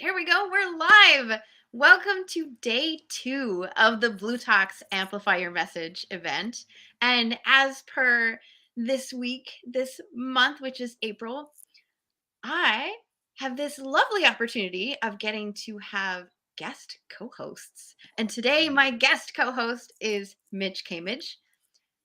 There we go. We're live. Welcome to day 2 of the Blue Talks Amplify Your Message event. And as per this week, this month, which is April, I have this lovely opportunity of getting to have guest co-hosts. And today my guest co-host is Mitch Cammidge,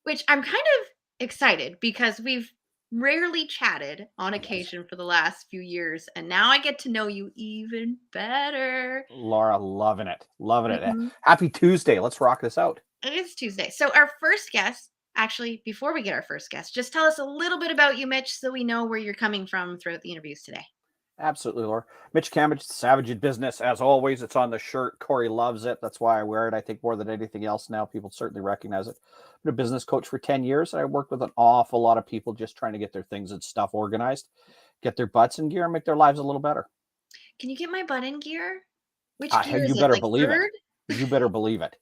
which I'm kind of excited because we've rarely chatted on occasion for the last few years, and now I get to know you even better. Laura, loving it. Loving it. Mhm. Happy Tuesday. Let's rock this out. It is Tuesday. So our first guest, actually, before we get our first guest, just tell us a little bit about you, Mitch, so we know where you're coming from throughout the interviews today. Absolutely, Laura. Mitch Cammidge, Savage in Business. As always, it's on the shirt. Corey loves it. That's why I wear it. I think more than anything else now, people certainly recognize it. I've been a business coach for 10 years, and I worked with an awful lot of people just trying to get their things and stuff organized, get their butts in gear, and make their lives a little better. Can you get my butt in gear? Which gear is You it? better Like believe third? it. You better believe it.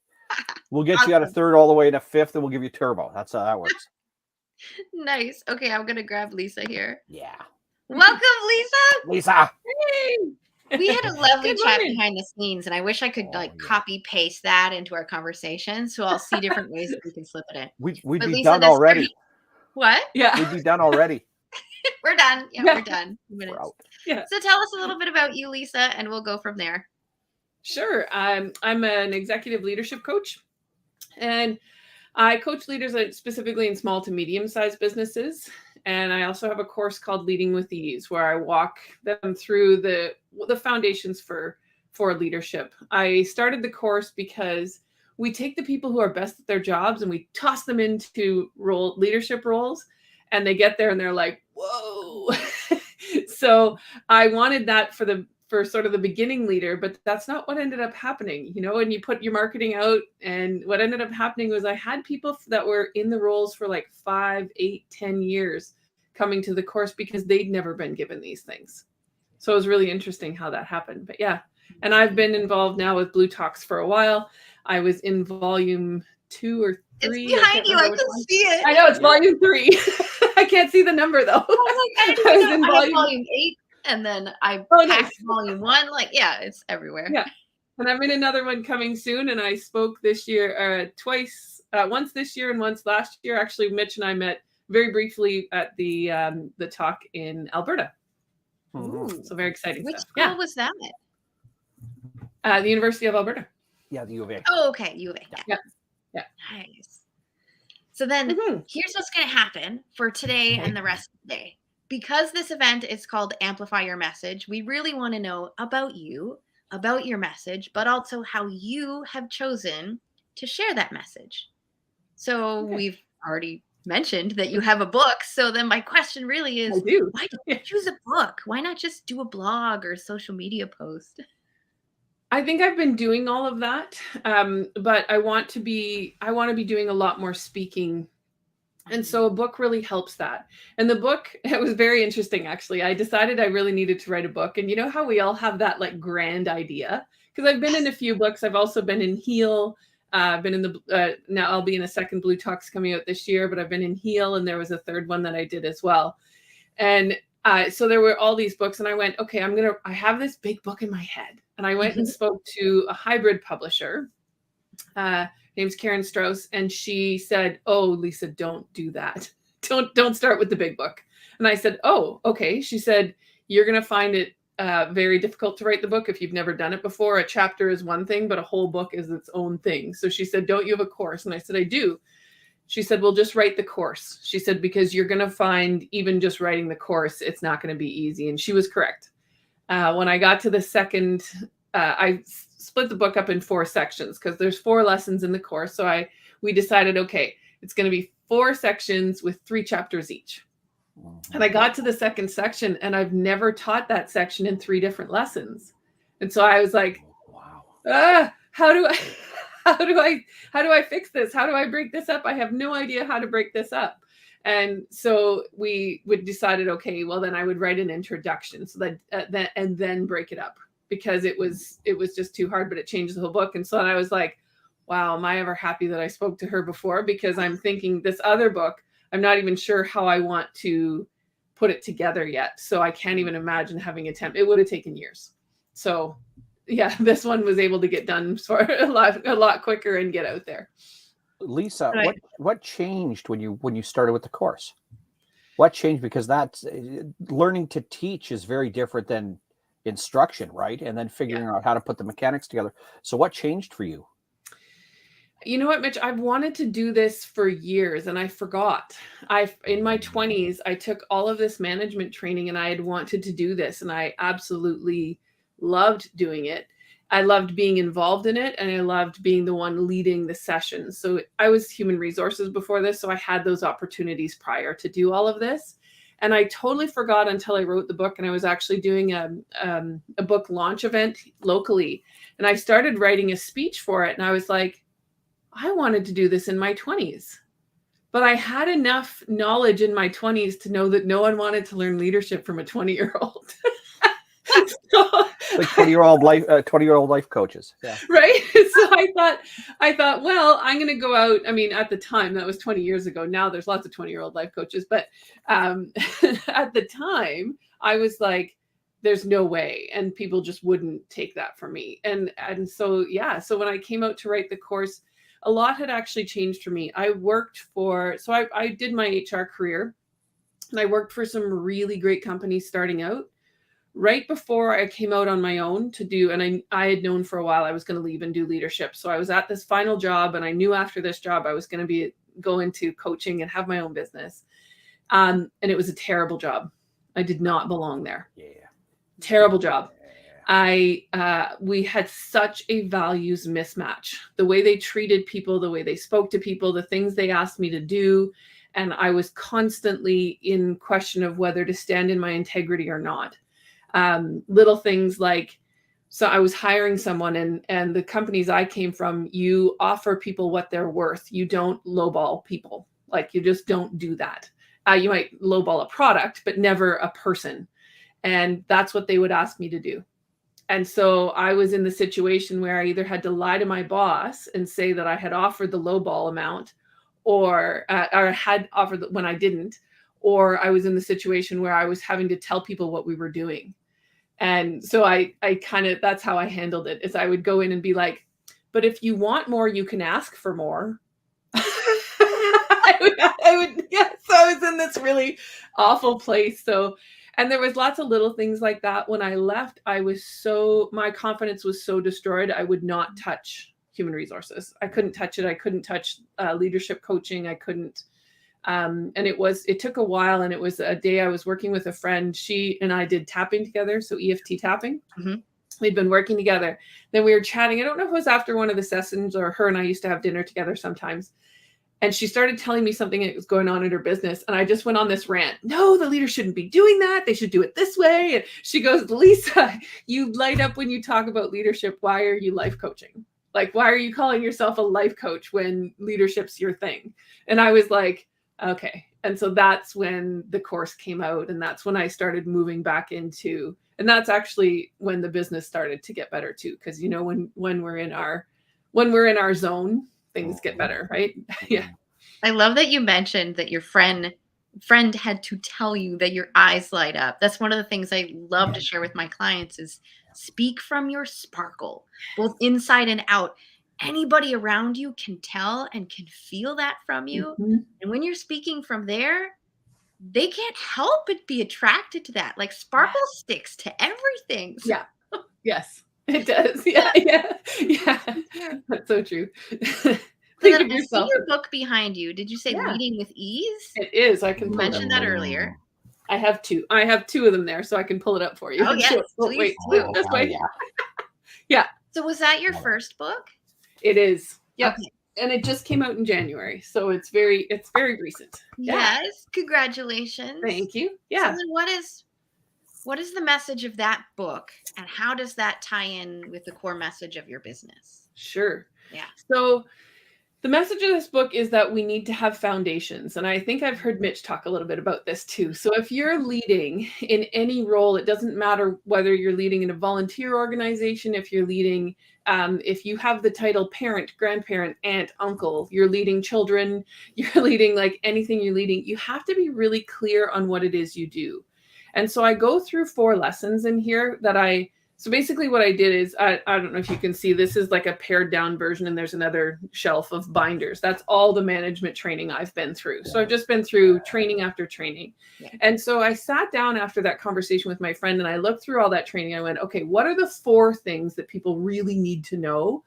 We'll get you out of Awesome. third all the way to fifth, and we'll give you turbo. That's how that works. Nice. Okay, I'm gonna grab Lisa here. Yeah. Welcome, Lisa. Lisa. Hey. We had a lovely Good chat morning. behind the scenes, and I wish I could Oh, yeah. copy paste that into our conversation. So I'll see different ways that we can slip it in. We'd But be Lisa, done this already. What? Yeah. We'd be done already. We're done. Yeah, Yeah. we're done. 2 minutes. We're out. Yeah. So tell us a little bit about you, Lisa, and we'll go from there. Sure. I'm an executive leadership coach, and I coach leaders specifically in small to medium-sized businesses. And I also have a course called Leading with Ease, where I walk them through the foundations for leadership. I started the course because we take the people who are best at their jobs and we toss them into leadership roles, and they get there and they're like, whoa. So I wanted that for sort of the beginning leader, but that's not what ended up happening, and you put your marketing out, and what ended up happening was I had people that were in the roles for like 5, 8, 10 years coming to the course because they'd never been given these things. So it was really interesting how that happened. But yeah, and I've been involved now with Blue Talks for a while. I was in volume 2 or 3. It's behind you. I can see it. I know it's volume 3. I can't see the number though. I was like, I have volume 8. And then I packed volume 1. Like, yeah, it's everywhere. Yeah. And I'm in another one coming soon. And I spoke this year twice, once this year and once last year. Actually, Mitch and I met very briefly at the talk in Alberta. Ooh. So very exciting. Which stuff. school was that at? The University of Alberta. Yeah, the U of A. Oh, okay. U of A. Yeah. Nice. So then here's what's going to happen for today and the rest of the day. Because this event is called Amplify Your Message, we really want to know about you, about your message, but also how you have chosen to share that message. So we've already mentioned that you have a book. So then my question really is, why did you choose a book? Why not just do a blog or a social media post? I think I've been doing all of that, but I want to be doing a lot more speaking. And so a book really helps that. And the book, it was very interesting, actually. I decided I really needed to write a book. And you know how we all have that like grand idea? Because I've been in a few books. I've also been in Heal. I've been in the, now I'll be in a second Blue Talks coming out this year, but I've been in Heal, and there was a third one that I did as well. And so there were all these books, and I went, okay, I have this big book in my head. And I went and spoke to a hybrid publisher. Name's Karen Strauss, and she said, "Oh, Lisa, don't do that. Don't start with the big book." And I said, "Oh, okay." She said, "You're going to find it very difficult to write the book if you've never done it before. A chapter is one thing, but a whole book is its own thing." So she said, "Don't you have a course?" And I said, "I do." She said, "Well, just write the course." She said, "Because you're going to find even just writing the course, it's not going to be easy." And she was correct. When I got to the second, I split the book up in 4 sections because there's 4 lessons in the course. So we decided, okay, it's going to be 4 sections with 3 chapters each. And I got to the second section, and I've never taught that section in 3 different lessons. And so I was like, wow, how do I fix this? How do I break this up? I have no idea how to break this up. And so we decided, okay, well then I would write an introduction so that and then break it up, because it was just too hard, but it changed the whole book. And so I was like, wow, am I ever happy that I spoke to her before? Because I'm thinking this other book, I'm not even sure how I want to put it together yet. So I can't even imagine having attempt. It would have taken years. So yeah, this one was able to get done for a lot quicker and get out there. Lisa, Right. what changed when you started with the course? What changed? Because that's learning to teach is very different than instruction, right? And then figuring out how to put the mechanics together. So what changed for you? You know what, Mitch? I've wanted to do this for years and I forgot. In my 20s, I took all of this management training and I had wanted to do this and I absolutely loved doing it. I loved being involved in it and I loved being the one leading the sessions. So I was human resources before this, so I had those opportunities prior to do all of this. And I totally forgot until I wrote the book, and I was actually doing a book launch event locally. And I started writing a speech for it and I was like, I wanted to do this in my 20s, but I had enough knowledge in my 20s to know that no one wanted to learn leadership from a 20-year-old. So, Like 20-year-old life coaches. Yeah. right. So I thought, well, I'm going to go out. I mean, at the time, that was 20 years ago. Now there's lots of 20-year-old life coaches, but at the time I was like, there's no way. And people just wouldn't take that from me. And so, yeah. So when I came out to write the course, a lot had actually changed for me. I did my HR career and I worked for some really great companies starting out. Right before I came out on my own to do, and I had known for a while I was going to leave and do leadership. So I was at this final job and I knew after this job I was going to go into coaching and have my own business. And it was a terrible job. I did not belong there. Yeah. Terrible job. We had such a values mismatch. The way they treated people, the way they spoke to people, the things they asked me to do. And I was constantly in question of whether to stand in my integrity or not. Little things like, so I was hiring someone and the companies I came from, you offer people what they're worth. You don't lowball people. Like, you just don't do that. You might lowball a product, but never a person. And that's what they would ask me to do. And so I was in the situation where I either had to lie to my boss and say that I had offered the lowball amount or had offered when I didn't, or I was in the situation where I was having to tell people what we were doing. And so I kind of, that's how I handled it, is I would go in and be like, but if you want more, you can ask for more. I would, yeah. So I was in this really awful place. So, and there was lots of little things like that. When I left, my confidence was so destroyed. I would not touch human resources. I couldn't touch it. I couldn't touch leadership coaching. I couldn't. And it took a while. And it was a day I was working with a friend. She and I did tapping together. So EFT tapping. Mm-hmm. We'd been working together. Then we were chatting. I don't know if it was after one of the sessions or her and I used to have dinner together sometimes. And she started telling me something that was going on in her business. And I just went on this rant. No, the leader shouldn't be doing that. They should do it this way. And she goes, Lisa, you light up when you talk about leadership. Why are you life coaching? Like, why are you calling yourself a life coach when leadership's your thing? And I was like, okay. And so that's when the course came out. And that's when I started moving back into, and that's actually when the business started to get better too. Cause when we're in our zone, things get better, right? Yeah. I love that you mentioned that your friend had to tell you that your eyes light up. That's one of the things I love to share with my clients is speak from your sparkle, both inside and out. Anybody around you can tell and can feel that from you. Mm-hmm. And when you're speaking from there, they can't help but be attracted to that. Like, sparkle sticks to everything. So. Yeah. Yes. It does. Yeah. That's so true. Think of yourself. Your book behind you. Did you say Leading with Ease? It is. I can mention that earlier. I have two of them there, so I can pull it up for you. Oh yes, wait, this way. Yeah. So was that your first book? It is. Yep. Okay. And it just came out in January, so it's very recent. Yes. Congratulations. Thank you. Yeah. So then what is the message of that book, and how does that tie in with the core message of your business? Sure. Yeah. So the message of this book is that we need to have foundations. And I think I've heard Mitch talk a little bit about this too. So if you're leading in any role, it doesn't matter whether you're leading in a volunteer organization, if you're leading, if you have the title parent, grandparent, aunt, uncle, you're leading children, you're leading like anything you're leading, you have to be really clear on what it is you do. And so I go through 4 lessons in here that I So basically what I did is, I don't know if you can see, this is like a pared down version, and there's another shelf of binders. That's all the management training I've been through. So I've just been through training after training. Yeah. And so I sat down after that conversation with my friend and I looked through all that training. I went, okay, what are the 4 things that people really need to know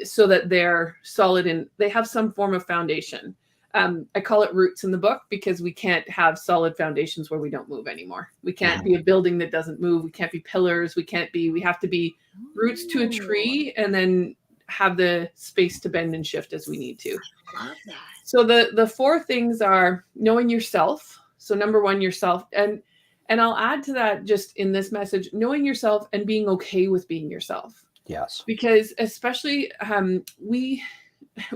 so that they're solid and they have some form of foundation? I call it roots in the book because we can't have solid foundations where we don't move anymore. We can't be a building that doesn't move. We can't be pillars. We have to be roots to a tree and then have the space to bend and shift as we need to. I love that. So the 4 things are knowing yourself. So number 1, yourself. And I'll add to that just in this message, knowing yourself and being okay with being yourself. Yes. Because especially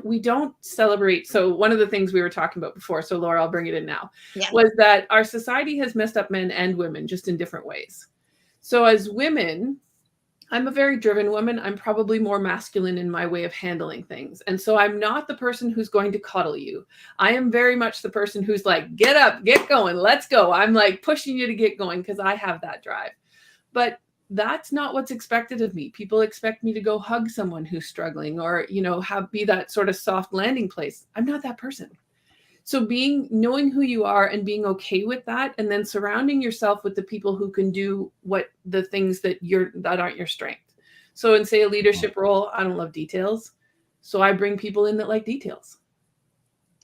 we don't celebrate. So one of the things we were talking about before, so Laura, I'll bring it in now, was that our society has messed up men and women just in different ways. So as women, I'm a very driven woman. I'm probably more masculine in my way of handling things. And so I'm not the person who's going to coddle you. I am very much the person who's like, get up, get going, let's go. I'm like pushing you to get going because I have that drive. But that's not what's expected of me. People expect me to go hug someone who's struggling or, be that sort of soft landing place. I'm not that person. So knowing who you are and being okay with that, and then surrounding yourself with the people who can do the things that aren't your strength. So in, say, a leadership role, I don't love details. So I bring people in that like details.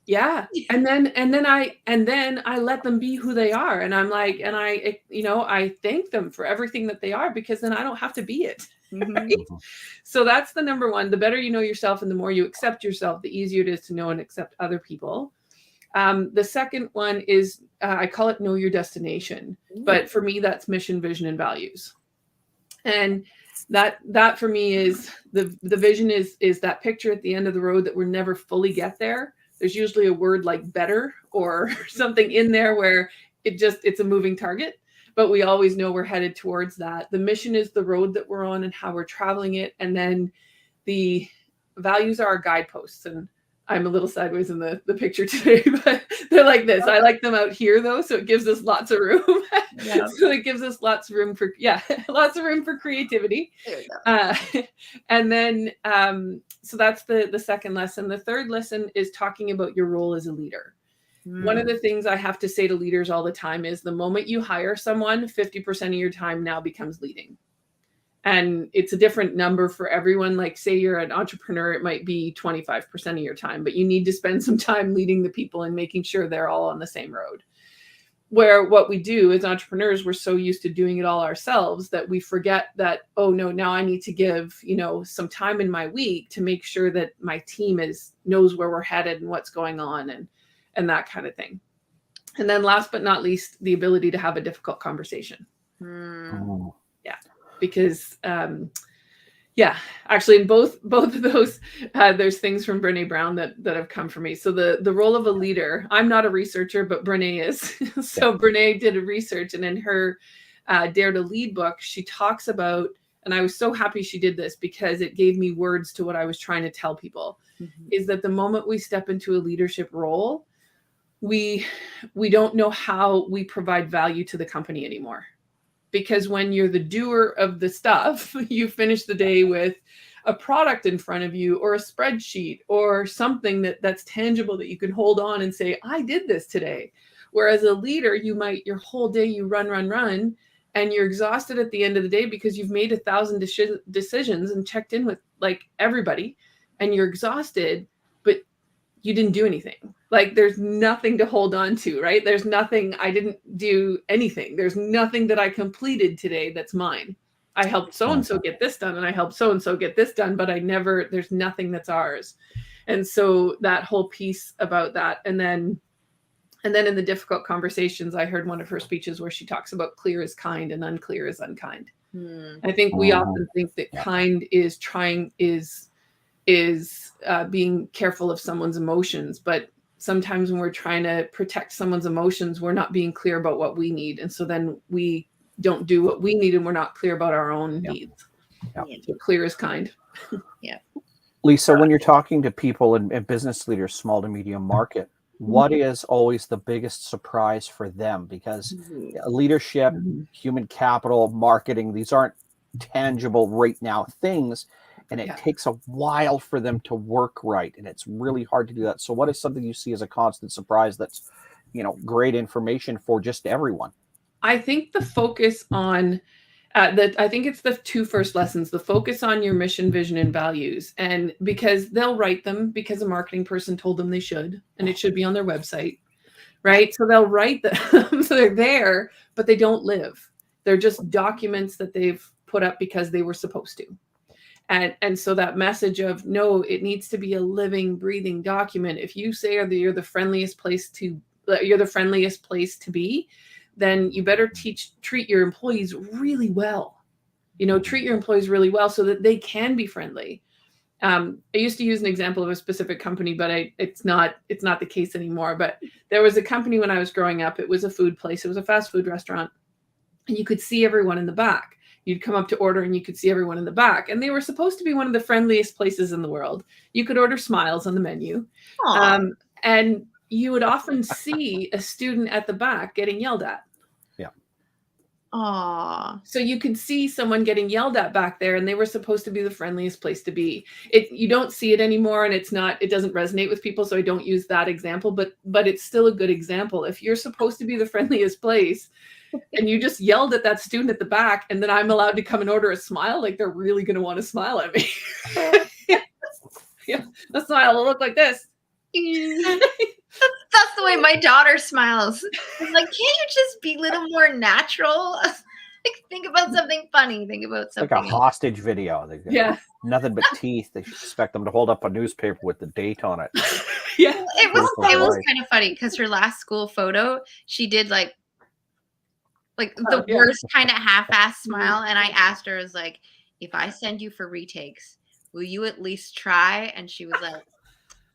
Yeah. And then I let them be who they are. And I'm like, and I thank them for everything that they are, because then I don't have to be it. Right? So that's the number 1. The better you know yourself and the more you accept yourself, the easier it is to know and accept other people. The second one is, I call it know your destination. But for me, that's mission, vision, and values. And that for me is the vision is that picture at the end of the road that we'll never fully get there. There's usually a word like better or something in there where it's a moving target, but we always know we're headed towards that. The mission is the road that we're on and how we're traveling it. And then the values are our guideposts. And I'm a little sideways in the picture today, but they're like this. I like them out here though. So it gives us lots of room. Yeah. So it gives us lots of room for creativity. And then, so that's the second lesson. The third lesson is talking about your role as a leader. One of the things I have to say to leaders all the time is the moment you hire someone, 50% of your time now becomes leading. And it's a different number for everyone. Like, say you're an entrepreneur, it might be 25% of your time, but you need to spend some time leading the people and making sure they're all on the same road. Where what we do as entrepreneurs, we're so used to doing it all ourselves that we forget that, oh no, now I need to give, some time in my week to make sure that my team knows where we're headed and what's going on and that kind of thing. And then last but not least, the ability to have a difficult conversation. Yeah. Because, actually in both of those, there's things from Brené Brown that have come for me. So the role of a leader, I'm not a researcher, but Brené is. So Brené did a research, and in her Dare to Lead book, she talks about, and I was so happy she did this because it gave me words to what I was trying to tell people, is that the moment we step into a leadership role, we don't know how we provide value to the company anymore. Because when you're the doer of the stuff, you finish the day with a product in front of you or a spreadsheet or something that's tangible that you can hold on and say, I did this today. Whereas a leader, your whole day you run, and you're exhausted at the end of the day because you've made 1,000 decisions and checked in with like everybody, and you're exhausted, but you didn't do anything. Like, there's nothing to hold on to, right? There's nothing, I didn't do anything. There's nothing that I completed today that's mine. I helped so-and-so get this done, and I helped so-and-so get this done, but there's nothing that's ours. And so that whole piece about that. And then in the difficult conversations, I heard one of her speeches where she talks about clear is kind and unclear is unkind. I think we often think that kind is being careful of someone's emotions, but sometimes when we're trying to protect someone's emotions, we're not being clear about what we need. And so then we don't do what we need, and we're not clear about our own needs. So clear is kind. Lisa, when you're talking to people and business leaders, small to medium market, what is always the biggest surprise for them? Because leadership, human capital, marketing, these aren't tangible right now things, and it Yeah. takes a while for them to work right, and it's really hard to do that. So what is something you see as a constant surprise that's, great information for just everyone? I think the focus on I think it's the two first lessons, the focus on your mission, vision, and values. And because they'll write them because a marketing person told them they should, and it should be on their website, right? So they'll write them, so they're there, but they don't live. They're just documents that they've put up because they were supposed to. And so that message of, no, it needs to be a living, breathing document. If you say you're the friendliest place to be, then you better treat your employees really well. Treat your employees really well so that they can be friendly. I used to use an example of a specific company, but it's not the case anymore. But there was a company when I was growing up. It was a food place. It was a fast food restaurant, and you could see everyone in the back. You'd come up to order and you could see everyone in the back, and they were supposed to be one of the friendliest places in the world. You could order smiles on the menu. And you would often see a student at the back getting yelled at. Yeah. Aww. So you could see someone getting yelled at back there, and they were supposed to be the friendliest place to be. You don't see it anymore, and it doesn't resonate with people, so I don't use that example, but it's still a good example. If you're supposed to be the friendliest place and you just yelled at that student at the back, and then I'm allowed to come and order a smile, like, they're really going to want to smile at me. Yeah, the smile will look like this. That's the way my daughter smiles. I'm like, can't you just be a little more natural? Like, think about something funny. Think about something like a hostage video. They got nothing but teeth. They should expect them to hold up a newspaper with the date on it. Yeah, it was kind of funny because her last school photo, she did like the worst kind of half-ass smile, and I asked her, I was like, if I send you for retakes, will you at least try? And she was like,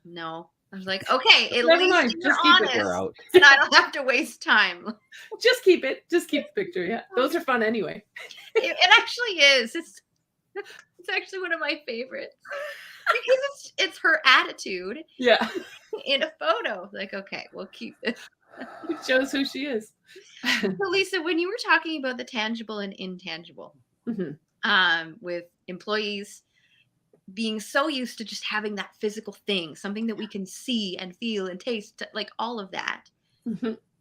no. I was like, okay, at least you're honest, and I don't have to waste time. Just keep it. Just keep the picture. Yeah, those are fun anyway. It actually is. It's actually one of my favorites because it's her attitude. Yeah. In a photo, like, okay, we'll keep it. It shows who she is. So, Lisa, when you were talking about the tangible and intangible, with employees being so used to just having that physical thing, something that we can see and feel and taste, like all of that,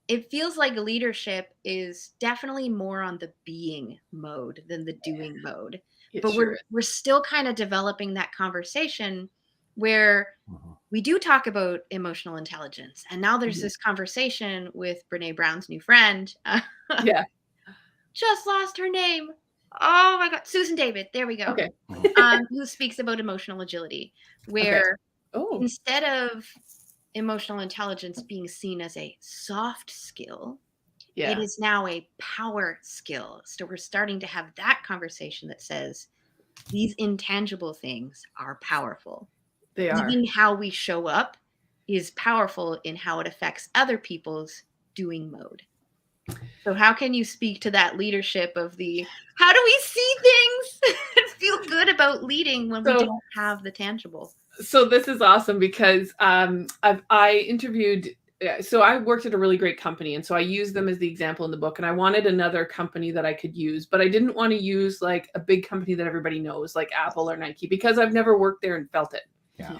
it feels like leadership is definitely more on the being mode than the doing mode. But we're still kind of developing that conversation where we do talk about emotional intelligence. And now there's this conversation with Brene Brown's new friend. Just lost her name. Oh my God. Susan David. There we go. Okay. Who speaks about emotional agility, where instead of emotional intelligence being seen as a soft skill, it is now a power skill. So we're starting to have that conversation that says these intangible things are powerful. They are. Even how we show up is powerful in how it affects other people's doing mode. So how can you speak to that leadership of how do we see things and feel good about leading when we don't have the tangible? So this is awesome because I interviewed, so I worked at a really great company, and so I used them as the example in the book, and I wanted another company that I could use, but I didn't want to use like a big company that everybody knows, like Apple or Nike, because I've never worked there and felt it. Yeah.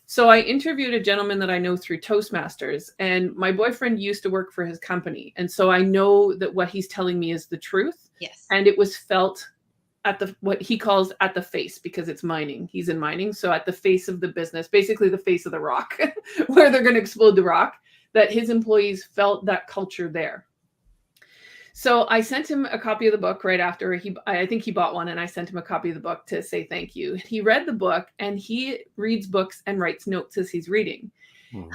So I interviewed a gentleman that I know through Toastmasters, and my boyfriend used to work for his company. And so I know that what he's telling me is the truth. Yes. And it was felt at what he calls at the face, because it's mining. He's in mining. So at the face of the business, basically the face of the rock, where they're going to explode the rock, that his employees felt that culture there. So I sent him a copy of the book right after I think he bought one, and I sent him a copy of the book to say thank you. He read the book, and he reads books and writes notes as he's reading.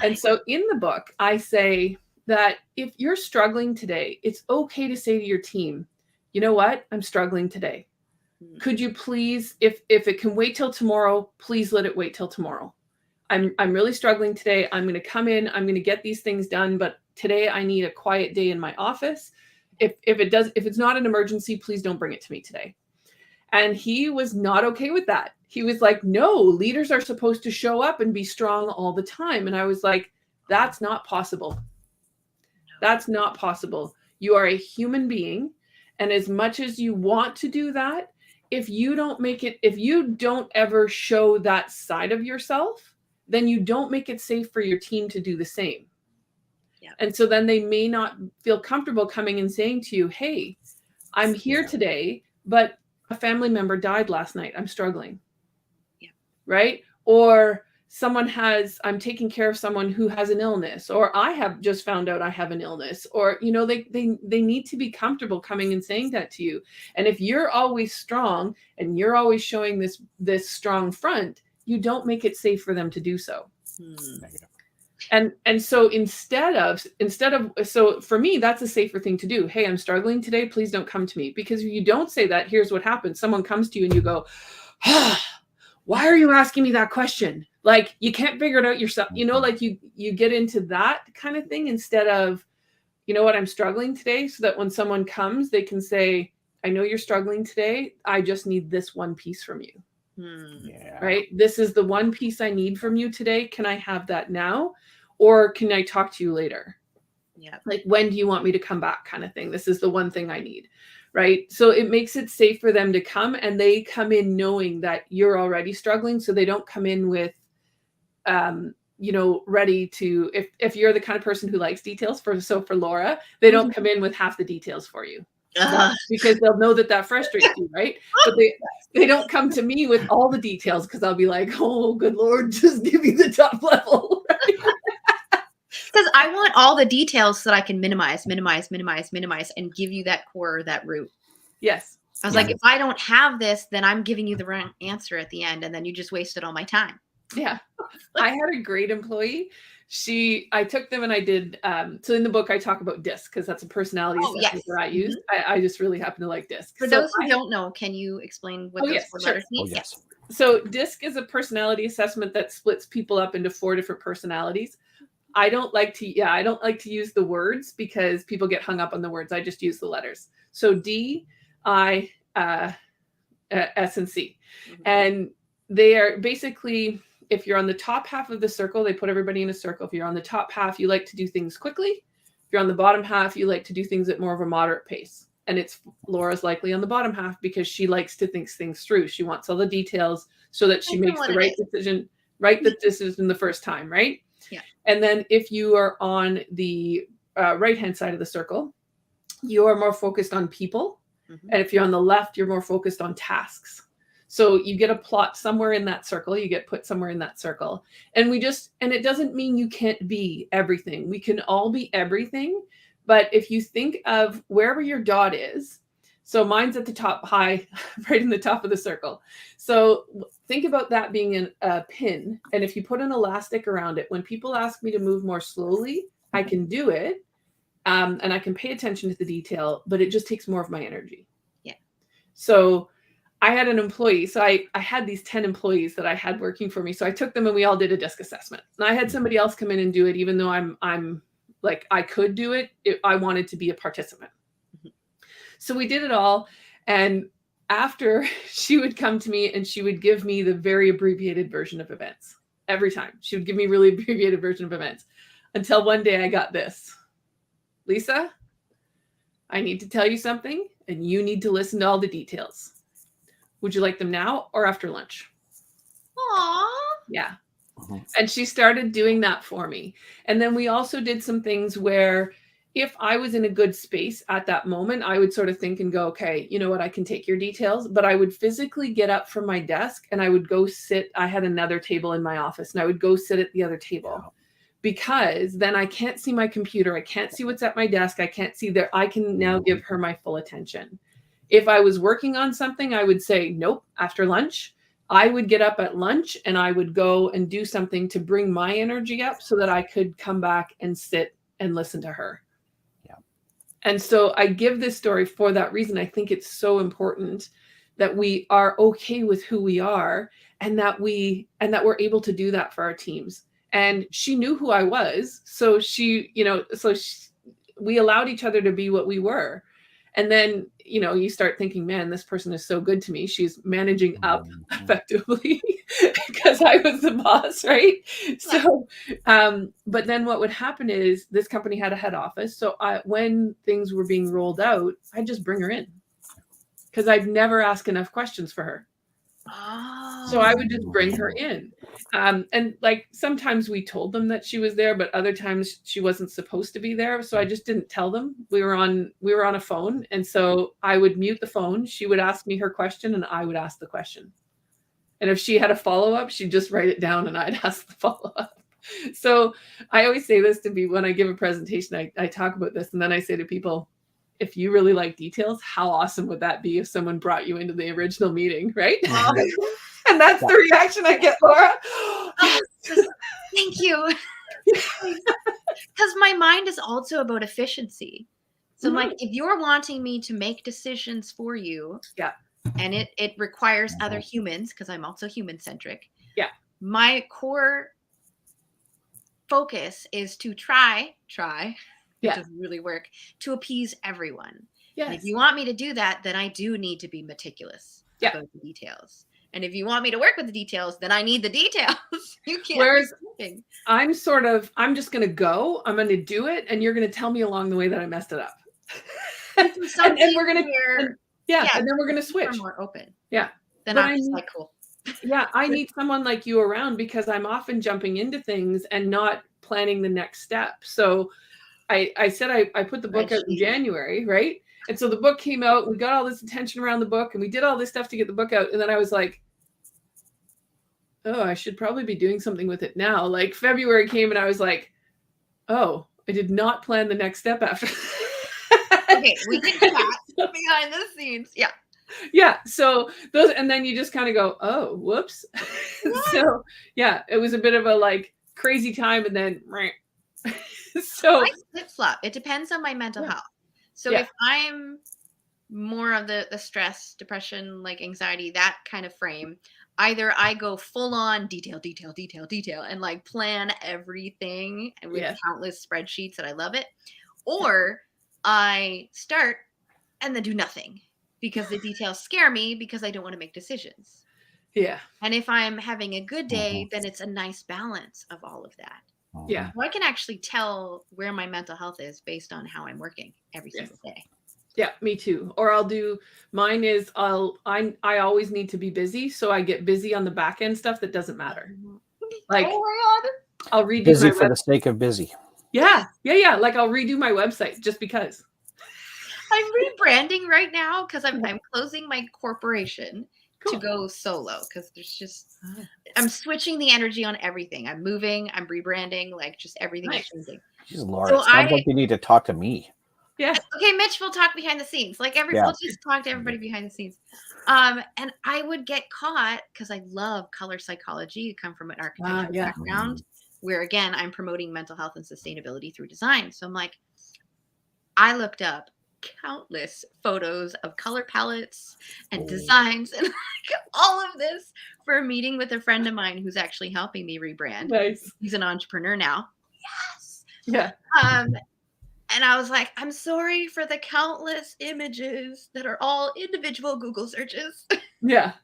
And so in the book, I say that if you're struggling today, it's okay to say to your team, you know what? I'm struggling today. Could you please, if it can wait till tomorrow, please let it wait till tomorrow. I'm really struggling today. I'm going to come in, I'm going to get these things done, but today I need a quiet day in my office. If it's not an emergency, please don't bring it to me today. And he was not okay with that. He was like, no, leaders are supposed to show up and be strong all the time. And I was like, that's not possible. That's not possible. You are a human being. And as much as you want to do that, if you don't ever show that side of yourself, then you don't make it safe for your team to do the same. Yeah. And so then they may not feel comfortable coming and saying to you, hey, I'm here today, but a family member died last night. I'm struggling. Yeah. Right? Or I'm taking care of someone who has an illness, or I have just found out I have an illness, or, they need to be comfortable coming and saying that to you. And if you're always strong and you're always showing this strong front, you don't make it safe for them to do so. Negative. And so instead of so for me, that's a safer thing to do. Hey, I'm struggling today. Please don't come to me. Because if you don't say that, here's what happens. Someone comes to you and you go, why are you asking me that question? Like, you can't figure it out yourself. Like you get into that kind of thing instead of, you know what, I'm struggling today, so that when someone comes, they can say, I know you're struggling today. I just need this one piece from you. Yeah. Right? This is the one piece I need from you today. Can I have that now? Or can I talk to you later? Yeah. Like, when do you want me to come back, kind of thing? This is the one thing I need. Right? So it makes it safe for them to come, and they come in knowing that you're already struggling. So they don't come in with, ready to, if you're the kind of person who likes details, for Laura, they don't come in with half the details for you. Because they'll know that frustrates you, right? But they don't come to me with all the details, because I'll be like, oh, good Lord, just give me the top level. Right? Because I want all the details so that I can minimize, and give you that core, that root. Yes. I was like, if I don't have this, then I'm giving you the wrong answer at the end, and then you just wasted all my time. Yeah. I had a great employee. I took them and I did, so in the book I talk about DISC, because that's a personality assessment that I used. I just really happen to like DISC. For those who don't know, can you explain what those four letters mean? Yes. So DISC is a personality assessment that splits people up into 4 different personalities. I don't like to use the words, because people get hung up on the words. I just use the letters. So D, I, S, and C. And they are basically, if you're on the top half of the circle, they put everybody in a circle. If you're on the top half, you like to do things quickly. If you're on the bottom half, you like to do things at more of a moderate pace. And Laura's likely on the bottom half, because she likes to think things through. She wants all the details so that she makes the right decision, the first time, right? Yeah. And then if you are on the right-hand side of the circle, you are more focused on people. And if you're on the left, you're more focused on tasks. So you get a plot somewhere in that circle, you get put somewhere in that circle. And it doesn't mean you can't be everything. We can all be everything. But if you think of wherever your dot is, so mine's at the top, high, right in the top of the circle. So think about that being a pin. And if you put an elastic around it, when people ask me to move more slowly, I can do it. And I can pay attention to the detail, but it just takes more of my energy. Yeah. So I had an employee. So I had these 10 employees that I had working for me. So I took them and we all did a DISC assessment. And I had somebody else come in and do it, even though I'm like, I could do it. I wanted to be a participant. So we did it all. And after, she would come to me and she would give me the very abbreviated version of events. Every time she would give me really abbreviated version of events, until one day I got this. Lisa, I need to tell you something, and you need to listen to all the details. Would you like them now or after lunch? Aww. Yeah. And she started doing that for me. And then we also did some things where, if I was in a good space at that moment, I would sort of think and go, okay, you know what, I can take your details. But I would physically get up from my desk and I would go sit. I had another table in my office, and I would go sit at the other table. Because then I can't see my computer. I can't see what's at my desk. I can't see there. I can now give her my full attention. If I was working on something, I would say, nope, after lunch. I would get up at lunch and I would go and do something to bring my energy up so that I could come back and sit and listen to her. Yeah. And so I give this story for that reason. I think it's so important that we are okay with who we are, and that we're able to do that for our teams. And she knew who I was. So we allowed each other to be what we were. And then, you start thinking, man, this person is so good to me. She's managing up effectively because I was the boss, right? So, but then what would happen is, this company had a head office. So when things were being rolled out, I'd just bring her in. because I'd never ask enough questions for her. Oh. So I would just bring her in. And like sometimes we told them that she was there, but other times she wasn't supposed to be there. So I just didn't tell them. We were on a phone. And so I would mute the phone. She would ask me her question and I would ask the question. And if she had a follow-up, she'd just write it down and I'd ask the follow-up. So I always say this to people when I give a presentation, I talk about this. And then I say to people, if you really like details, how awesome would that be if someone brought you into the original meeting, right? And that's the reaction I get, Laura. Thank you. Because my mind is also about efficiency. So I'm like, if you're wanting me to make decisions for you, and it requires other humans, because I'm also human-centric. Yeah. My core focus is to try, it doesn't really work, to appease everyone. Yes. And if you want me to do that, then I do need to be meticulous about the details. And if you want me to work with the details, then I need the details. You can't. Whereas I'm just going to go, I'm going to do it, and you're going to tell me along the way that I messed it up. and we're going to, and then we're going to switch. More open. Yeah. Then I'm just like, cool. Yeah, I need someone like you around because I'm often jumping into things and not planning the next step. So I said I put the book out in January, right? And so the book came out, we got all this attention around the book, and we did all this stuff to get the book out. And then I was like, oh, I should probably be doing something with it now. Like February came and I was like, oh, I did not plan the next step after. Okay, we can do that behind the scenes. Yeah. Yeah. So those, and then you just kind of go, oh, whoops. So yeah, it was a bit of a like crazy time. And then, so I flip-flop. It depends on my mental health. So if I'm more of the stress, depression, like anxiety, that kind of frame, either I go full on detail, and like plan everything with countless spreadsheets that I love it, or I start and then do nothing because the details scare me because I don't want to make decisions. Yeah. And if I'm having a good day, then it's a nice balance of all of that. Yeah. So I can actually tell where my mental health is based on how I'm working every single day. Yeah, me too. Or I'll do, mine is I always need to be busy. So I get busy on the back end stuff that doesn't matter. Like, oh my God. I'll redo busy my for the sake of busy. Yeah. Like I'll redo my website just because. I'm rebranding right now because I'm closing my corporation to go solo because there's just, I'm switching the energy on everything. I'm moving, I'm rebranding, like just everything is changing. Jeez, Laura, so sounds like you need to talk to me. Yeah. Okay, Mitch, we'll talk behind the scenes. Like we'll just talk to everybody behind the scenes. And I would get caught because I love color psychology. I come from an architectural background where, again, I'm promoting mental health and sustainability through design. So I'm like, I looked up countless photos of color palettes and designs and like all of this for a meeting with a friend of mine who's actually helping me rebrand. Nice. He's an entrepreneur now. Yes. Yeah. And I was like, I'm sorry for the countless images that are all individual Google searches. Yeah.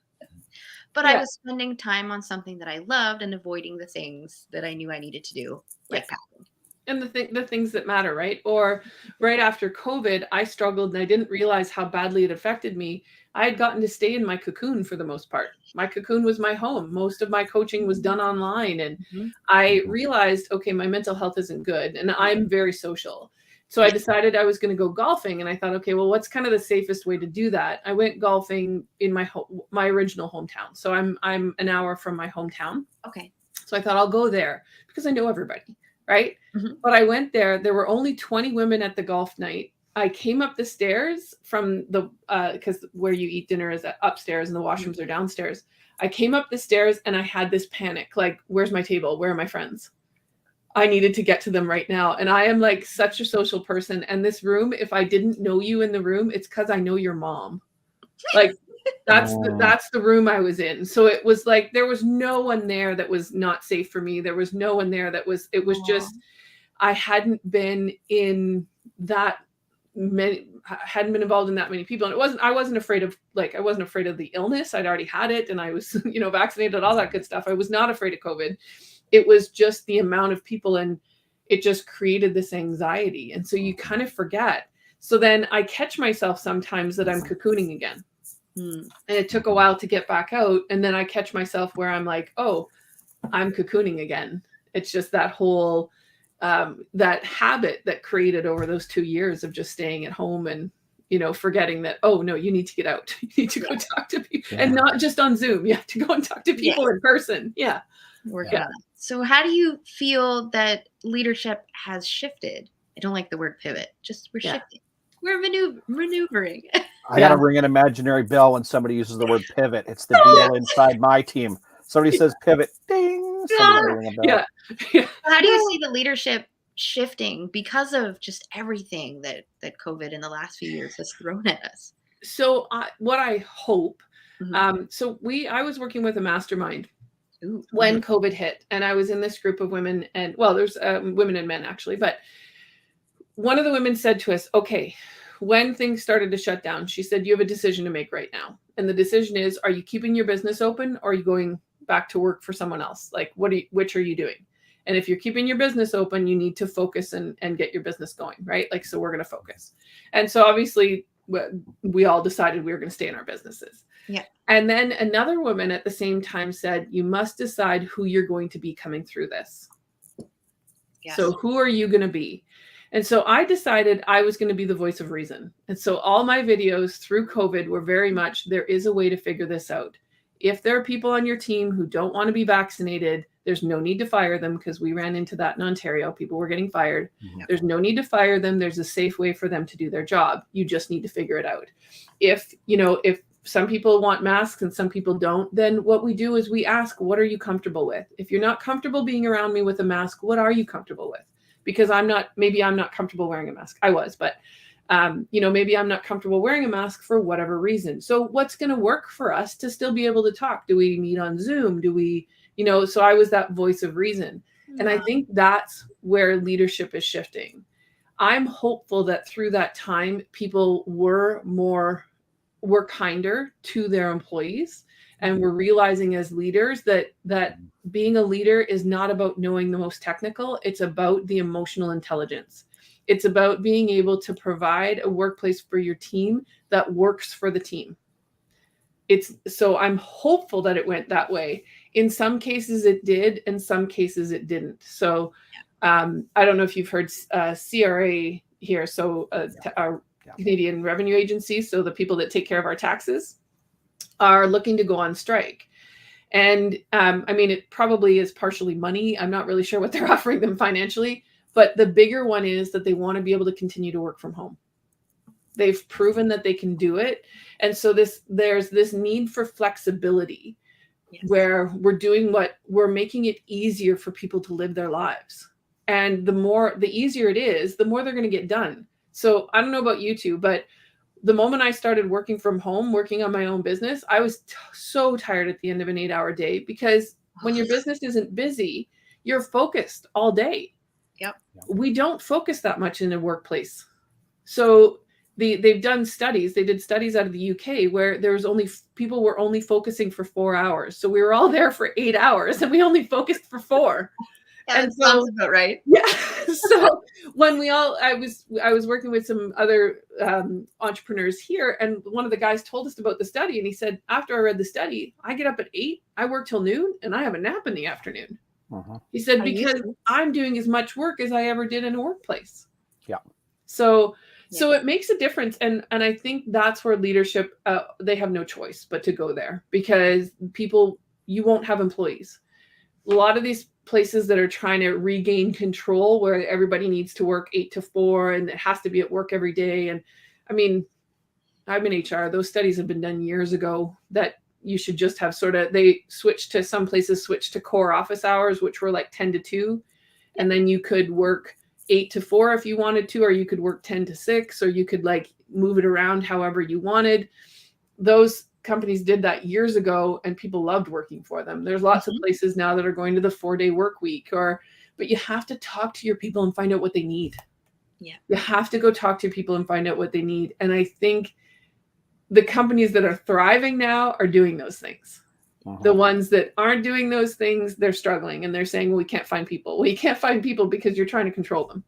But I was spending time on something that I loved and avoiding the things that I knew I needed to do, like packing. And the things that matter, right? Or right after COVID, I struggled and I didn't realize how badly it affected me. I had gotten to stay in my cocoon for the most part. My cocoon was my home. Most of my coaching was done online. And I realized, okay, my mental health isn't good. And I'm very social. So I decided I was going to go golfing. And I thought, okay, well, what's kind of the safest way to do that? I went golfing in my original hometown. So I'm an hour from my hometown. Okay. So I thought I'll go there because I know everybody. Right. But I went there. There were only 20 women at the golf night. I came up the stairs from the, because where you eat dinner is upstairs and the washrooms are downstairs. I came up the stairs and I had this panic, like, where's my table? Where are my friends? I needed to get to them right now. And I am like such a social person. And this room, if I didn't know you in the room, it's because I know your mom. Like, that's the room I was in. So it was like, there was no one there that was not safe for me. There was no one there that was, it was just, I hadn't been in that many, hadn't been involved in that many people. And I wasn't afraid of the illness. I'd already had it and I was, vaccinated, all that good stuff. I was not afraid of COVID. It was just the amount of people and it just created this anxiety. And so you kind of forget. So then I catch myself sometimes that I'm cocooning again. Mm. And it took a while to get back out. And then I catch myself where I'm like, oh, I'm cocooning again. It's just that whole, that habit that created over those 2 years of just staying at home and, forgetting that, oh no, you need to get out. You need to go talk to people, and not just on Zoom. You have to go and talk to people in person. Yeah. Working on that. So how do you feel that leadership has shifted? I don't like the word pivot. Just we're shifting. We're maneuvering. I got to ring an imaginary bell when somebody uses the word pivot. It's the deal inside my team. Somebody says pivot, ding. Ring a bell. Yeah. How do you see the leadership shifting because of just everything that COVID in the last few years has thrown at us? So what I hope, I was working with a mastermind when COVID hit, and I was in this group of women, and there's women and men actually, but one of the women said to us, okay, when things started to shut down, she said, you have a decision to make right now. And the decision is, are you keeping your business open or are you going back to work for someone else? Like, which are you doing? And if you're keeping your business open, you need to focus and get your business going, right? Like, so we're going to focus. And so obviously we all decided we were going to stay in our businesses. Yeah. And then another woman at the same time said, you must decide who you're going to be coming through this. Yes. So who are you going to be? And so I decided I was going to be the voice of reason. And so all my videos through COVID were very much, there is a way to figure this out. If there are people on your team who don't want to be vaccinated, there's no need to fire them, because we ran into that in Ontario. People were getting fired. Yeah. There's no need to fire them. There's a safe way for them to do their job. You just need to figure it out. If some people want masks and some people don't, then what we do is we ask, what are you comfortable with? If you're not comfortable being around me with a mask, what are you comfortable with? Because maybe I'm not comfortable wearing a mask. I was, but maybe I'm not comfortable wearing a mask for whatever reason. So what's going to work for us to still be able to talk? Do we meet on Zoom? Do we, so I was that voice of reason. Mm-hmm. And I think that's where leadership is shifting. I'm hopeful that through that time, people were kinder to their employees. And we're realizing as leaders that being a leader is not about knowing the most technical. It's about the emotional intelligence. It's about being able to provide a workplace for your team that works for the team. So I'm hopeful that it went that way. In some cases it did, in some cases it didn't. So I don't know if you've heard CRA here. So our Canadian Revenue Agency, so the people that take care of our taxes, are looking to go on strike. And it probably is partially money. I'm not really sure what they're offering them financially, but the bigger one is that they want to be able to continue to work from home. They've proven that they can do it. And so there's this need for flexibility, where we're making it easier for people to live their lives. And the easier it is, the more they're going to get done. So I don't know about you two, but the moment I started working from home, working on my own business, I was so tired at the end of an 8-hour day, because when your business isn't busy, you're focused all day. Yep. We don't focus that much in a workplace. So they've done studies. They did studies out of the UK where people were only focusing for 4 hours. So we were all there for 8 hours and we only focused for 4. Yeah, and that sounds about right. Yeah. So when I was working with some other entrepreneurs here, and one of the guys told us about the study, and he said, after I read the study, I get up at 8, I work till noon, and I have a nap in the afternoon. Uh-huh. He said, because I'm doing as much work as I ever did in a workplace. Yeah. So it makes a difference. And I think that's where leadership, they have no choice but to go there, because you won't have employees. A lot of these places that are trying to regain control, where everybody needs to work 8 to 4 and it has to be at work every day. And I'm in HR. Those studies have been done years ago that you should just have some places switched to core office hours, which were like 10 to 2. And then you could work 8 to 4 if you wanted to, or you could work 10 to 6, or you could move it around however you wanted. Those companies did that years ago, and people loved working for them. There's lots of places now that are going to the 4-day work week, but you have to talk to your people and find out what they need. Yeah. You have to go talk to people and find out what they need. And I think the companies that are thriving now are doing those things. Uh-huh. The ones that aren't doing those things, they're struggling, and they're saying, well, we can't find people. Well, you can't find people because you're trying to control them.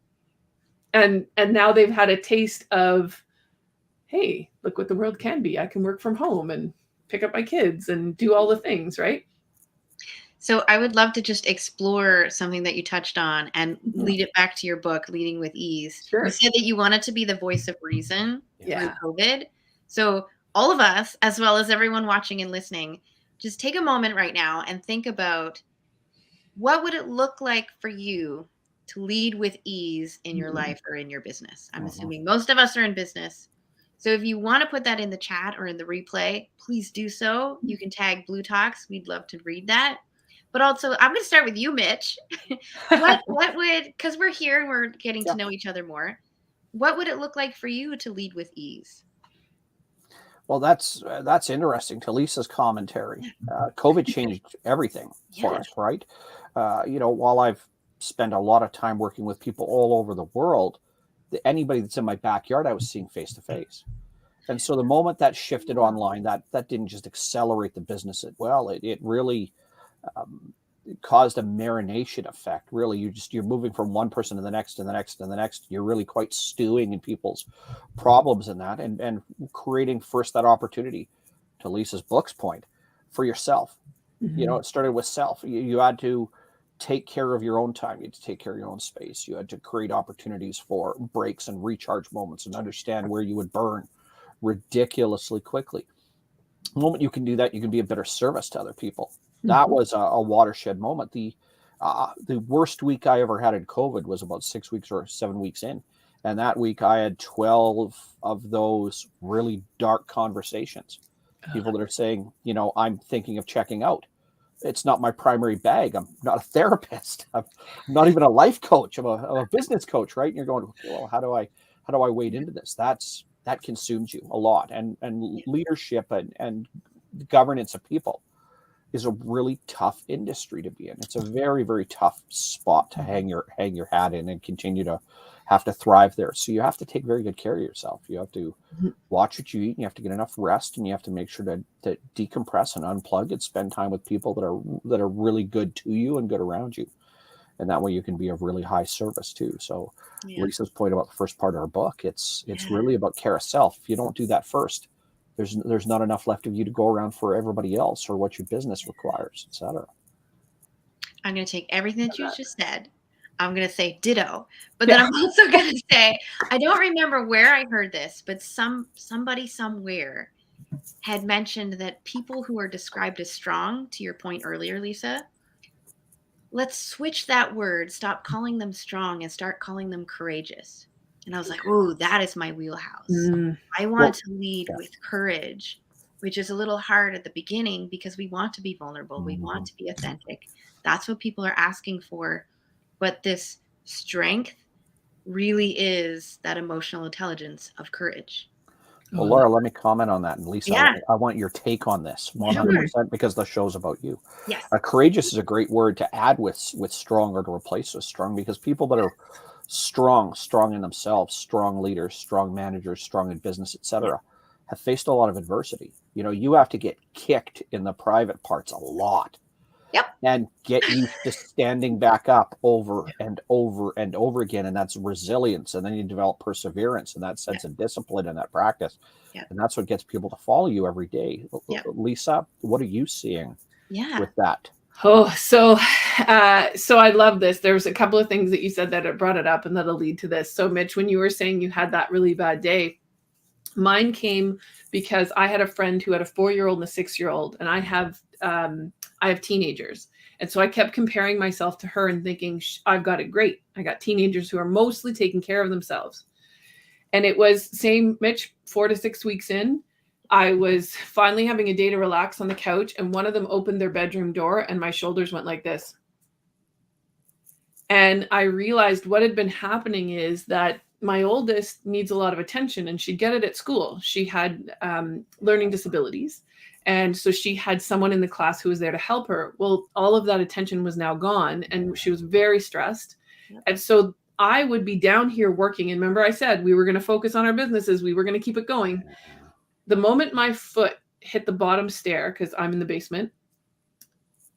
And now they've had a taste of, hey, look what the world can be. I can work from home and pick up my kids and do all the things, right? So I would love to just explore something that you touched on and lead it back to your book, Leading with Ease. Sure. You said that you wanted to be the voice of reason Yeah. through COVID. So all of us, as well as everyone watching and listening, just take a moment right now and think about, what would it look like for you to lead with ease in your life or in your business? I'm assuming most of us are in business. So if you want to put that in the chat or in the replay, please do so. You can tag Blue Talks. We'd love to read that. But also, I'm going to start with you, Mitch. What would, because we're here and we're getting to know each other more, what would it look like for you to lead with ease? Well, that's interesting. To Lisa's commentary, COVID changed everything for us, right? While I've spent a lot of time working with people all over the world, anybody that's in my backyard, I was seeing face to face. And so the moment that shifted online, that didn't just accelerate the business it really caused a marination effect. Really, you're moving from one person to the next and the next and the next. You're really quite stewing in people's problems in that, and creating first that opportunity, to Lisa's book's point, for yourself. It started with self. You had to take care of your own time. You had to take care of your own space. You had to create opportunities for breaks and recharge moments and understand where you would burn ridiculously quickly. The moment you can do that, you can be a better service to other people. That was a watershed moment. The worst week I ever had in COVID was about 6 weeks or 7 weeks in. And that week I had 12 of those really dark conversations. People that are saying, I'm thinking of checking out. It's not my primary bag. I'm not a therapist. I'm not even a life coach. I'm a business coach, right? And you're going, well, how do I wade into this? That consumes you a lot. And leadership and governance of people is a really tough industry to be in. It's a very, very tough spot to hang your hat in and continue to have to thrive there. So you have to take very good care of yourself. You have to watch what you eat, and you have to get enough rest, and you have to make sure to decompress and unplug and spend time with people that are really good to you and good around you. And that way you can be of really high service too. So Lisa's point about the first part of our book, it's really about care of self. If you don't do that first, there's not enough left of you to go around for everybody else or what your business requires, etc. I'm going to take everything that you just said. I'm going to say ditto, but then I'm also going to say, I don't remember where I heard this, but somebody somewhere had mentioned that people who are described as strong, to your point earlier, Lisa, let's switch that word, stop calling them strong and start calling them courageous. And I was like, oh, that is my wheelhouse. I want to lead with courage, which is a little hard at the beginning because we want to be vulnerable. We want to be authentic. That's what people are asking for. But this strength really is that emotional intelligence of courage. Well, Laura, let me comment on that. And Lisa, I want your take on this 100% because the show's about you. Yes. Courageous is a great word to add with strong, or to replace with strong, because people that are strong in themselves, strong leaders, strong managers, strong in business, etc., have faced a lot of adversity. You have to get kicked in the private parts a lot. And get used to standing back up over and over and over again. And that's resilience. And then you develop perseverance and that sense of discipline and that practice. And that's what gets people to follow you every day. Lisa, what are you seeing with that? Oh, so I love this. There's a couple of things that you said that brought it up and that'll lead to this. So Mitch, when you were saying you had that really bad day, mine came because I had a friend who had a 4-year-old and a 6-year-old, and I have teenagers. And so I kept comparing myself to her and thinking, I've got it great. I got teenagers who are mostly taking care of themselves. And it was same, Mitch, 4 to 6 weeks in, I was finally having a day to relax on the couch, and one of them opened their bedroom door and my shoulders went like this. And I realized what had been happening is that my oldest needs a lot of attention, and she'd get it at school. She had learning disabilities. And so she had someone in the class who was there to help her. Well, all of that attention was now gone, and she was very stressed. And so I would be down here working. And remember, I said we were going to focus on our businesses. We were going to keep it going. The moment my foot hit the bottom stair, because I'm in the basement,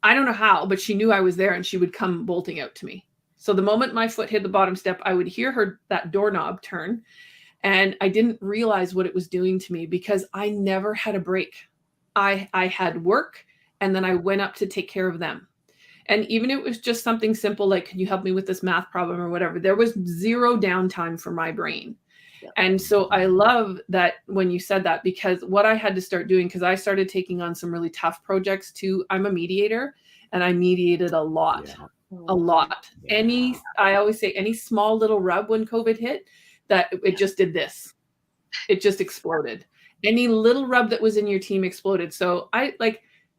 I don't know how, but she knew I was there and she would come bolting out to me. So the moment my foot hit the bottom step, I would hear that doorknob turn. And I didn't realize what it was doing to me because I never had a break. I had work, and then I went up to take care of them. And even if it was just something simple like, can you help me with this math problem or whatever, there was zero downtime for my brain. And so I love that when you said that, because what I had to start doing, because I started taking on some really tough projects too. I'm a mediator, and I mediated a lot. Yeah. I always say any small little rub when COVID hit, that it just did this. It just exploded. Any little rub that was in your team exploded. So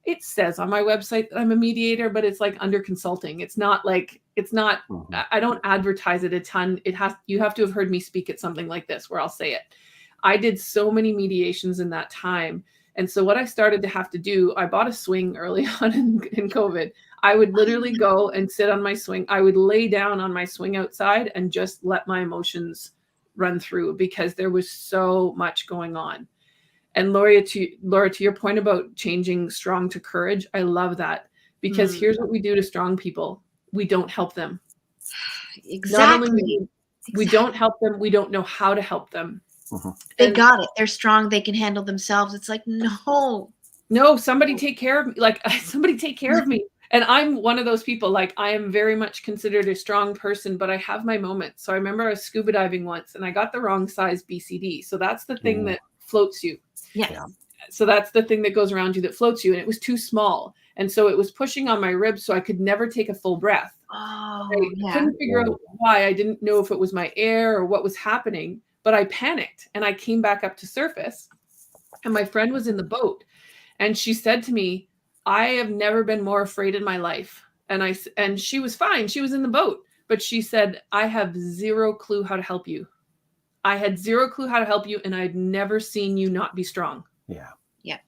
it says on my website that I'm a mediator, but it's like under consulting. It's not, I don't advertise it a ton. You have to have heard me speak at something like this where I'll say it. I did so many mediations in that time. And so what I started to have to do, I bought a swing early on in COVID. I would literally go and sit on my swing. I would lay down on my swing outside and just let my emotions run through, because there was so much going on. And Laura, to your point about changing strong to courage, I love that, because here's what we do to strong people. We don't help them. Exactly. We don't help them. We don't know how to help them. They got it. They're strong. They can handle themselves. It's like, no, somebody take care of me. Somebody take care of me. And I'm one of those people, like, I am very much considered a strong person, but I have my moments. So I remember I was scuba diving once and I got the wrong size BCD. So that's the thing that floats you. Yeah. So that's the thing that goes around you that floats you. And it was too small. And so it was pushing on my ribs. So I could never take a full breath. Oh, I couldn't figure out why. I didn't know if it was my air or what was happening, but I panicked and I came back up to surface, and my friend was in the boat, and she said to me, I have never been more afraid in my life. And she was fine. She was in the boat, but she said, I have zero clue how to help you. I had zero clue how to help you, and I'd never seen you not be strong. Yeah. Yeah.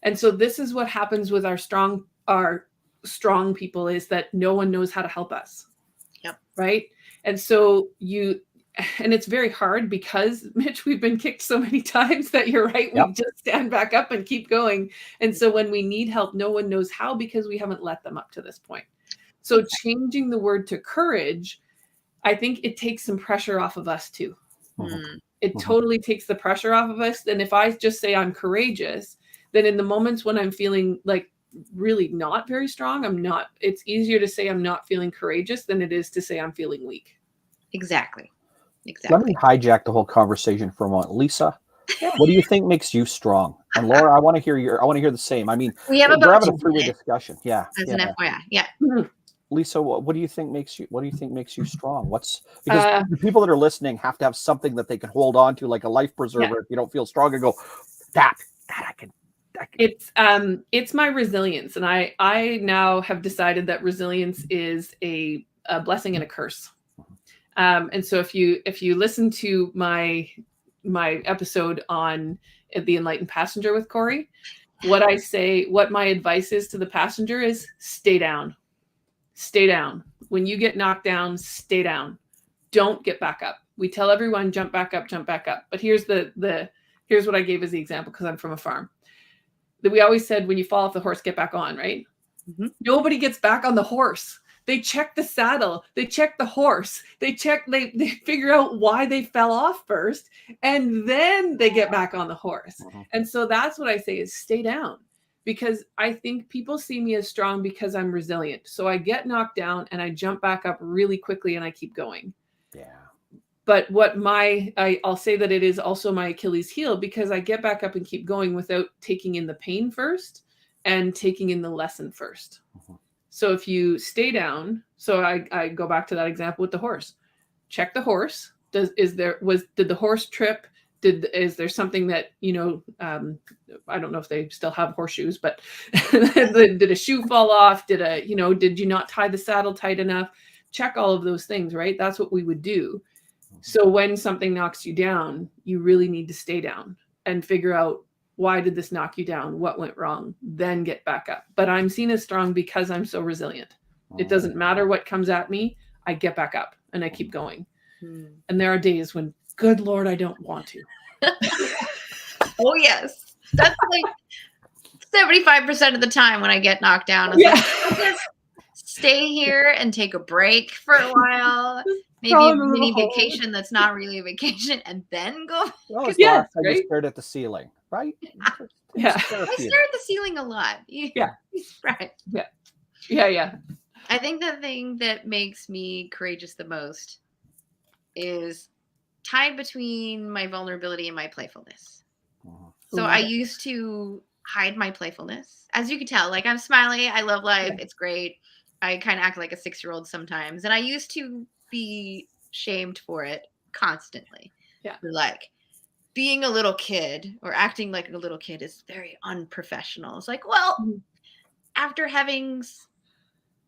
And so this is what happens with our strong people, is that no one knows how to help us. Yep. Right. And so and it's very hard because, Mitch, we've been kicked so many times that you're right. We just stand back up and keep going. And so when we need help, no one knows how, because we haven't let them up to this point. So changing the word to courage, I think it takes some pressure off of us too. It totally takes the pressure off of us. And if I just say I'm courageous, then in the moments when I'm feeling like really not very strong, it's easier to say I'm not feeling courageous than it is to say I'm feeling weak. Exactly. Let me hijack the whole conversation for a moment. Lisa, what do you think makes you strong? And Laura, I want to hear the same. I mean, we have we're having a three-way discussion. Yeah. As an FYI. Yeah. Lisa, what do you think makes you strong? Because the people that are listening have to have something that they can hold on to, like a life preserver. If you don't feel strong, and go, that I can. It's my resilience, and I now have decided that resilience is a blessing and a curse. And so if you listen to my episode on the Enlightened Passenger with Corey, what my advice is to the passenger is stay down. Stay down. When you get knocked down, stay down. Don't get back up. We tell everyone jump back up. But here's here's what I gave as the example, because I'm from a farm. That we always said, when you fall off the horse, get back on, right? Nobody gets back on the horse. They check the saddle, they check the horse, they figure out why they fell off first, and then they get back on the horse. And so that's what I say is stay down, because I think people see me as strong because I'm resilient. So I get knocked down and I jump back up really quickly and I keep going. Yeah. But I'll say that it is also my Achilles heel, because I get back up and keep going without taking in the pain first and taking in the lesson first. So if you stay down, so I go back to that example with the horse. Check the horse. Did the horse trip? Is there something that, I don't know if they still have horseshoes, but did a shoe fall off? Did you not tie the saddle tight enough? Check all of those things, right? That's what we would do. So when something knocks you down, you really need to stay down and figure out, why did this knock you down? What went wrong? Then get back up. But I'm seen as strong because I'm so resilient. It doesn't matter what comes at me. I get back up and I keep going. And there are days when, good Lord, I don't want to. Oh, yes. That's like 75% of the time when I get knocked down. Like, stay here and take a break for a while. Maybe crawl a in a little mini hole. vacation that's not really a vacation, and then go. Well, it's Yes, last time you right? stared at the ceiling, right? Yeah. I stare at the ceiling a lot. Yeah. Right. Yeah. I think the thing that makes me courageous the most is tied between my vulnerability and my playfulness. So I used to hide my playfulness. As you can tell, like I'm smiley. I love life. Yeah. It's great. I kind of act like a 6-year-old sometimes. And I used to be shamed for it constantly. Yeah. Like being a little kid or acting like a little kid is very unprofessional. It's like, well, after having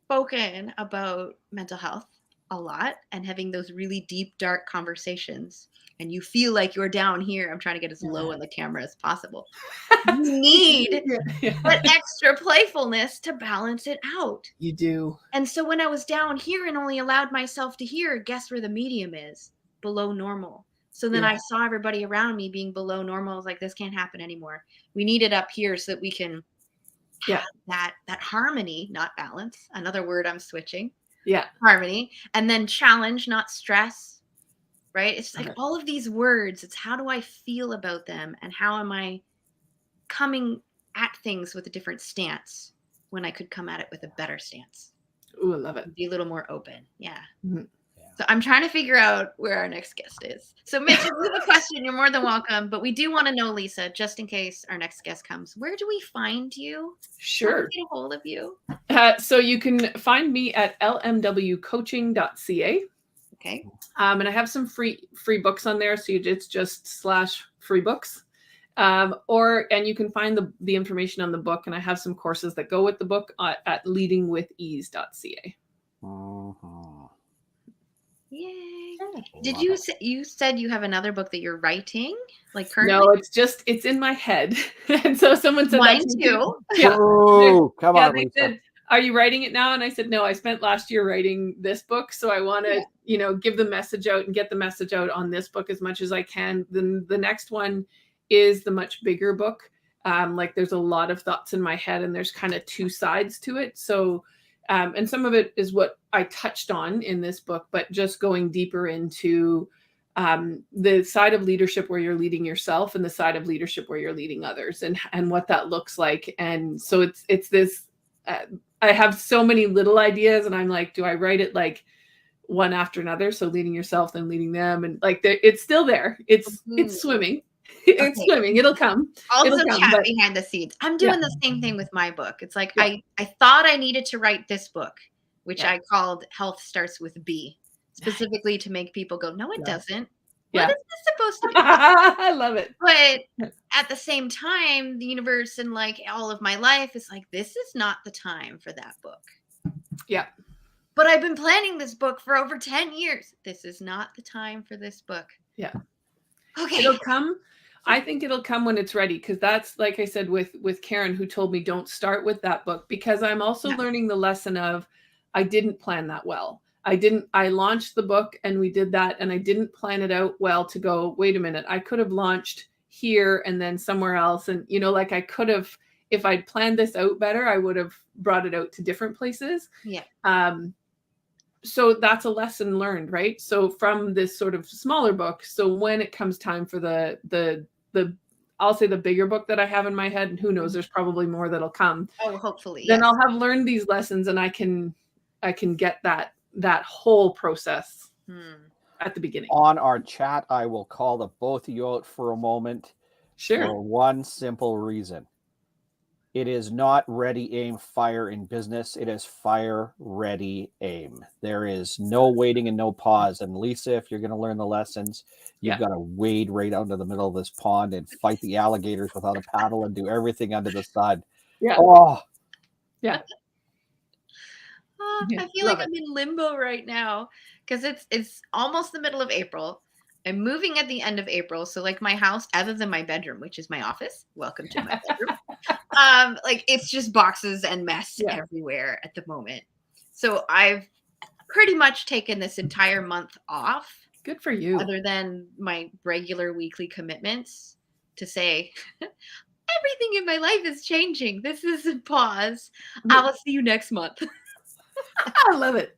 spoken about mental health a lot and having those really deep, dark conversations, and you feel like you're down here, I'm trying to get as low on the camera as possible. You need that extra playfulness to balance it out. You do. And so when I was down here and only allowed myself to hear, guess where the medium is? Below normal. So then I saw everybody around me being below normal. I was like, this can't happen anymore. We need it up here so that we can have that harmony, not balance. Another word I'm switching. Yeah. Harmony. And then challenge, not stress. Right? It's like all of these words. It's how do I feel about them? And how am I coming at things with a different stance when I could come at it with a better stance? Ooh, I love it. Be a little more open. Yeah. Mm-hmm. So I'm trying to figure out where our next guest is. So Mitch, if you have a question, you're more than welcome. But we do want to know, Lisa, just in case our next guest comes, where do we find you? Sure. How do we get a hold of you? So you can find me at lmwcoaching.ca. Okay. And I have some free books on there. So it's just /free books. And you can find the information on the book. And I have some courses that go with the book at leadingwithease.ca. Yay. Did you said you have another book that you're writing? Like currently? No, it's in my head. And so someone said mine that to me. too. Yeah. Oh, come on, they Lisa. said, are you writing it now? And I said, no, I spent last year writing this book. So I want to, give the message out and get the message out on this book as much as I can. Then the next one is the much bigger book. Like there's a lot of thoughts in my head and there's kind of two sides to it. So, and some of it is what I touched on in this book, but just going deeper into the side of leadership where you're leading yourself and the side of leadership where you're leading others and what that looks like. And so it's this, I have so many little ideas and I'm like, do I write it like one after another? So leading yourself, then leading them. And like, it's still there. It's swimming. It's swimming. It'll come. Also It'll come, chat but behind the scenes. I'm doing the same thing with my book. It's like I thought I needed to write this book, which I called Health Starts with B, specifically to make people go, no, it doesn't. What is this supposed to be? I love it. But at the same time, the universe and like all of my life is like, this is not the time for that book. Yeah. But I've been planning this book for over 10 years. This is not the time for this book. Yeah. Okay. It'll come. I think it'll come when it's ready. Cause that's, like I said, with Karen, who told me don't start with that book, because I'm also learning the lesson of, I didn't plan that well. I launched the book and we did that. And I didn't plan it out well to go, wait a minute, I could have launched here and then somewhere else. And, like I could have, if I'd planned this out better, I would have brought it out to different places. Yeah. So that's a lesson learned, right? So from this sort of smaller book, so when it comes time for the I'll say the bigger book that I have in my head, and who knows, there's probably more that'll come. Oh, hopefully. Then I'll have learned these lessons and I can get that whole process at the beginning. On our chat, I will call the both of you out for a moment. Sure. For one simple reason. It is not ready, aim, fire in business. It is fire, ready, aim. There is no waiting and no pause. And Lisa, if you're going to learn the lessons, you've got to wade right out into the middle of this pond and fight the alligators without a paddle and do everything under the sun. Yeah. Oh. Yeah. I feel like I'm in limbo right now because it's almost the middle of April. I'm moving at the end of April. So like my house, other than my bedroom, which is my office, welcome to my bedroom. Like it's just boxes and mess everywhere at the moment. So I've pretty much taken this entire month off. Good for you. Other than my regular weekly commitments to say, everything in my life is changing. This is a pause. I will see you next month. I love it.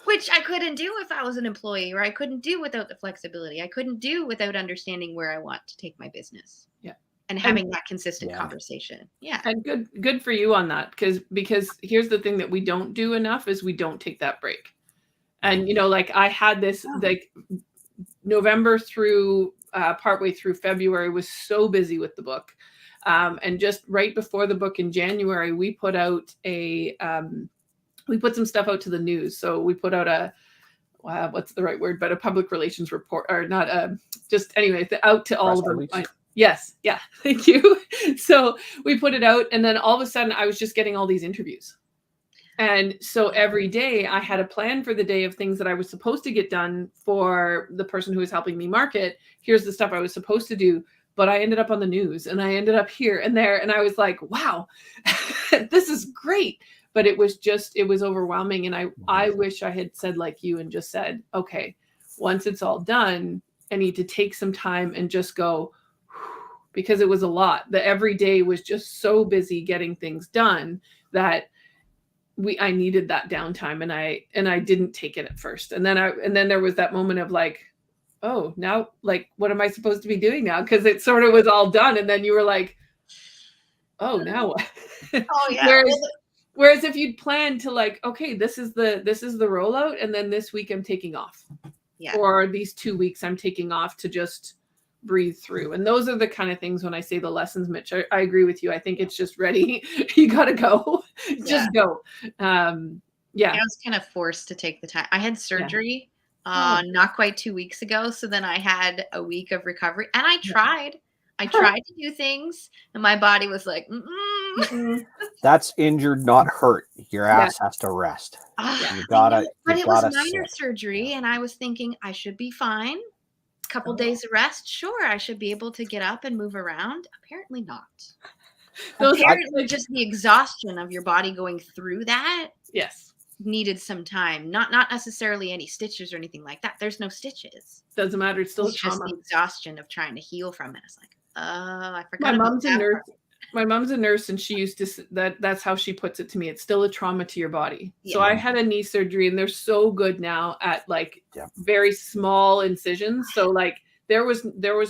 Which I couldn't do if I was an employee, or I couldn't do without the flexibility. I couldn't do without understanding where I want to take my business. Yeah. And having that consistent conversation. Yeah. And good for you on that. Because here's the thing that we don't do enough is we don't take that break. And, you know, like I had this, like November through partway through February was so busy with the book. And just right before the book in January, we put out we put some stuff out to the news. So we put out what's the right word, but a public relations report, or not, just anyway, out to all of them. Yes. Yeah. Thank you. So we put it out, and then all of a sudden I was just getting all these interviews. And so every day I had a plan for the day of things that I was supposed to get done for the person who was helping me market. Here's the stuff I was supposed to do, but I ended up on the news, and I ended up here and there. And I was like, wow, this is great. But it was overwhelming. And I wish I had said like you and just said, okay, once it's all done, I need to take some time and just go, because it was a lot. The every day was just so busy getting things done that I needed that downtime, and I didn't take it at first. And then there was that moment of like, oh, now, like, what am I supposed to be doing now? Because it sort of was all done. And then you were like, oh, now what? Oh yeah. Whereas if you'd planned to like, okay, this is the rollout, and then this week I'm taking off. Yeah. Or these 2 weeks I'm taking off to just breathe through. And those are the kind of things when I say the lessons, Mitch, I agree with you. I think it's just ready. You got to go. Just go. I was kind of forced to take the time. I had surgery not quite 2 weeks ago. So then I had a week of recovery, and I tried to do things, and my body was like, That's injured, not hurt. Your ass has to rest. You gotta, but it was minor surgery, and I was thinking I should be fine. A couple days of rest, sure, I should be able to get up and move around. Apparently not. Apparently just the exhaustion of your body going through that. Yes. Needed some time. Not necessarily any stitches or anything like that. There's no stitches. Doesn't matter. It's still just the exhaustion of trying to heal from it. It's like, oh, I forgot. My mom's a nurse, and she used to that's how she puts it to me. It's still a trauma to your body. Yeah. So I had a knee surgery, and they're so good now at like very small incisions. So like there was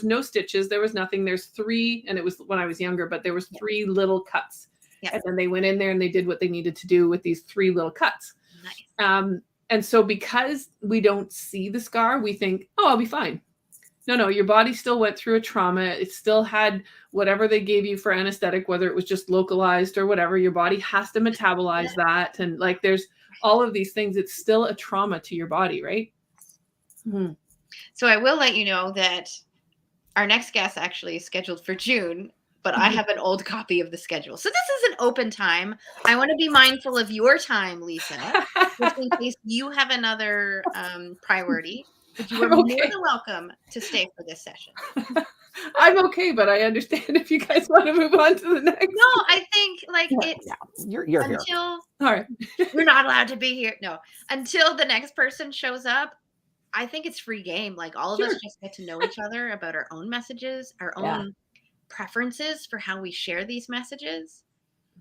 no stitches, there was nothing. There's 3, and it was when I was younger, but there was 3 little cuts. Yeah. And then they went in there and they did what they needed to do with these 3 little cuts. Nice. And so because we don't see the scar, we think, oh, I'll be fine. No, your body still went through a trauma. It still had whatever they gave you for anesthetic, whether it was just localized or whatever. Your body has to metabolize that. And like, there's all of these things. It's still a trauma to your body, right? Mm-hmm. So I will let you know that our next guest actually is scheduled for June, but I have an old copy of the schedule. So this is an open time. I want to be mindful of your time, Lisa, just in case you have another priority. But you are more than welcome to stay for this session. I'm okay, but I understand if you guys want to move on to the next. No, I think like it's you're until here. All right. We're not allowed to be here. No, until the next person shows up. I think it's free game. Like all of us just get to know each other about our own messages, our own preferences for how we share these messages.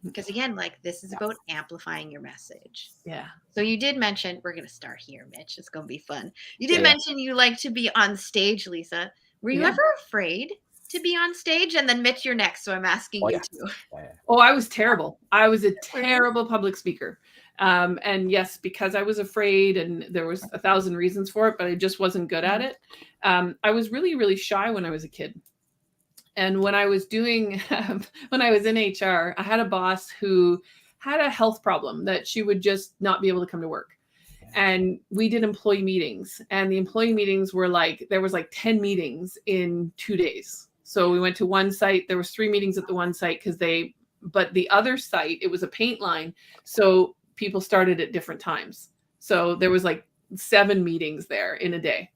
Because again, like this is about amplifying your message. Yeah. So you did mention, we're going to start here, Mitch. It's going to be fun. You did mention you like to be on stage, Lisa. Were you ever afraid to be on stage? And then Mitch, you're next. So I'm asking you too. Oh, I was terrible. I was a terrible public speaker. And yes, because I was afraid, and there was 1,000 reasons for it, but I just wasn't good at it. I was really, really shy when I was a kid. And when I was in HR, I had a boss who had a health problem that she would just not be able to come to work. And we did employee meetings, and the employee meetings were like, there was like 10 meetings in 2 days. So we went to one site, there was 3 meetings at the one site but the other site, it was a paint line. So people started at different times. So there was like 7 meetings there in a day.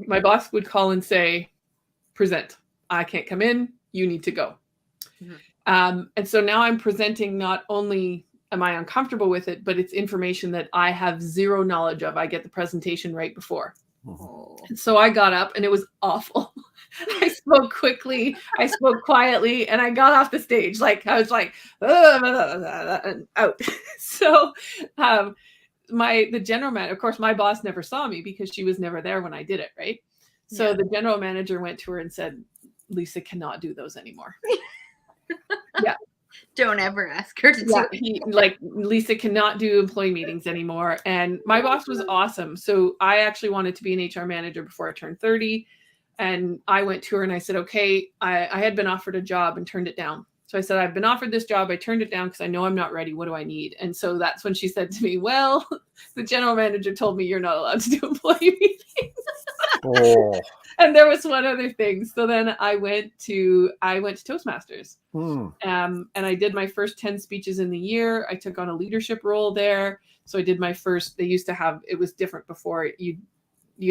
My boss would call and say, present. I can't come in. You need to go. Mm-hmm. And so now I'm presenting, not only am I uncomfortable with it, but it's information that I have zero knowledge of. I get the presentation right before. Oh. And so I got up, and it was awful. I spoke quickly. I spoke quietly, and I got off the stage. Like I was like, out. So the general manager, of course, my boss never saw me because she was never there when I did it, right? So the general manager went to her and said, Lisa cannot do those anymore. Yeah. Don't ever ask her to do it. Lisa cannot do employee meetings anymore. And my boss was awesome. So I actually wanted to be an HR manager before I turned 30. And I went to her and I said, okay, I had been offered a job and turned it down. So I said, I've been offered this job. I turned it down because I know I'm not ready. What do I need? And so that's when she said to me, well, the general manager told me you're not allowed to do employee meetings. Oh. And there was one other thing. So then I went to Toastmasters. And I did my first 10 speeches in the year. I took on a leadership role there. So I did my first, they used to have, it was different before, you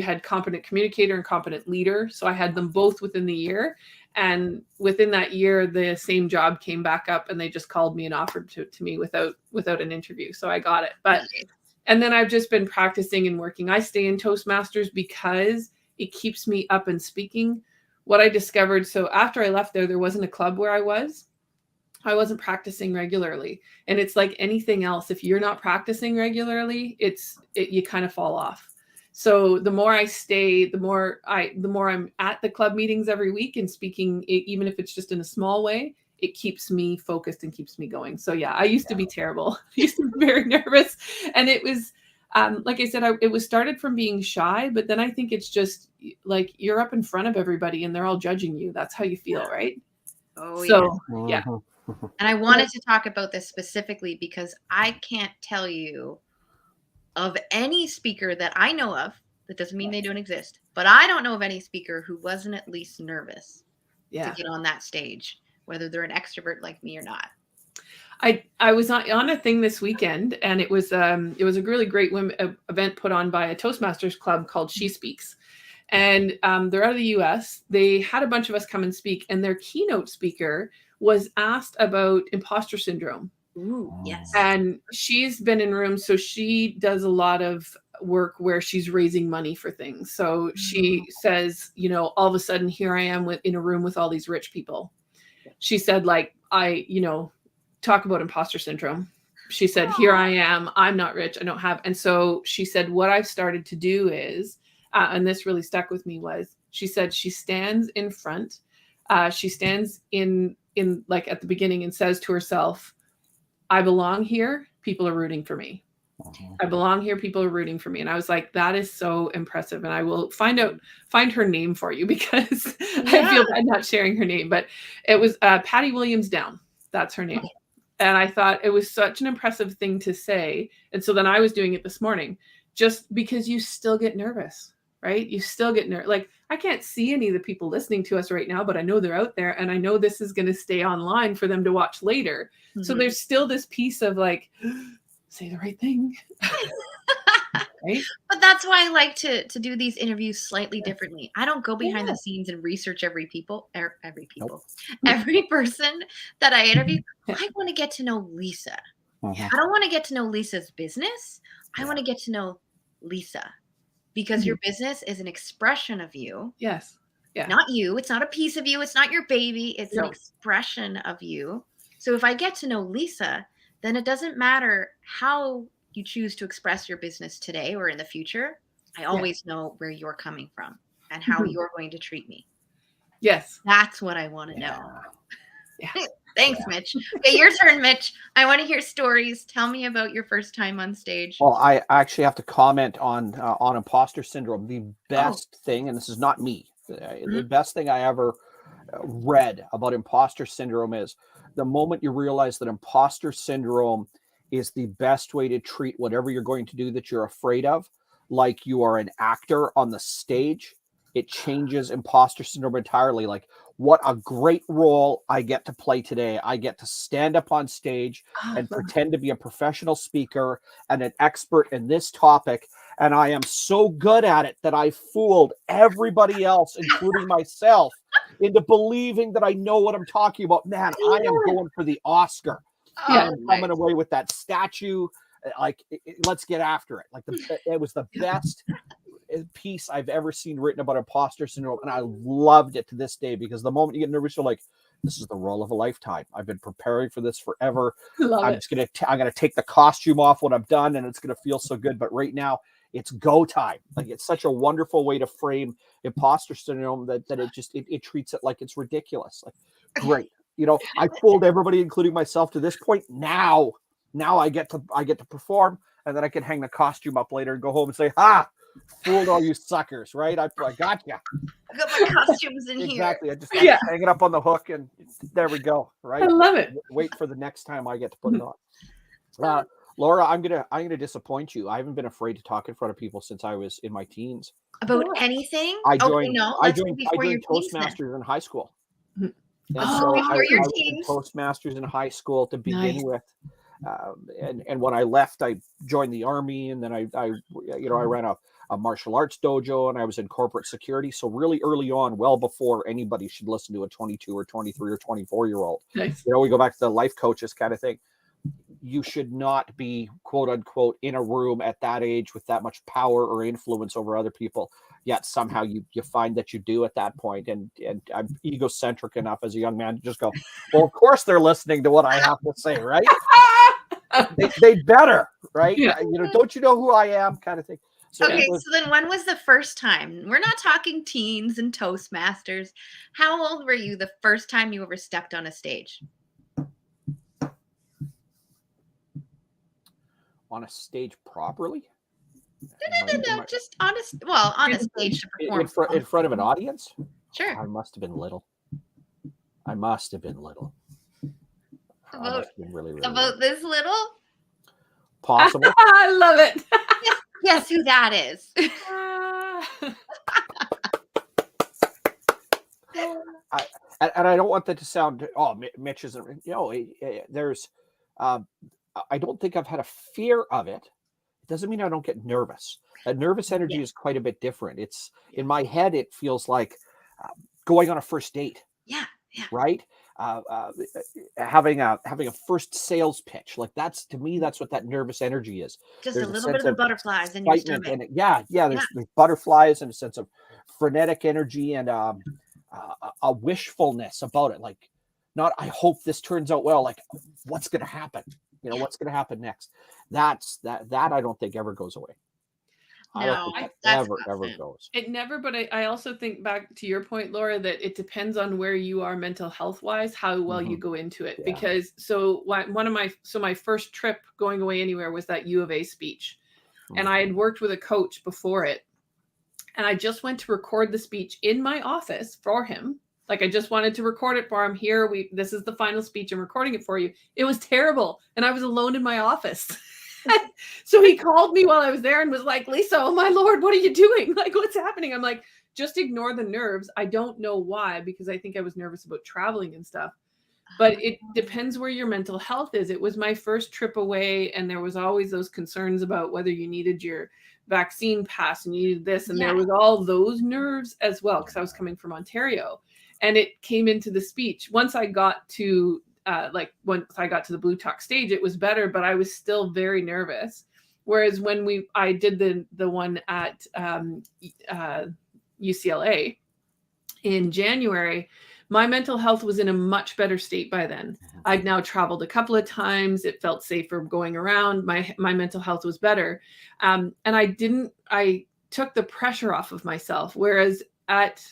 had competent communicator and competent leader. So I had them both within the year. And within that year, the same job came back up and they just called me and offered to me without an interview. So I got it. And then I've just been practicing and working. I stay in Toastmasters because it keeps me up and speaking. What I discovered, so after I left there wasn't a club where I wasn't practicing regularly. And it's like anything else. If you're not practicing regularly, you kind of fall off. So the more I stay, the more I'm at the club meetings every week and speaking, even if it's just in a small way, it keeps me focused and keeps me going. So yeah, I used to be terrible. I used to be very nervous. And it was, like I said, it was started from being shy, but then I think it's just like you're up in front of everybody and they're all judging you. That's how you feel, right? Oh, so, yeah. And I wanted to talk about this specifically because I can't tell you of any speaker that I know of. That doesn't mean they don't exist, but I don't know of any speaker who wasn't at least nervous to get on that stage, whether they're an extrovert like me or not. I was on a thing this weekend, and it was a really great event put on by a Toastmasters club called She Speaks. And they're out of the US. They had a bunch of us come and speak, and their keynote speaker was asked about imposter syndrome. Ooh, yes. And she's been in rooms, so she does a lot of work where she's raising money for things. So she says, all of a sudden here I am in a room with all these rich people. She said, talk about imposter syndrome. She said, here I am, I'm not rich, I don't have. And so she said, what I've started to do is, and this really stuck with me, was she said she stands in front, she stands in like at the beginning and says to herself, I belong here, people are rooting for me. I belong here, people are rooting for me. And I was like, that is so impressive. And I will find her name for you because I feel bad not sharing her name, but it was Patty Williams Down. That's her name. And I thought it was such an impressive thing to say. And so then I was doing it this morning, just because you still get nervous, right? You still get nervous. Like, I can't see any of the people listening to us right now, but I know they're out there and I know this is going to stay online for them to watch later. Mm-hmm. So there's still this piece of like, say the right thing. Right? But that's why I like to do these interviews slightly differently. I don't go behind the scenes and research every person that I interview. I want to get to know Lisa. I don't want to get to know Lisa's business. I want to get to know Lisa because your business is an expression of you. Yes. Yeah. Not you. It's not a piece of you. It's not your baby. It's an expression of you. So if I get to know Lisa, then it doesn't matter how you choose to express your business today or in the future. I always know where you're coming from and how you're going to treat me. Yes. That's what I want to know. Yeah. Thanks, Mitch. Okay, your turn, Mitch. I want to hear stories. Tell me about your first time on stage. Well, I actually have to comment on imposter syndrome. The best thing, and this is not me, the best thing I ever read about imposter syndrome is the moment you realize that imposter syndrome is the best way to treat whatever you're going to do that you're afraid of, like you are an actor on the stage. It changes imposter syndrome entirely. Like, what a great role I get to play today. I get to stand up on stage and pretend to be a professional speaker and an expert in this topic. And I am so good at it that I fooled everybody else, including myself, into believing that I know what I'm talking about. Man, I am going for the Oscar. I'm coming away with that statue. Like, let's get after it. Like, it was the best piece I've ever seen written about imposter syndrome, and I loved it to this day because the moment you get nervous, you're like, This is the role of a lifetime. I've been preparing for this forever. Love I'm it. just I'm gonna take the costume off when I'm done, and it's gonna feel so good. But right now, it's go time. Like, it's such a wonderful way to frame imposter syndrome that it treats it like it's ridiculous. Like, great, I fooled everybody, including myself, to this point. Now I get to perform, and then I can hang the costume up later and go home and say, "Ha, fooled all you suckers!" Right? I got you. I got my costumes in Exactly. here. I just hang it up on the hook, and there we go. Right? I love it. Wait for the next time I get to put it on. Laura, I'm gonna disappoint you. I haven't been afraid to talk in front of people since I was in my teens. About anything? I joined Toastmasters Toastmasters in high school. Mhm. And Oh, so before I your was in teens? Toastmasters in high school to begin Nice. with. And when I left, I joined the Army, and then I ran a martial arts dojo, and I was in corporate security. So really early on, well before anybody should listen to a 22 or 23 or 24-year-old. Nice. We go back to the life coaches kind of thing. You should not be, quote unquote, in a room at that age with that much power or influence over other people. Yet somehow you find that you do at that point. And I'm egocentric enough as a young man to just go, well, of course they're listening to what I have to say, right? they better, right? Yeah. Don't you know who I am, kind of thing. So Okay, so then when was the first time? We're not talking teens and Toastmasters. How old were you the first time you ever stepped on a stage? on a stage properly? No, just on a stage to perform. In front of an audience? Sure. I must have been little. I must have been little. About this little? Possible. I love it. Guess who that is? And I don't want that to sound, Mitch isn't, there's, I don't think I've had a fear of it. It doesn't mean I don't get nervous. That nervous energy is quite a bit different. It's in my head, it feels like going on a first date. Yeah. Right? Having a first sales pitch. Like, to me, that's what that nervous energy is. Just There's a little bit of the butterflies in your stomach. And there's butterflies and a sense of frenetic energy and a wishfulness about it. Like, not, I hope this turns out well. Like, what's going to happen? What's going to happen next? That I don't think ever goes away. No, ever goes. It never, but I also think, back to your point, Laura, that it depends on where you are mental health wise, how well you go into it. Yeah. Because my first trip going away anywhere was that U of A speech. And I had worked with a coach before it. And I just went to record the speech in my office for him. Like, I just wanted to record it for him. Here, this is the final speech. I'm recording it for you. It was terrible. And I was alone in my office. So he called me while I was there and was like, Lisa, oh my Lord, what are you doing? Like, what's happening? I'm like, just ignore the nerves. I don't know why, because I think I was nervous about traveling and stuff. But it depends where your mental health is. It was my first trip away, and there was always those concerns about whether you needed your vaccine pass and you needed this. And there was all those nerves as well, because I was coming from Ontario. And it came into the speech. Once I got to once I got to the Blue Talk stage, it was better, but I was still very nervous. Whereas when I did the one at UCLA in January, my mental health was in a much better state by then. I'd now traveled a couple of times. It felt safer going around. My mental health was better. And I took the pressure off of myself. Whereas at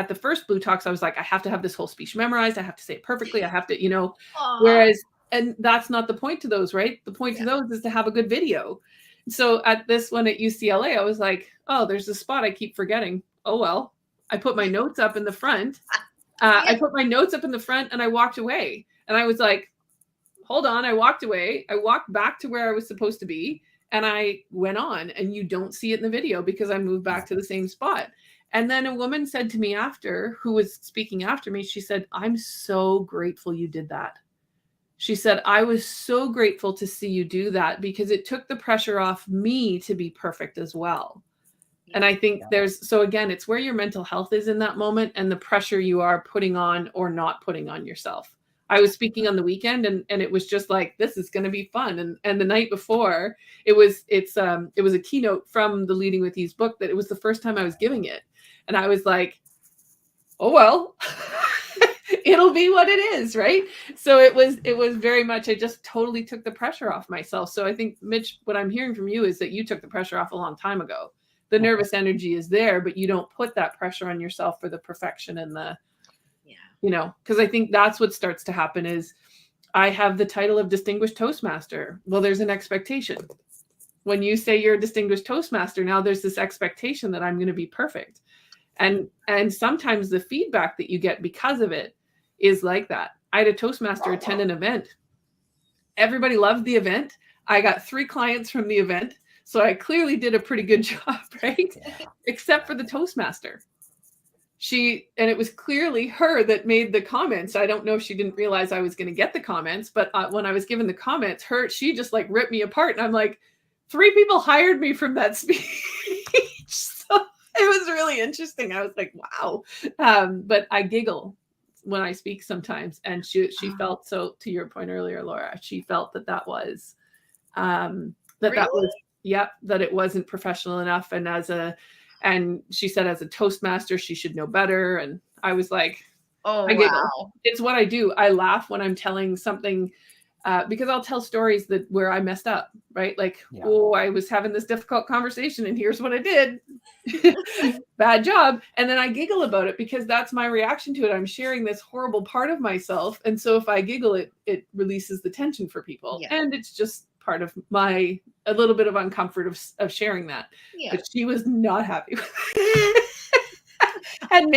the first Blue Talks, I was like, I have to have this whole speech memorized. I have to say it perfectly. I have to, whereas, and that's not the point to those, right? The point to those is to have a good video. So at this one at UCLA, I was like, oh, there's a spot I keep forgetting. Oh, well, I put my notes up in the front. And I walked away, and I was like, hold on. I walked away. I walked back to where I was supposed to be, and I went on, and you don't see it in the video because I moved back to the same spot. And then a woman said to me after, who was speaking after me, she said, I'm so grateful you did that. She said, I was so grateful to see you do that, because it took the pressure off me to be perfect as well. And I think so again, it's where your mental health is in that moment and the pressure you are putting on or not putting on yourself. I was speaking on the weekend and it was just like, this is going to be fun. And the night before it was a keynote from the Leading with Ease book that it was the first time I was giving it. And I was like, oh, well, it'll be what it is, right? So it was very much, I just totally took the pressure off myself. So I think, Mitch, what I'm hearing from you is that you took the pressure off a long time ago. The nervous energy is there, but you don't put that pressure on yourself for the perfection and the, you know, because I think that's what starts to happen is I have the title of Distinguished Toastmaster. Well, there's an expectation. When you say you're a Distinguished Toastmaster, now there's this expectation that I'm going to be perfect. And sometimes the feedback that you get because of it is like that. I had a Toastmaster attend an event. Everybody loved the event. I got 3 clients from the event. So I clearly did a pretty good job, right? Except for the Toastmaster. And it was clearly her that made the comments. I don't know if she didn't realize I was going to get the comments, but when I was given the comments, she just like ripped me apart. And I'm like, 3 people hired me from that speech. So it was really interesting. I was like, wow. But I giggle when I speak sometimes. And she felt, so to your point earlier, Laura, she felt that was, that it wasn't professional enough. And she said, as a Toastmaster, she should know better. And I was like, oh, I giggle. wow. It's what I do. I laugh when I'm telling something, because I'll tell stories where I messed up, right? Like, I was having this difficult conversation and here's what I did. Bad job. And then I giggle about it because that's my reaction to it. I'm sharing this horrible part of myself. And so if I giggle, it releases the tension for people. Yeah. And it's just part of a little bit of uncomfort of sharing that. Yeah. But she was not happy with it. and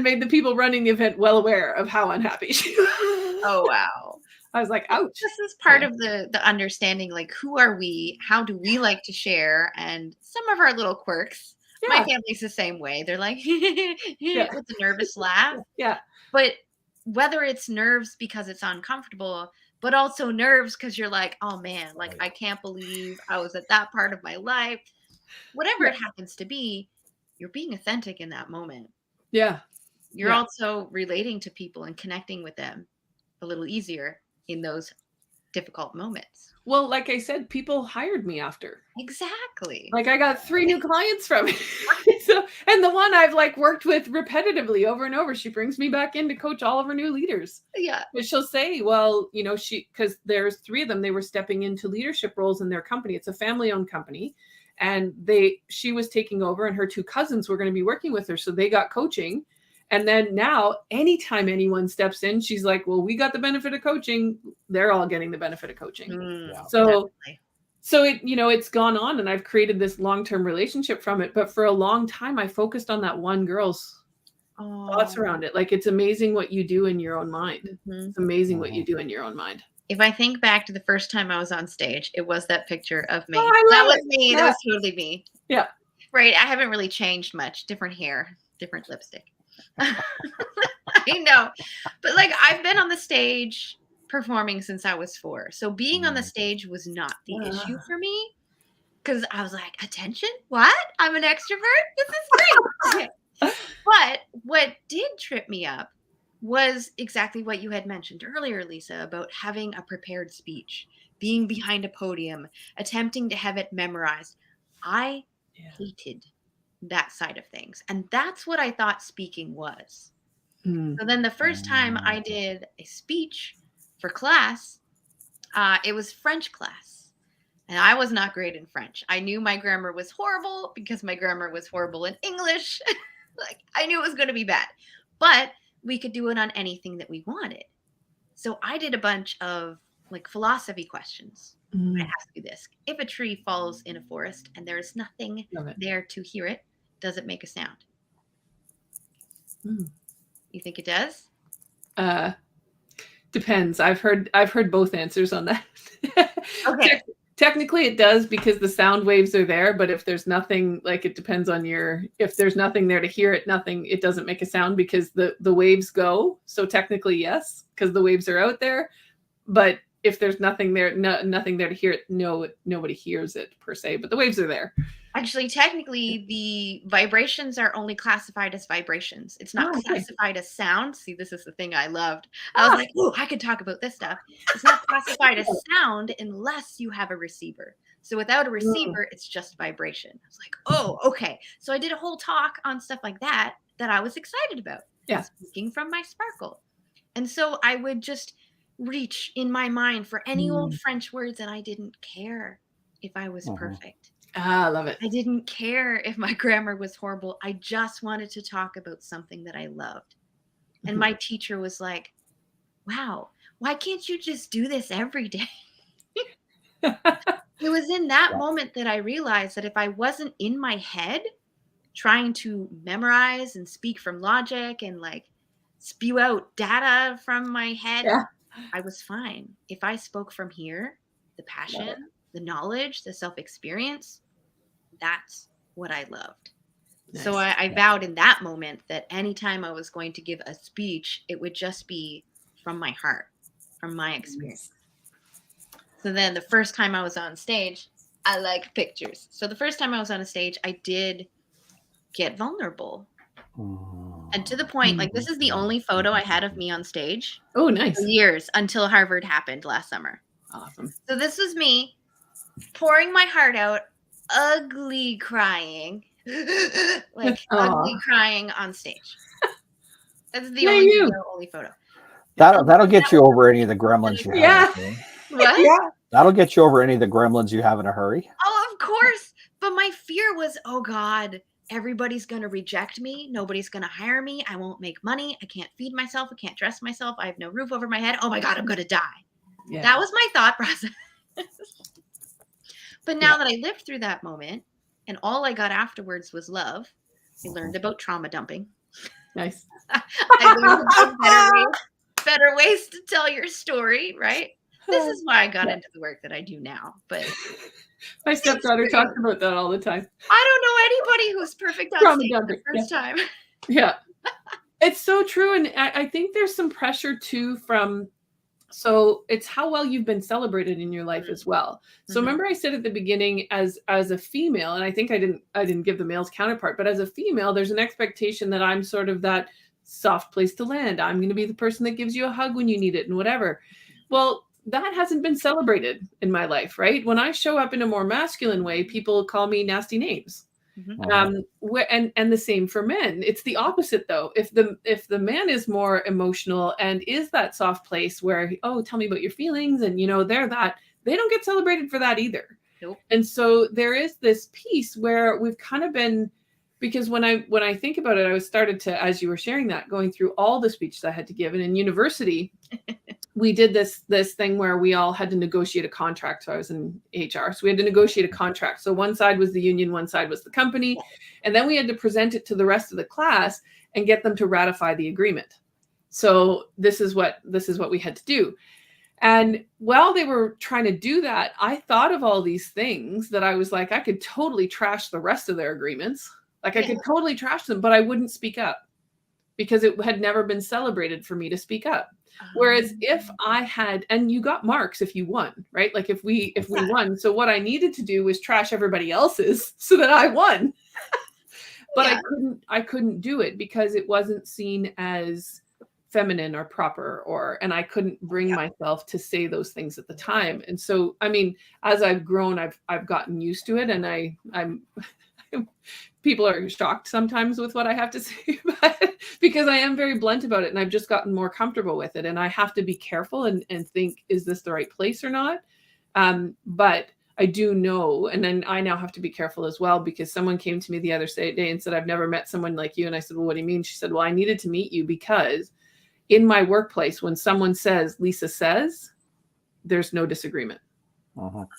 made the people running the event well aware of how unhappy she was. Oh, wow. I was like, ouch. This is part of the understanding, like, who are we? How do we like to share? And some of our little quirks. Yeah. My family's the same way. They're like, with a nervous laugh. Yeah. But whether it's nerves because it's uncomfortable, but also nerves because you're like, oh man, like, I can't believe I was at that part of my life. Whatever it happens to be, you're being authentic in that moment. Yeah. You're also relating to people and connecting with them a little easier in those difficult moments. Well, like I said, people hired me after. Exactly. Like, I got 3 new clients from it. So, and the one I've like worked with repetitively over and over, she brings me back in to coach all of her new leaders. Yeah. But she'll say, well, you know, because there's 3 of them, they were stepping into leadership roles in their company. It's a family-owned company. And she was taking over and her 2 cousins were going to be working with her. So they got coaching. And then now, anytime anyone steps in, she's like, well, we got the benefit of coaching. They're all getting the benefit of coaching. So it, you know, it's gone on and I've created this long-term relationship from it. But for a long time, I focused on that one girl's thoughts around it. Like, it's amazing what you do in your own mind. It's amazing what you do in your own mind. If I think back to the first time I was on stage, it was that picture of me. Oh, that was me. Yeah. That was totally me. Yeah. Right. I haven't really changed much. Different hair, different lipstick. I know. But like, I've been on the stage performing since I was 4. So being on the stage was not the issue for me. Because I was like, attention? What? I'm an extrovert? This is great. But what did trip me up was exactly what you had mentioned earlier, Lisa, about having a prepared speech, being behind a podium, attempting to have it memorized. I hated that side of things. And that's what I thought speaking was. So then the first time I did a speech for class, it was French class. And I was not great in French. I knew my grammar was horrible because my grammar was horrible in English. Like, I knew it was going to be bad. But we could do it on anything that we wanted. So I did a bunch of like philosophy questions. I ask you this. If a tree falls in a forest and there is nothing there to hear it, does it make a sound? You think it does? Depends. I've heard both answers on that. Okay. Technically it does because the sound waves are there, but if there's nothing, like, it depends on if there's nothing there to hear it, it doesn't make a sound because the waves go. So technically yes, because the waves are out there. But if there's nothing there, nothing there to hear it, nobody hears it per se, but the waves are there. Actually, technically, the vibrations are only classified as vibrations. It's not classified as sound. See, this is the thing I loved. I was like, oh, I could talk about this stuff. It's not classified as sound unless you have a receiver. So without a receiver, it's just vibration. I was like, oh, okay. So I did a whole talk on stuff like that I was excited about. Yeah. Speaking from my sparkle. And so I would just reach in my mind for any old French words, and I didn't care if I was perfect. I love it. I didn't care if my grammar was horrible. I just wanted to talk about something that I loved. And my teacher was like, wow, why can't you just do this every day? It was in that moment that I realized that if I wasn't in my head trying to memorize and speak from logic and like spew out data from my head, Yeah. I was fine. If I spoke from here, the passion, the knowledge, the self-experience, that's what I loved. Nice. So I vowed in that moment that anytime I was going to give a speech, it would just be from my heart, from my experience. So then the first time I was on stage, I like pictures. So the first time I was on a stage, I did get vulnerable. And to the point, like this is the only photo I had of me on stage. Oh, nice. For years until Harvard happened last summer. Awesome. So this was me pouring my heart out, ugly crying, like ugly crying on stage. That's the only photo. That'll get you over any of the gremlins you have. What? Yeah. That'll get you over any of the gremlins you have in a hurry. Oh, of course. But my fear was, oh God, everybody's going to reject me. Nobody's going to hire me. I won't make money. I can't feed myself. I can't dress myself. I have no roof over my head. Oh my God, I'm going to die. Yeah. That was my thought process. But now that I lived through that moment and all I got afterwards was love, I learned about trauma dumping. Nice. I learned about better ways to tell your story, right? This is why I got into the work that I do now. But my stepdaughter talks about that all the time. I don't know anybody who's perfect on stage the first time. Yeah. It's so true. And I think there's some pressure too from, so it's how well you've been celebrated in your life as well. So remember I said at the beginning as a female, and I think I didn't give the male's counterpart, but as a female, there's an expectation that I'm sort of that soft place to land. I'm going to be the person that gives you a hug when you need it and whatever. Well, that hasn't been celebrated in my life, right? When I show up in a more masculine way, people call me nasty names. And the same for men. It's the opposite though. If the man is more emotional and is that soft place where, oh, tell me about your feelings, and they don't get celebrated for that either. Nope. And so there is this piece where we've kind of been, because when I think about it, I was started to, as you were sharing that, going through all the speeches I had to give. And in university, we did this thing where we all had to negotiate a contract. So I was in HR. So we had to negotiate a contract. So one side was the union, one side was the company. And then we had to present it to the rest of the class and get them to ratify the agreement. So this is what we had to do. And while they were trying to do that, I thought of all these things that I was like, I could totally trash the rest of their agreements. Like I could totally trash them, but I wouldn't speak up because it had never been celebrated for me to speak up. Whereas if I had, and you got marks if you won, right? Like if we won. So what I needed to do was trash everybody else's so that I won. But I couldn't do it because it wasn't seen as feminine or proper, and I couldn't bring myself to say those things at the time. And so, I mean, as I've grown, I've gotten used to it, and I'm people are shocked sometimes with what I have to say about it because I am very blunt about it, and I've just gotten more comfortable with it. And I have to be careful and think, is this the right place or not? But I do know, and then I now have to be careful as well, because someone came to me the other day and said, I've never met someone like you. And I said, well, what do you mean? She said, well, I needed to meet you because in my workplace, when someone says, Lisa says, there's no disagreement.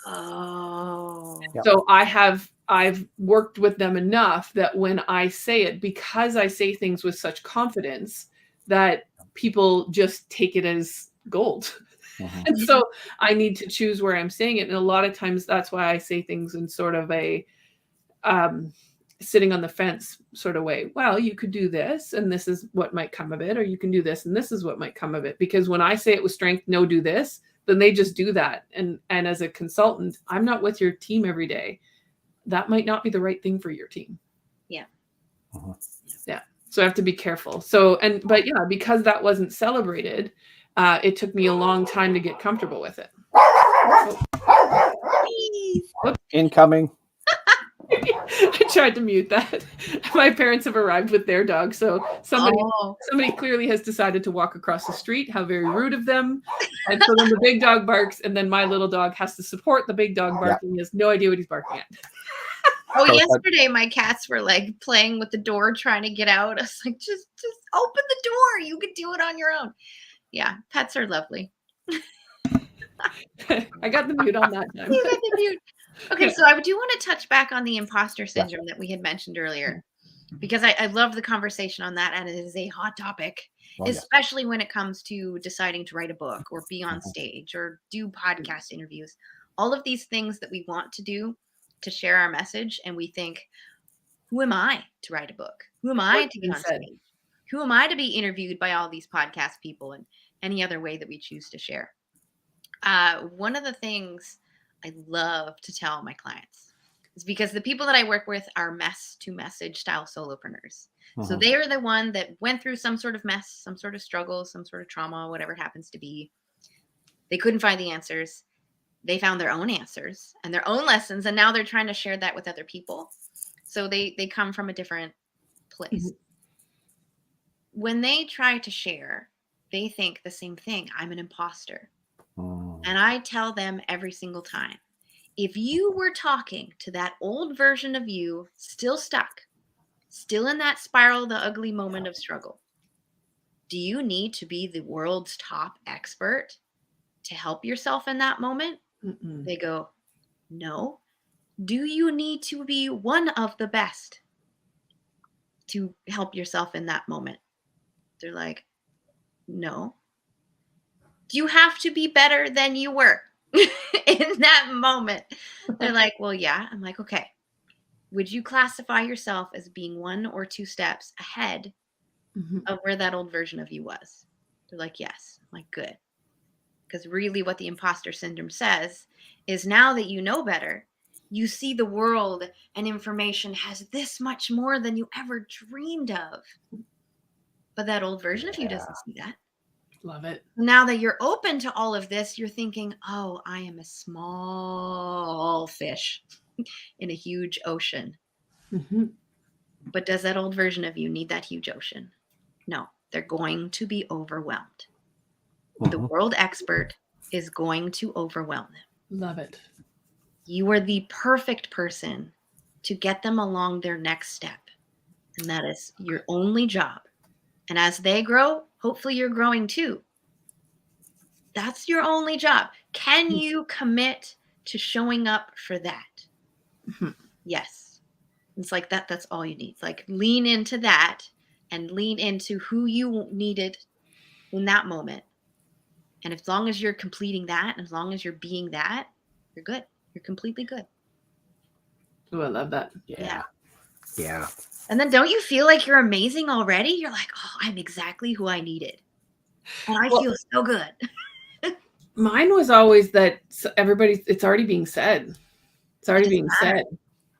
Oh. So I've worked with them enough that when I say it, because I say things with such confidence, that people just take it as gold. And so I need to choose where I'm saying it. And a lot of times that's why I say things in sort of a sitting on the fence sort of way. Well, you could do this and this is what might come of it, or you can do this and this is what might come of it. Because when I say it with strength, no, do this, then they just do that. And as a consultant, I'm not with your team every day. That might not be the right thing for your team. Yeah. Yeah. So I have to be careful. But because that wasn't celebrated, it took me a long time to get comfortable with it. Incoming. I tried to mute that. My parents have arrived with their dog, so somebody clearly has decided to walk across the street. How very rude of them. And so then the big dog barks, and then my little dog has to support the big dog barking. Yeah. He has no idea what he's barking at. Oh, yesterday my cats were like playing with the door, trying to get out. I was like, just open the door. You could do it on your own. Yeah, pets are lovely. I got the mute on that time. You got the mute. Okay, so I do want to touch back on the imposter syndrome that we had mentioned earlier, because I love the conversation on that, and it is a hot topic, especially when it comes to deciding to write a book or be on stage or do podcast interviews. All of these things that we want to do to share our message, and we think, who am I to write a book? Who am I to get on stage? Who am I to be interviewed by all these podcast people and any other way that we choose to share? One of the things I love to tell my clients is, because the people that I work with are mess to message style solopreneurs. So they are the one that went through some sort of mess, some sort of struggle, some sort of trauma, whatever it happens to be. They couldn't find the answers. They found their own answers and their own lessons, and now they're trying to share that with other people. So they come from a different place. When they try to share, they think the same thing. I'm an imposter. And I tell them every single time, if you were talking to that old version of you, still stuck, still in that spiral, the ugly moment of struggle, do you need to be the world's top expert to help yourself in that moment? They go, no. Do you need to be one of the best to help yourself in that moment? They're like, no. Do you have to be better than you were in that moment? They're like, well, yeah. I'm like, okay. Would you classify yourself as being 1 or 2 steps ahead of where that old version of you was? They're like, yes. I'm like, good. Because really what the imposter syndrome says is, now that you know better, you see the world and information has this much more than you ever dreamed of. But that old version of you doesn't see that. Love it. Now that you're open to all of this, you're thinking, oh, I am a small fish in a huge ocean. But does that old version of you need that huge ocean? No, they're going to be overwhelmed. The world expert is going to overwhelm them. Love it. You are the perfect person to get them along their next step. And that is your only job. And as they grow, hopefully you're growing too. That's your only job. Can you commit to showing up for that? Yes. It's like that. That's all you need. It's like, lean into that and lean into who you needed in that moment. And as long as you're completing that, and as long as you're being that, you're good. You're completely good. Oh, I love that. Yeah. And then don't you feel like you're amazing already? You're like, oh, I'm exactly who I needed. And I feel so good. Mine was always that it's already being said. It's already being said,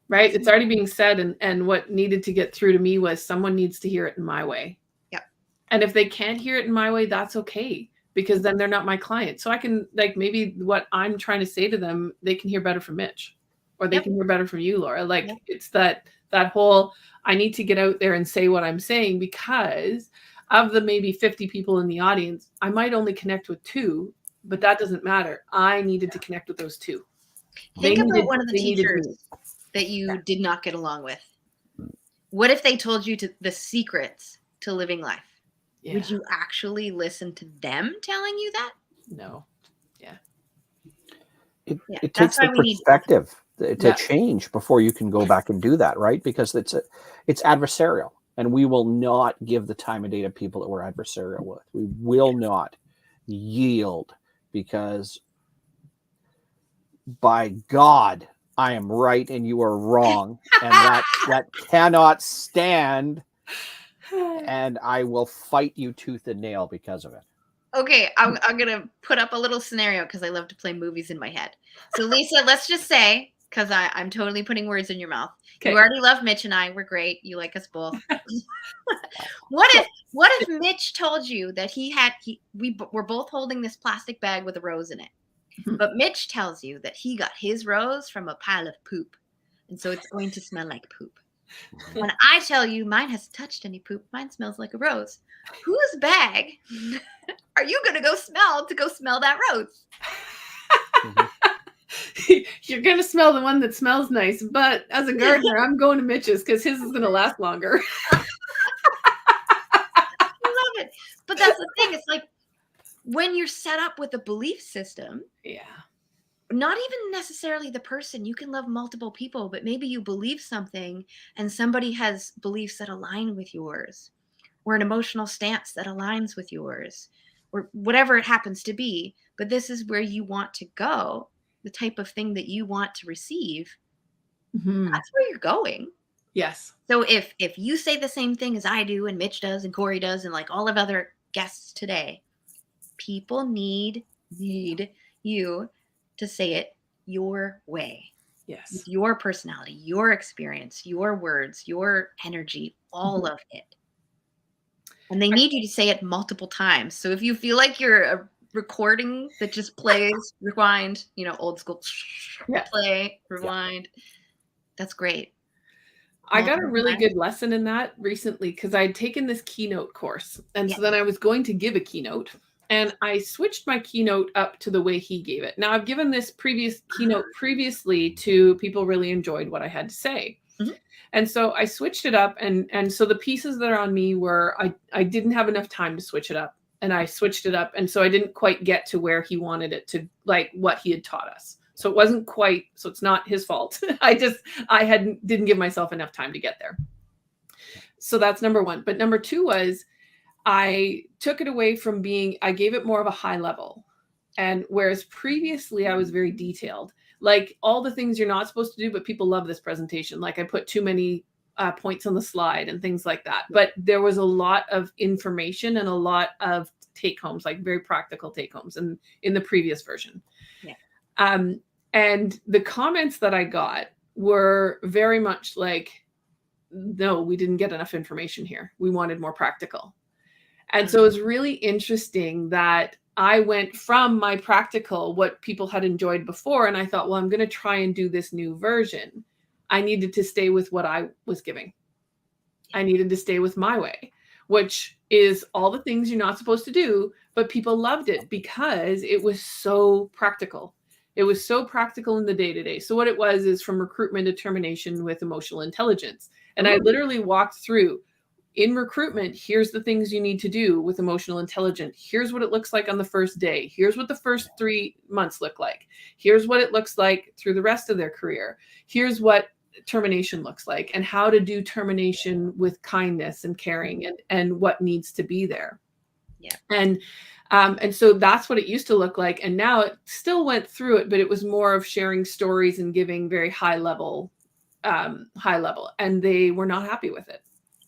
right? It's already being said. And what needed to get through to me was, someone needs to hear it in my way. Yep. And if they can't hear it in my way, that's okay. Because then they're not my client. So I can, like, maybe what I'm trying to say to them, they can hear better from Mitch, or they can hear better from you, Laura. Like, it's that whole, I need to get out there and say what I'm saying, because of the maybe 50 people in the audience, I might only connect with 2, but that doesn't matter. I needed to connect with those 2. Think about one of the teachers that you did not get along with. What if they told you the secrets to living life? Yeah. Would you actually listen to them telling you that? No. Yeah. It takes the perspective to change before you can go back and do that, right? Because it's adversarial, and we will not give the time of day to people that we're adversarial with. We will not yield, because by God, I am right and you are wrong, and that cannot stand. And I will fight you tooth and nail because of it. Okay, I'm going to put up a little scenario, because I love to play movies in my head. So, Lisa, let's just say, because I'm totally putting words in your mouth. Okay. You already love Mitch and I. We're great. You like us both. What if Mitch told you that we were both holding this plastic bag with a rose in it, but Mitch tells you that he got his rose from a pile of poop, and so it's going to smell like poop. When I tell you mine hasn't touched any poop, mine smells like a rose. Whose bag are you going to go smell that rose? You're going to smell the one that smells nice, but as a gardener, I'm going to Mitch's because his is going to last longer. I love it. But that's the thing. It's like when you're set up with a belief system, not even necessarily the person, you can love multiple people, but maybe you believe something and somebody has beliefs that align with yours, or an emotional stance that aligns with yours, or whatever it happens to be. But this is where you want to go, the type of thing that you want to receive. That's where you're going. Yes. So if you say the same thing as I do and Mitch does and Corey does and like all of other guests today, people need you to say it your way. Yes. With your personality, your experience, your words, your energy, all of it. And they need you to say it multiple times. So if you feel like you're a recording that just plays, rewind, old school, play, rewind, that's great. I got a really good lesson in that recently because I had taken this keynote course. And so then I was going to give a keynote. And I switched my keynote up to the way he gave it. Now, I've given this previous keynote previously to people really enjoyed what I had to say. And so I switched it up. And so the pieces that are on me were, I didn't have enough time to switch it up. And I switched it up. And so I didn't quite get to where he wanted it to, like what he had taught us. So it wasn't quite, so it's not his fault. I didn't give myself enough time to get there. So that's number one. But number two was, I took it away from I gave it more of a high level. And whereas previously I was very detailed, like all the things you're not supposed to do, but people love this presentation. Like I put too many points on the slide and things like that. But there was a lot of information and a lot of take homes, like very practical take homes in the previous version. And the comments that I got were very much like, no, we didn't get enough information here. We wanted more practical. And so it was really interesting that I went from my practical, what people had enjoyed before, and I thought, well, I'm going to try and do this new version. I needed to stay with what I was giving. I needed to stay with my way, which is all the things you're not supposed to do, but people loved it because it was so practical. It was so practical in the day-to-day. So what it was is from recruitment to termination with emotional intelligence. And I literally walked through, in recruitment, here's the things you need to do with emotional intelligence. Here's what it looks like on the first day. Here's what the first 3 months look like. Here's what it looks like through the rest of their career. Here's what termination looks like and how to do termination with kindness and caring and what needs to be there. And so that's what it used to look like. And now it still went through it, but it was more of sharing stories and giving very high level. And they were not happy with it.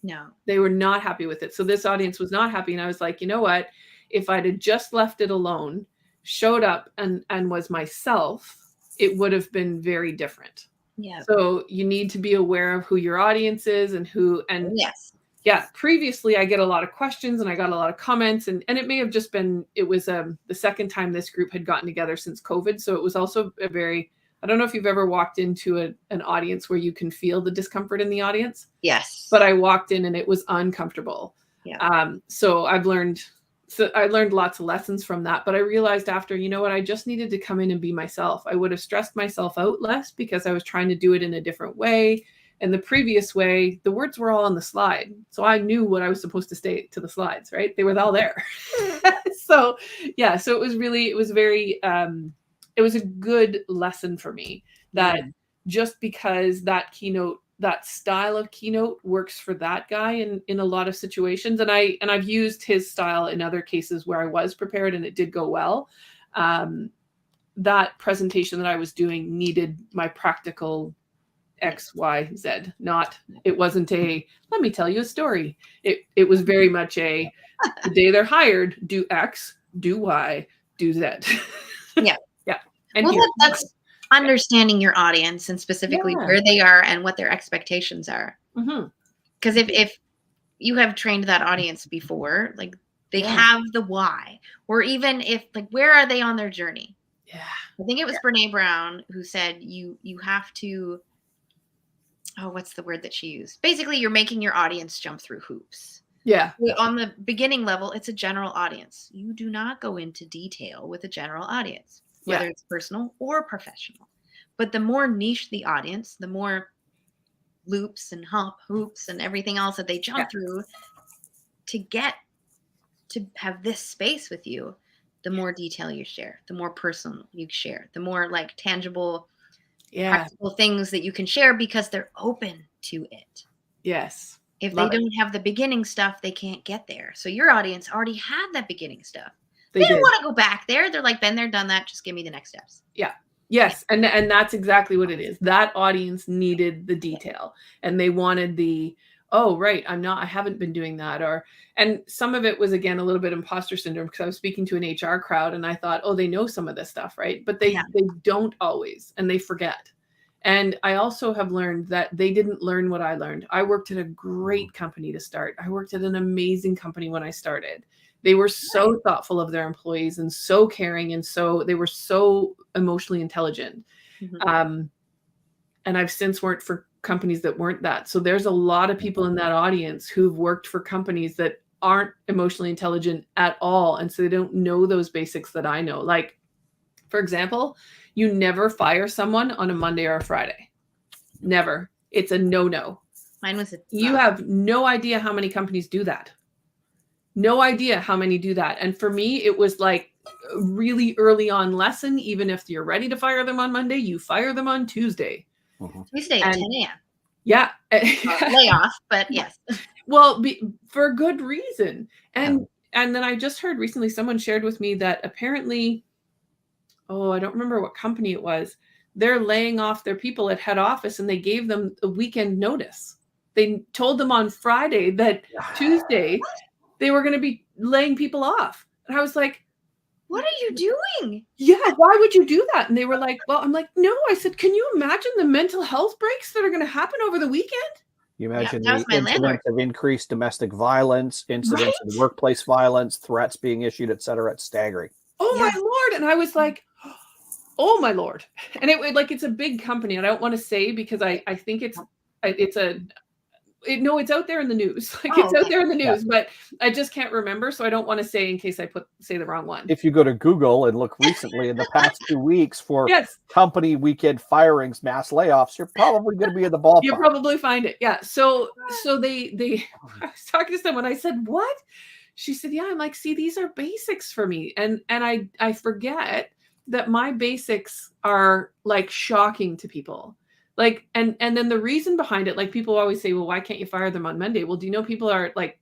No, they were not happy with it. So this audience was not happy. And I was like, you know what, if I'd have just left it alone, showed up and was myself, it would have been very different. So you need to be aware of who your audience is and previously I get a lot of questions and I got a lot of comments and it may have just been, it was the second time this group had gotten together since COVID. So it was also I don't know if you've ever walked into an audience where you can feel the discomfort in the audience. Yes. But I walked in and it was uncomfortable. So I learned lots of lessons from that. But I realized after, you know what, I just needed to come in and be myself. I would have stressed myself out less because I was trying to do it in a different way. And the previous way, the words were all on the slide. So I knew what I was supposed to say to the slides, right? They were all there. So it was a good lesson for me that just because that style of keynote works for that guy in a lot of situations. And I've used his style in other cases where I was prepared and it did go well. That presentation that I was doing needed my practical X, Y, Z. It wasn't let me tell you a story. It was very much the day they're hired, do X, do Y, do Z. And that's understanding your audience and specifically where they are and what their expectations are. Because if you have trained that audience before, like they have the why, or even if like, where are they on their journey? I think it was Brene Brown who said you have to oh, what's the word that she used? Basically, you're making your audience jump through hoops. Yeah. On the beginning level, it's a general audience. You do not go into detail with a general audience, whether it's personal or professional. But the more niche the audience, the more loops and hoops and everything else that they jump through to get to have this space with you, the more detail you share, the more personal you share, the more like tangible, practical things that you can share because they're open to it. Yes. If they don't have the beginning stuff, they can't get there. So your audience already had that beginning stuff. They don't want to go back there. They're like, been there, done that. Just give me the next steps. Yeah. Yes. And that's exactly what it is. That audience needed the detail and they wanted the, oh, right, I haven't been doing that. And some of it was, again, a little bit imposter syndrome because I was speaking to an HR crowd and I thought, oh, they know some of this stuff, right? But they don't always, and they forget. And I also have learned that they didn't learn what I learned. I worked at a great company to start. I worked at an amazing company when I started. They were so thoughtful of their employees and so caring. And so they were so emotionally intelligent. And I've since worked for companies that weren't that. So there's a lot of people in that audience who've worked for companies that aren't emotionally intelligent at all. And so they don't know those basics that I know. Like, for example, you never fire someone on a Monday or a Friday. Never. It's a no-no. Mine was you have no idea how many companies do that. No idea how many do that. And for me, it was like a really early on lesson. Even if you're ready to fire them on Monday, you fire them on Tuesday. Tuesday at 10 a.m. Yeah. Layoff, but yes. Well, for good reason. And then I just heard recently someone shared with me that apparently, I don't remember what company it was. They're laying off their people at head office and they gave them a weekend notice. They told them on Friday that Tuesday they were going to be laying people off. And I was like, what are you doing? Yeah, why would you do that? And they were like, well, I'm like, no. I said, can you imagine the mental health breaks that are going to happen over the weekend? You imagine the incidents of increased domestic violence, incidents of workplace violence, threats being issued, et cetera. It's staggering. Oh, my Lord. And I was like, oh, my Lord. And it's a big company. And I don't want to say because I think it's out there in the news. It's out there in the news, but I just can't remember. So I don't want to say in case I say the wrong one. If you go to Google and look recently in the past 2 weeks for company weekend firings, mass layoffs, you're probably going to be in the ballpark. You'll probably find it. Yeah. So they I was talking to someone. I said, what? She said, yeah. I'm like, see, these are basics for me. And I forget that my basics are like shocking to people. Like, and then the reason behind it, like people always say, well, why can't you fire them on Monday? Well, do you know people are like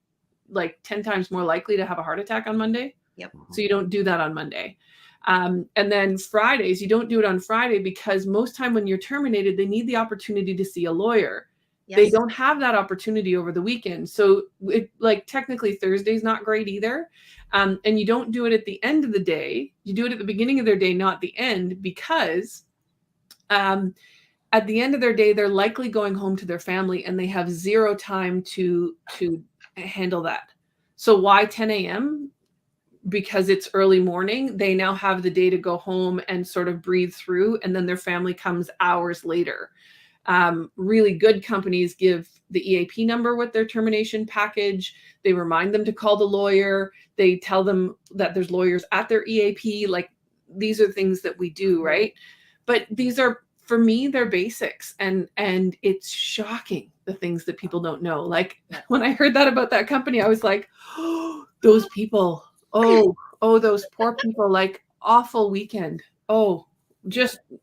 10 times more likely to have a heart attack on Monday? Yep. So you don't do that on Monday. And then Fridays, you don't do it on Friday because most time when you're terminated, they need the opportunity to see a lawyer. Yes. They don't have that opportunity over the weekend. So technically Thursday's not great either. And you don't do it at the end of the day. You do it at the beginning of their day, not the end, because at the end of their day, they're likely going home to their family and they have zero time to handle that. So why 10 a.m.? Because it's early morning. They now have the day to go home and sort of breathe through, and then their family comes hours later. Really good companies give the EAP number with their termination package. They remind them to call the lawyer. They tell them that there's lawyers at their EAP. Like, these are things that we do, right? But these are, for me, they're basics, and it's shocking the things that people don't know. Like when I heard that about that company, I was like, oh, those people, oh, those poor people, like awful weekend. Oh,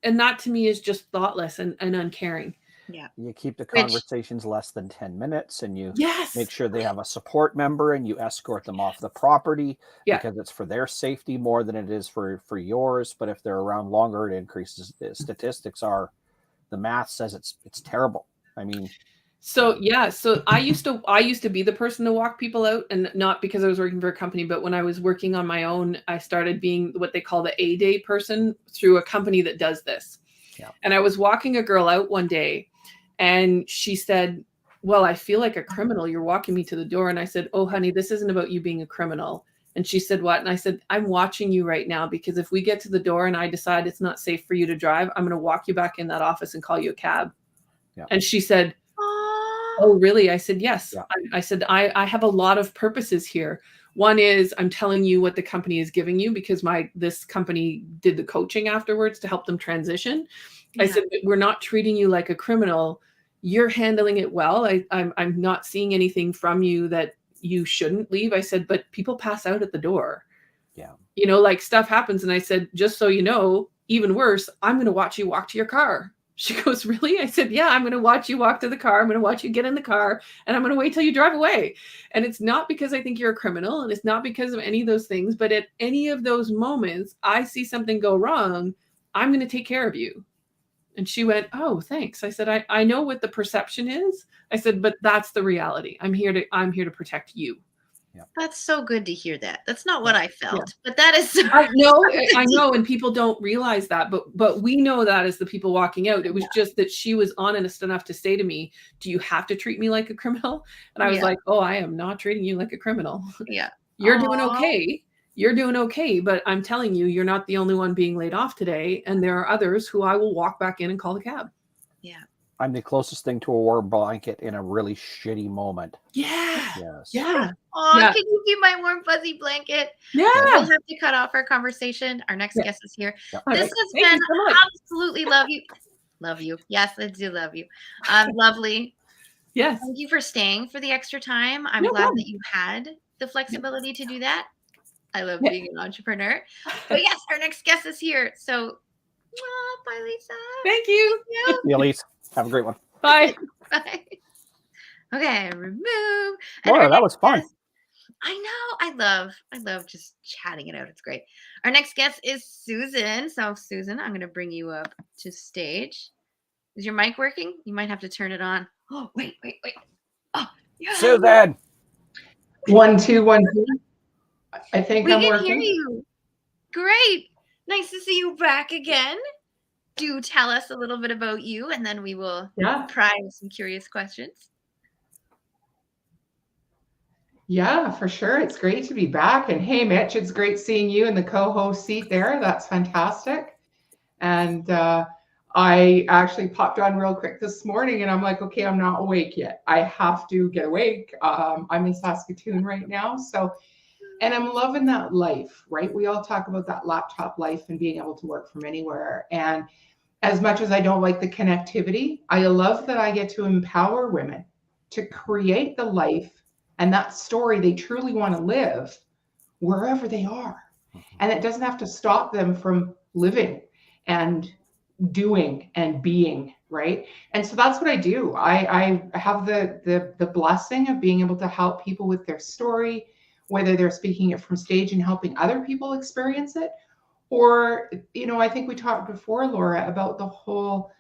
and that to me is just thoughtless and uncaring. Yeah. You keep the conversations less than 10 minutes and you make sure they have a support member and you escort them off the property because it's for their safety more than it is for yours. But if they're around longer, it increases. The statistics are, the math says it's terrible. I mean, so I used to be the person to walk people out, and not because I was working for a company, but when I was working on my own, I started being what they call the A-Day person through a company that does this. Yeah. And I was walking a girl out one day and she said, well, I feel like a criminal. You're walking me to the door. And I said, oh, honey, this isn't about you being a criminal. And she said, what? And I said, I'm watching you right now, because if we get to the door and I decide it's not safe for you to drive, I'm going to walk you back in that office and call you a cab. Yeah. And she said, Aw. oh, really? I said, yes. Yeah. I said, I have a lot of purposes here. One is I'm telling you what the company is giving you, because this company did the coaching afterwards to help them transition. I Yeah. said, but we're not treating you like a criminal. You're handling it well. I'm not seeing anything from you that you shouldn't leave. I said, but people pass out at the door. Yeah. You know, like stuff happens. And I said, just so you know, even worse, I'm going to watch you walk to your car. She goes, really? I said, yeah, I'm going to watch you walk to the car. I'm going to watch you get in the car, and I'm going to wait till you drive away. And it's not because I think you're a criminal, and it's not because of any of those things, but at any of those moments, I see something go wrong, I'm going to take care of you. And she went, oh, thanks. I said, I know what the perception is. I said, but that's the reality. I'm here to protect you. That's so good to hear that. That's not what I felt, Yeah. but that is so I know, and people don't realize that, but we know that as the people walking out. It was just that she was honest enough to say to me, do you have to treat me like a criminal? And I was like, oh, I am not treating you like a criminal. Yeah. You're doing okay. You're doing okay, but I'm telling you, you're not the only one being laid off today, and there are others who I will walk back in and call the cab. Yeah. I'm the closest thing to a warm blanket in a really shitty moment. Yeah. Yes. Yeah. Oh, Yeah. can you be my warm fuzzy blanket? Yeah. We'll have to cut off our conversation. Our next guest is here. Yeah. This has Thank you been so much. absolutely love you. Yes, I do love you. Lovely. Yes. Thank you for staying for the extra time. I'm No glad problem. that you had the flexibility to do that. I love Yeah. being an entrepreneur. But yes, our next guest is here. So, bye, Lisa. Thank you. Thank Yeah, Elise, have a great one. Bye. Bye. Okay, remove. Laura, our that next was fun. guest- I know. I love just chatting it out. It's great. Our next guest is Susan. So, Susan, I'm going to bring you up to stage. Is your mic working? You might have to turn it on. Oh, wait. Oh, yeah. Susan. 1 2 1 2. I think We I'm can working. hear you. Great. Nice to see you back again. Do tell us a little bit about you, and then we will pry some curious questions. Yeah, for sure. It's great to be back. And hey, Mitch, it's great seeing you in the co-host seat there. That's fantastic. And I actually popped on real quick this morning, and I'm like, okay, I'm not awake yet. I have to get awake. I'm in Saskatoon right now. So, and I'm loving that life, right? We all talk about that laptop life and being able to work from anywhere. And as much as I don't like the connectivity, I love that I get to empower women to create the life and that story they truly want to live wherever they are. And it doesn't have to stop them from living and doing and being, right? And so that's what I do. I have the blessing of being able to help people with their story, whether they're speaking it from stage and helping other people experience it, or, I think we talked before, Laura, about the whole,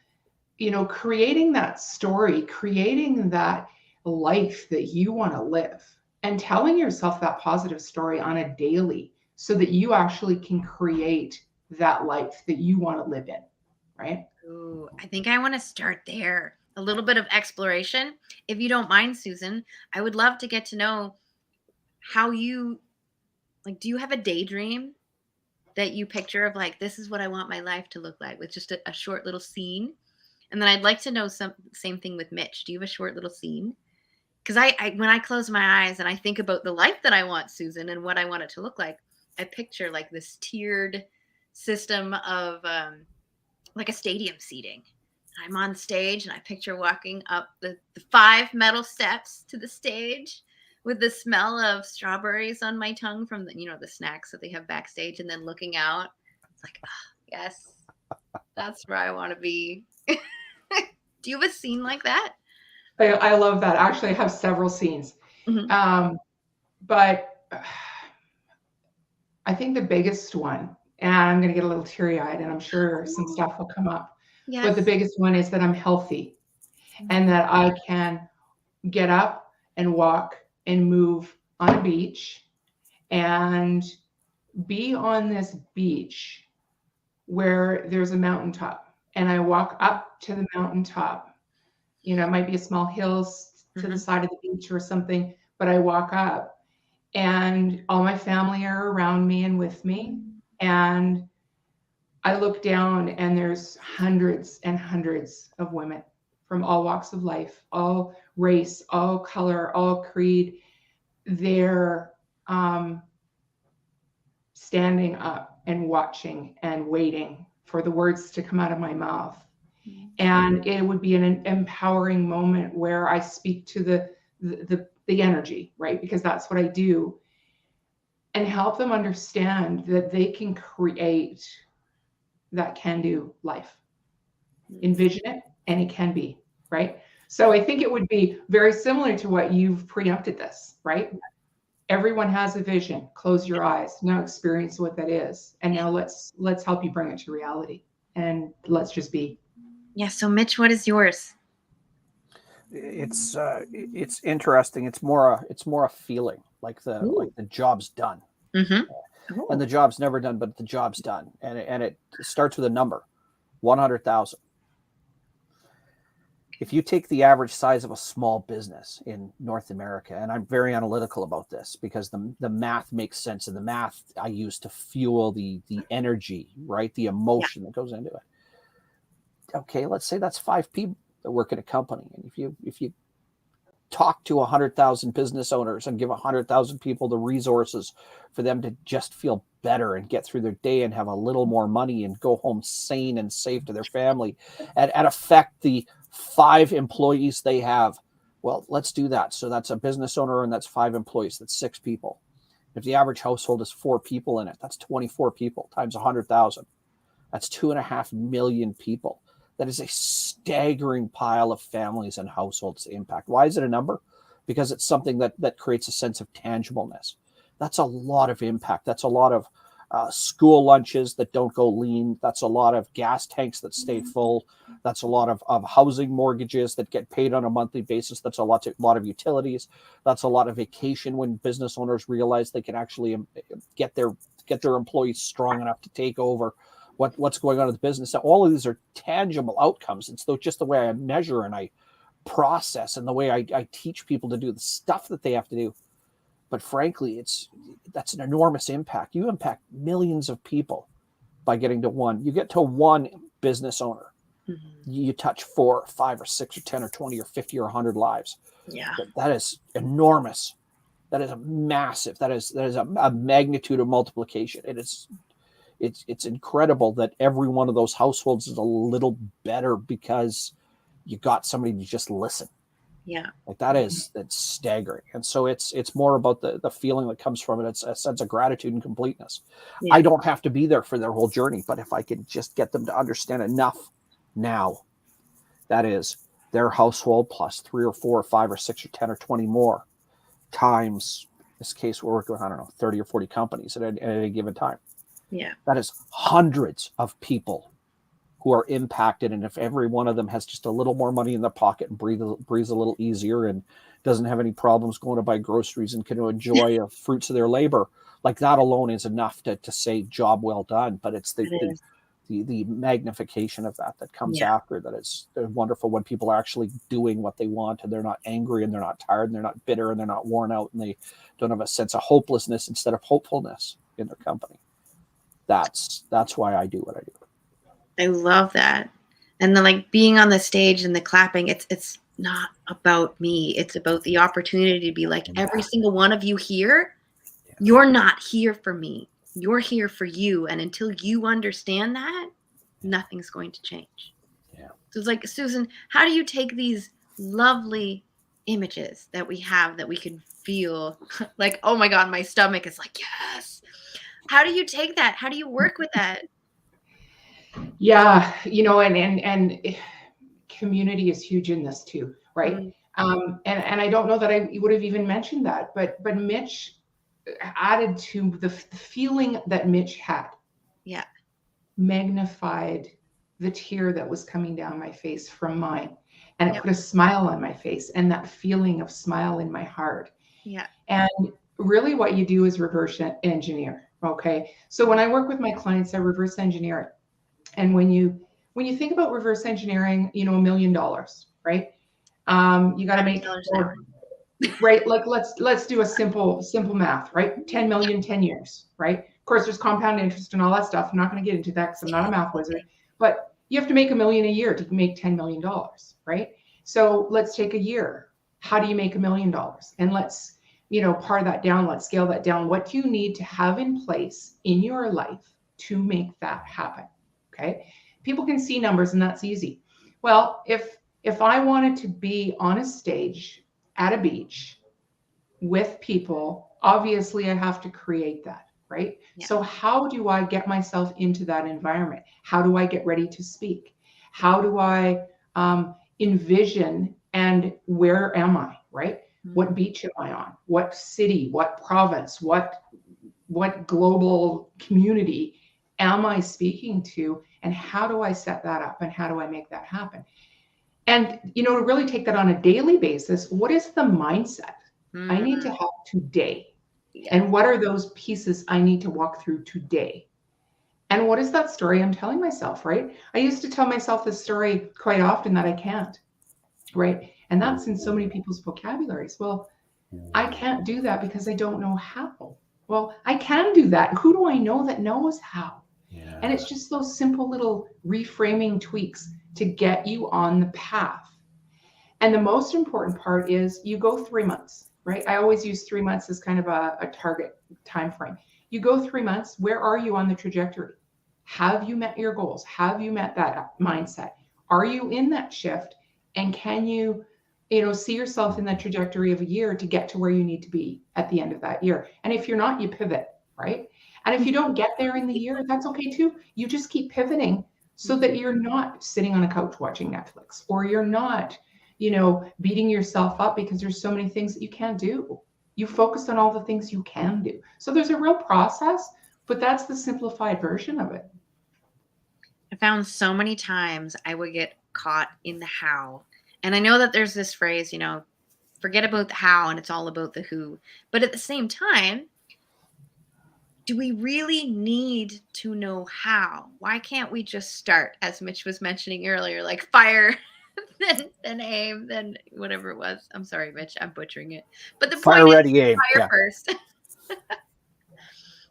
creating that story, creating that life that you want to live, and telling yourself that positive story on a daily so that you actually can create that life that you want to live in, right? Ooh, I think I want to start there. A little bit of exploration. If you don't mind, Susan, I would love to get to know how you, do you have a daydream that you picture of this is what I want my life to look like, with just a short little scene? And then I'd like to know same thing with Mitch. Do you have a short little scene? Because I when I close my eyes and I think about the life that I want, Susan, and what I want it to look like, I picture this tiered system of a stadium seating. I'm on stage and I picture walking up the 5 metal steps to the stage with the smell of strawberries on my tongue from the snacks that they have backstage, and then looking out. It's like, oh, yes, that's where I want to be. Do you have a scene like that? I love that. Actually, I have several scenes. Mm-hmm. But I think the biggest one, and I'm going to get a little teary-eyed, and I'm sure some stuff will come up. Yes. But the biggest one is that I'm healthy, and that I can get up and walk and move on a beach and be on this beach where there's a mountaintop, and I walk up to the mountaintop. It might be a small hills to the side of the beach or something, but I walk up and all my family are around me and with me. And I look down and there's hundreds and hundreds of women from all walks of life, all race, all color, all creed. They're standing up and watching and waiting for the words to come out of my mouth. And it would be an empowering moment where I speak to the energy, right? Because that's what I do, and help them understand that they can create that can-do life. Envision it, and it can be, right? So I think it would be very similar to what you've preempted this, right? Everyone has a vision. Close your eyes. Now experience what that is. And now let's help you bring it to reality. And let's just be. Yeah. So Mitch, what is yours? It's interesting. It's more a feeling, like the job's done. Mm-hmm. And the job's never done, but the job's done. And it starts with a number, 100,000. If you take the average size of a small business in North America, and I'm very analytical about this because the math makes sense, and the math I use to fuel the energy, right? The emotion that goes into it. Okay, let's say that's 5 people that work in a company. And if you talk to 100,000 business owners and give 100,000 people the resources for them to just feel better and get through their day and have a little more money and go home sane and safe to their family, and affect the 5 employees they have, well, let's do that. So that's a business owner, and that's 5 employees. That's 6 people. If the average household is 4 people in it, that's 24 people times 100,000. That's 2.5 million people. That is a staggering pile of families and households to impact. Why is it a number? Because it's something that creates a sense of tangibleness. That's a lot of impact. That's a lot of school lunches that don't go lean. That's a lot of gas tanks that stay full. That's a lot of housing mortgages that get paid on a monthly basis. That's a lot of utilities. That's a lot of vacation when business owners realize they can actually get their employees strong enough to take over what's going on in the business. Now, all of these are tangible outcomes. It's just the way I measure and I process, and the way I teach people to do the stuff that they have to do. But frankly, that's an enormous impact. You impact millions of people by getting to one. You get to one business owner. Mm-hmm. You touch 4 or 5 or 6 or 10 or 20 or 50 or 100 lives. Yeah. That is enormous. That is a massive. That is a magnitude of multiplication. It's incredible that every one of those households is a little better because you got somebody to just listen. Yeah. Like that's staggering. And so it's more about the feeling that comes from it. It's a sense of gratitude and completeness. Yeah. I don't have to be there for their whole journey, but if I can just get them to understand enough now, that is their household plus 3 or 4 or 5 or 6 or 10 or 20 more times, in this case, we're working with, 30 or 40 companies at any given time. Yeah. That is hundreds of people who are impacted. And if every one of them has just a little more money in their pocket and breathes a little easier and doesn't have any problems going to buy groceries and can enjoy the fruits of their labor, like that alone is enough to say job well done. But it's the magnification of that comes after that is wonderful when people are actually doing what they want, and they're not angry and they're not tired and they're not bitter and they're not worn out and they don't have a sense of hopelessness instead of hopefulness in their company. That's why I do what I do. I love that. And then like being on the stage and the clapping, it's not about me. It's about the opportunity to be like, every single one of you here, you're not here for me. You're here for you. And until you understand that, nothing's going to change. Yeah. So it's like, Susan, how do you take these lovely images that we have that we can feel like, oh my God, my stomach is like, yes. How do you take that? How do you work with that? Yeah, and community is huge in this too, right? Mm-hmm. And I don't know that I would have even mentioned that, but Mitch added to the feeling that Mitch had. Yeah. Magnified the tear that was coming down my face from mine, and it put a smile on my face and that feeling of smile in my heart. Yeah. And really what you do is reverse engineer. Okay. So when I work with my clients, I reverse engineer it. And when you think about reverse engineering, $1 million, right? You got to make, right? Like let's do a simple math, right? 10 million, 10 years, right? Of course, there's compound interest and all that stuff. I'm not going to get into that because I'm not a math wizard. But You have to make $1 million a year to make $10 million, right? So let's take a year. How do you make $1 million? And let's, part that down. Let's scale that down. What do you need to have in place in your life to make that happen? Okay. People can see numbers and that's easy. Well, if I wanted to be on a stage at a beach with people, obviously I have to create that, right? Yeah. So how do I get myself into that environment? How do I get ready to speak? How do I envision, and where am I, right? Mm-hmm. What beach am I on? What city, what province, what global community am I speaking to? And how do I set that up? And how do I make that happen? And, to really take that on a daily basis, what is the mindset I need to have today? Yeah. And what are those pieces I need to walk through today? And what is that story I'm telling myself, right? I used to tell myself this story quite often that I can't, right? And that's in so many people's vocabularies. Well, I can't do that because I don't know how. Well, I can do that. Who do I know that knows how? Yeah. And it's just those simple little reframing tweaks to get you on the path. And the most important part is you go 3 months, right? I always use 3 months as kind of a target time frame. You go 3 months, where are you on the trajectory? Have you met your goals? Have you met that mindset? Are you in that shift? And can you, see yourself in that trajectory of a year to get to where you need to be at the end of that year? And if you're not, you pivot, right? And if you don't get there in the year, that's okay too. You just keep pivoting so that you're not sitting on a couch watching Netflix, or you're not, beating yourself up because there's so many things that you can't do. You focus on all the things you can do. So there's a real process, but that's the simplified version of it. I found so many times I would get caught in the how. And I know that there's this phrase, forget about the how and it's all about the who. But at the same time, do we really need to know how? Why can't we just start, as Mitch was mentioning earlier, like fire, then aim, then whatever it was. I'm sorry, Mitch, I'm butchering it. But the fire point ready, is aim. Fire first.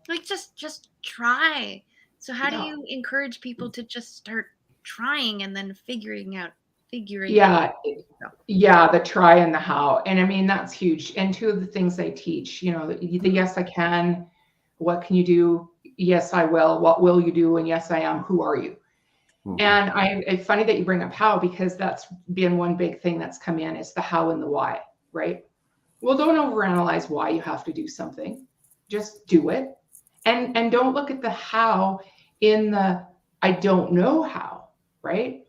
Like just try. So how do you encourage people to just start trying and then figuring out? Yeah, the try and the how. And I mean, that's huge. And two of the things I teach, the yes, I can. What can you do? Yes, I will. What will you do? And yes, I am. Who are you? Mm-hmm. And it's funny that you bring up how, because that's been one big thing that's come in, is the how and the why, right? Well, don't overanalyze why you have to do something. Just do it. And don't look at the how in the I don't know how, right?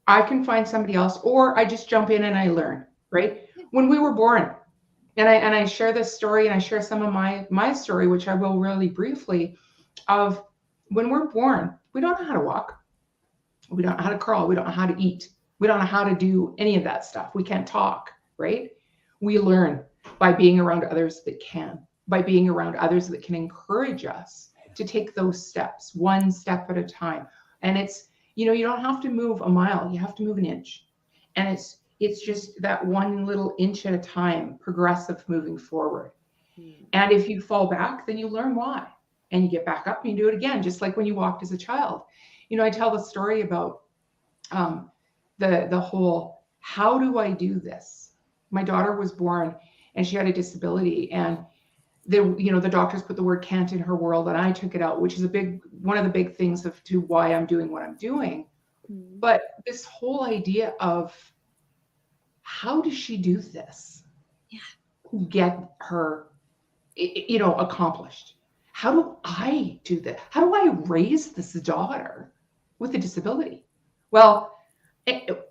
I can find somebody else, or I just jump in and I learn, right? When we were born, and I share this story, and I share some of my story, which I will really briefly, of when we're born, we don't know how to walk. We don't know how to crawl. We don't know how to eat. We don't know how to do any of that stuff. We can't talk, right? We learn by being around others that can, by being around others that can encourage us to take those steps, one step at a time. And it's, you don't have to move a mile. You have to move an inch. And it's just that one little inch at a time, progressive moving forward. And if you fall back, then you learn why. And you get back up and you do it again, just like when you walked as a child. I tell the story about the whole, how do I do this? My daughter was born and she had a disability, and the doctors put the word can't in her world, and I took it out, which is one of the big things to why I'm doing what I'm doing. But this whole idea of, how does she do this? Yeah. Get her, accomplished. How do I do that? How do I raise this daughter with a disability? Well,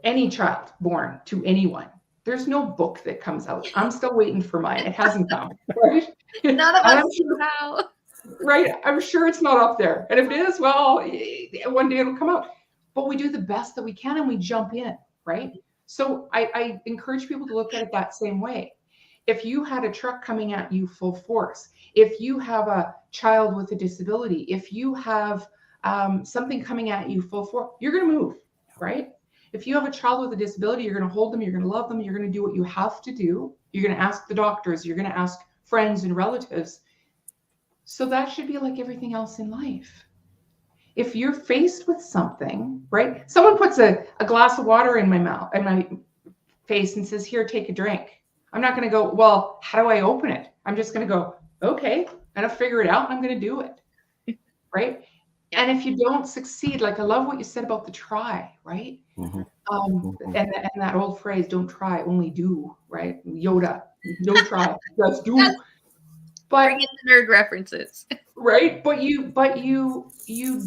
any child born to anyone, there's no book that comes out. I'm still waiting for mine. It hasn't come. Right? None of us know how. Right. I'm sure it's not up there. And if it is, well, one day it'll come out. But we do the best that we can and we jump in, right? So I encourage people to look at it that same way. If you had a truck coming at you full force, if you have a child with a disability, if you have something coming at you full force, you're going to move, right? If you have a child with a disability, you're going to hold them, you're going to love them, you're going to do what you have to do. You're going to ask the doctors, you're going to ask friends and relatives. So that should be like everything else in life. if you're faced with something, right? Someone puts a glass of water in my mouth, in my face, and says, here, take a drink. I'm not going to go, well, how do I open it? I'm just going to go, okay, and I'll figure it out and I'm going to do it. Right. Yeah. And if you don't succeed, like I love what you said about the try, right? Mm-hmm. And that old phrase, don't try, only do, right? Yoda, don't try, just do. But bring in the nerd references. Right. But you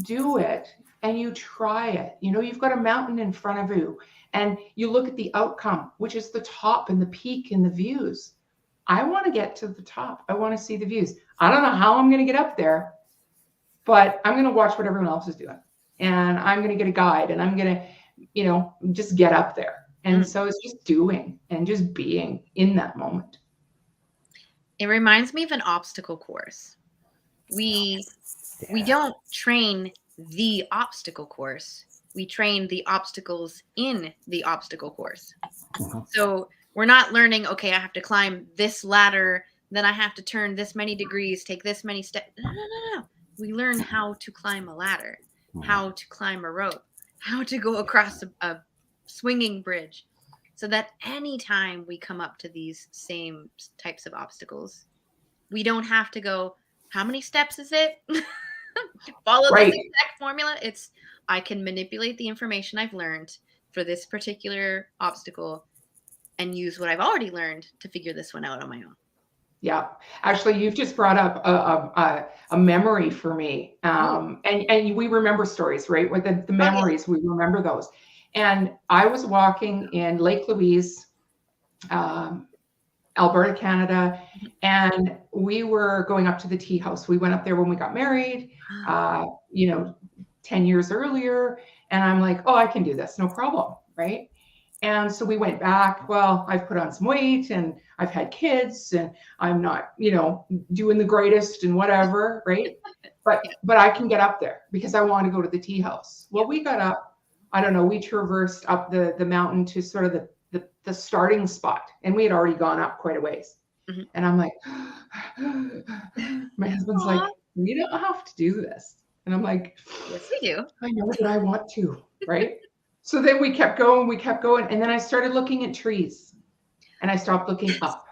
do it and you try it. You know, you've got a mountain in front of you and you look at the outcome, which is the top and the peak and the views. I want to get to the top. I want to see the views. I don't know how I'm going to get up there, but I'm going to watch what everyone else is doing. And I'm going to get a guide and I'm going to, you know, just get up there. And so it's just doing and just being in that moment. It reminds me of an obstacle course. We don't train the obstacle course. We train the obstacles in the obstacle course. So we're not learning, okay, I have to climb this ladder, then I have to turn this many degrees, take this many steps. No. We learn how to climb a ladder, how to climb a rope, how to go across a swinging bridge, so that anytime we come up to these same types of obstacles, we don't have to go, how many steps is it? Follow this exact formula. It's, I can manipulate the information I've learned for this particular obstacle and use what I've already learned to figure this one out on my own. Yeah, actually, you've just brought up a memory for me. And we remember stories, right? With the memories, we remember those. And I was walking in Lake Louise, Alberta, Canada, and we were going up to the tea house. We went up there when we got married, 10 years earlier. And I'm like, oh, I can do this, no problem, right? And so we went back. Well, I've put on some weight and I've had kids and I'm not, doing the greatest and whatever, right? But I can get up there because I want to go to the tea house. Well, we got up, I don't know, we traversed up the mountain to sort of the starting spot, and we had already gone up quite a ways. Mm-hmm. And I'm like, my husband's like, we don't have to do this. And I'm like, yes, we do. I know that I want to, right? So then we kept going. And then I started looking at trees and I stopped looking up.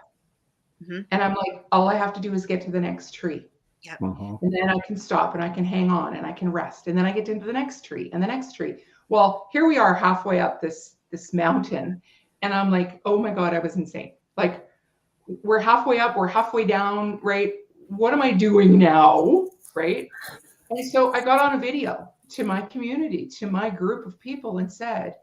Mm-hmm. And I'm like, all I have to do is get to the next tree. Yep. Mm-hmm. And then I can stop and I can hang on and I can rest. And then I get into the next tree and the next tree. Well, here we are halfway up this mountain. And I'm like, oh my God, I was insane. Like, we're halfway up, we're halfway down, right? What am I doing now, right? And so I got on a video to my community, to my group of people, and said,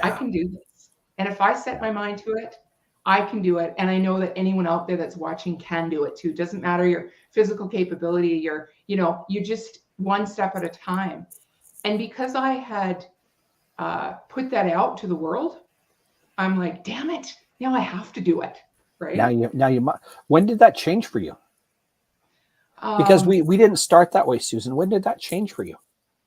I can do this. And if I set my mind to it, I can do it. And I know that anyone out there that's watching can do it too. Doesn't matter your physical capability, you just one step at a time. And because I had put that out to the world, I'm like, damn it, now I have to do it, right? Now you. When did that change for you? Because we didn't start that way, Susan. When did that change for you?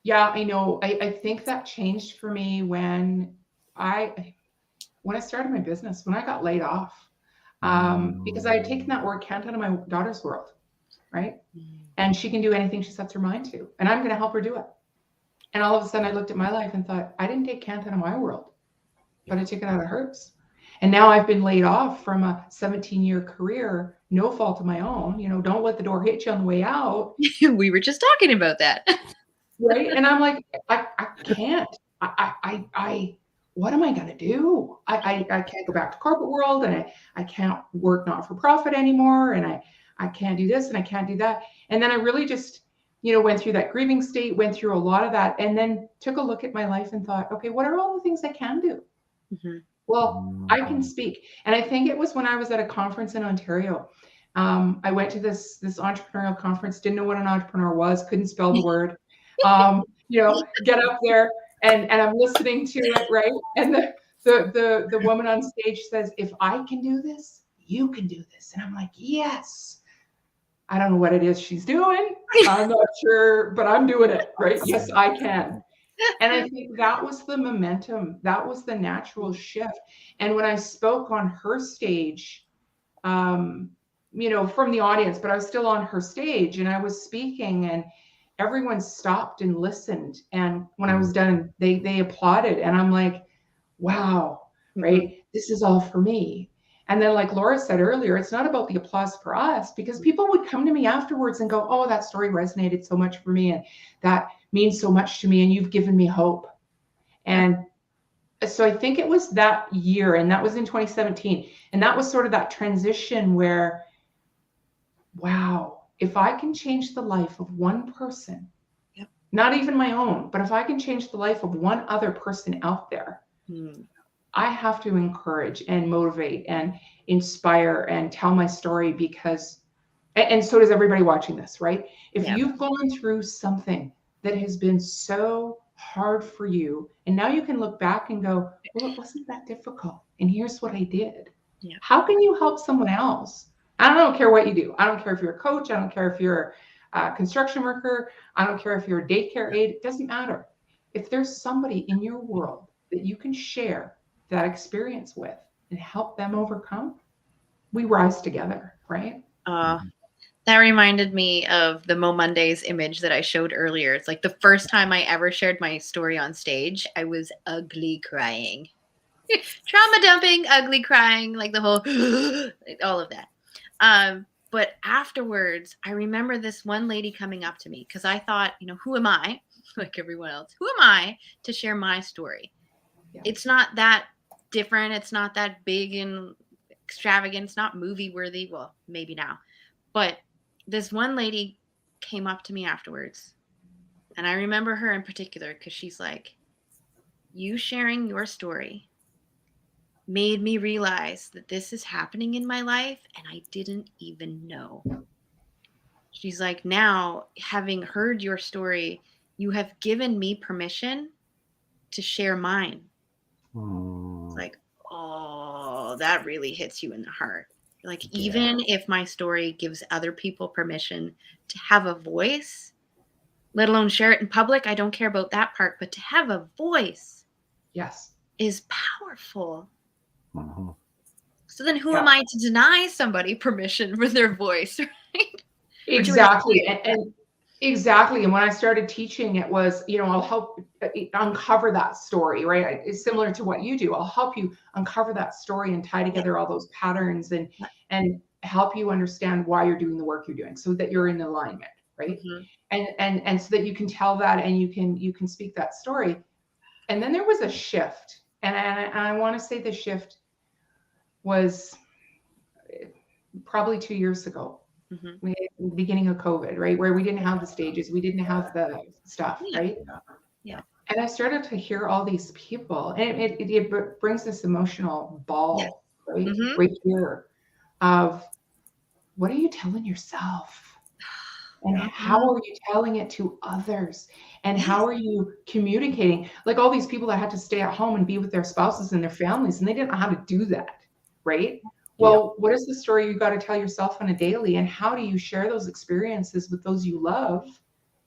Yeah, I know. I think that changed for me when I started my business, when I got laid off, because I had taken that word count out of my daughter's world, right? And she can do anything she sets her mind to, and I'm going to help her do it. And all of a sudden, I looked at my life and thought, I didn't take count out of my world, but I took it out of hers. And now I've been laid off from a 17-year career, no fault of my own. Don't let the door hit you on the way out. We were just talking about that. Right. And I'm like, I can't. I what am I going to do? I can't go back to corporate world, and I can't work not for profit anymore. And I can't do this and I can't do that. And then I really just, went through that grieving state, went through a lot of that, and then took a look at my life and thought, okay, what are all the things I can do? Mm-hmm. Well, I can speak. And I think it was when I was at a conference in Ontario. I went to this entrepreneurial conference, didn't know what an entrepreneur was, couldn't spell the word. Get up there and I'm listening to it, right? And the woman on stage says, if I can do this, you can do this. And I'm like, yes. I don't know what it is she's doing. I'm not sure, but I'm doing it, right? Yes, I can. And I think that was the momentum. That was the natural shift. And when I spoke on her stage, from the audience, but I was still on her stage and I was speaking, everyone stopped and listened. And when I was done, they applauded. And I'm like, wow, right? This is all for me. And then, like Laura said earlier, it's not about the applause for us, because people would come to me afterwards and go, oh, that story resonated so much for me. And that means so much to me. And you've given me hope. And so I think it was that year, and that was in 2017. And that was sort of that transition where, wow, if I can change the life of one person, not even my own, but if I can change the life of one other person out there, I have to encourage and motivate and inspire and tell my story, because, and so does everybody watching this, right? If you've gone through something that has been so hard for you, and now you can look back and go, well, it wasn't that difficult, and here's what I did. How can you help someone else? I don't care what you do. I don't care if you're a coach. I don't care if you're a construction worker. I don't care if you're a daycare aide. It doesn't matter. If there's somebody in your world that you can share that experience with and help them overcome, we rise together, right? That reminded me of the Mo Mondays image that I showed earlier. It's like the first time I ever shared my story on stage, I was ugly crying. Trauma dumping, ugly crying, like the whole, all of that. But afterwards, I remember this one lady coming up to me, because I thought, who am I? Like everyone else, who am I to share my story? It's not that different. It's not that big and extravagant. It's not movie worthy. Well, maybe now. But this one lady came up to me afterwards, and I remember her in particular because she's like, you sharing your story made me realize that this is happening in my life, and I didn't even know. She's like, now, having heard your story, you have given me permission to share mine. It's like, oh, that really hits you in the heart. Like, even if my story gives other people permission to have a voice, let alone share it in public, I don't care about that part, but to have a voice is powerful. So then who am I to deny somebody permission for their voice, right? Exactly. And exactly. And when I started teaching, it was, I'll help uncover that story, right? It's similar to what you do. I'll help you uncover that story and tie together all those patterns and help you understand why you're doing the work you're doing, so that you're in alignment, right? And so that you can tell that, and you can speak that story. And then there was a shift. And I want to say the shift was probably 2 years ago. The beginning of COVID, right? Where we didn't have the stages, we didn't have the stuff, right? And I started to hear all these people, and it brings this emotional ball, right? Right here, of what are you telling yourself? And how are you telling it to others? And how are you communicating? Like all these people that had to stay at home and be with their spouses and their families, and they didn't know how to do that, right? Well, what is the story you got to tell yourself on a daily, and how do you share those experiences with those you love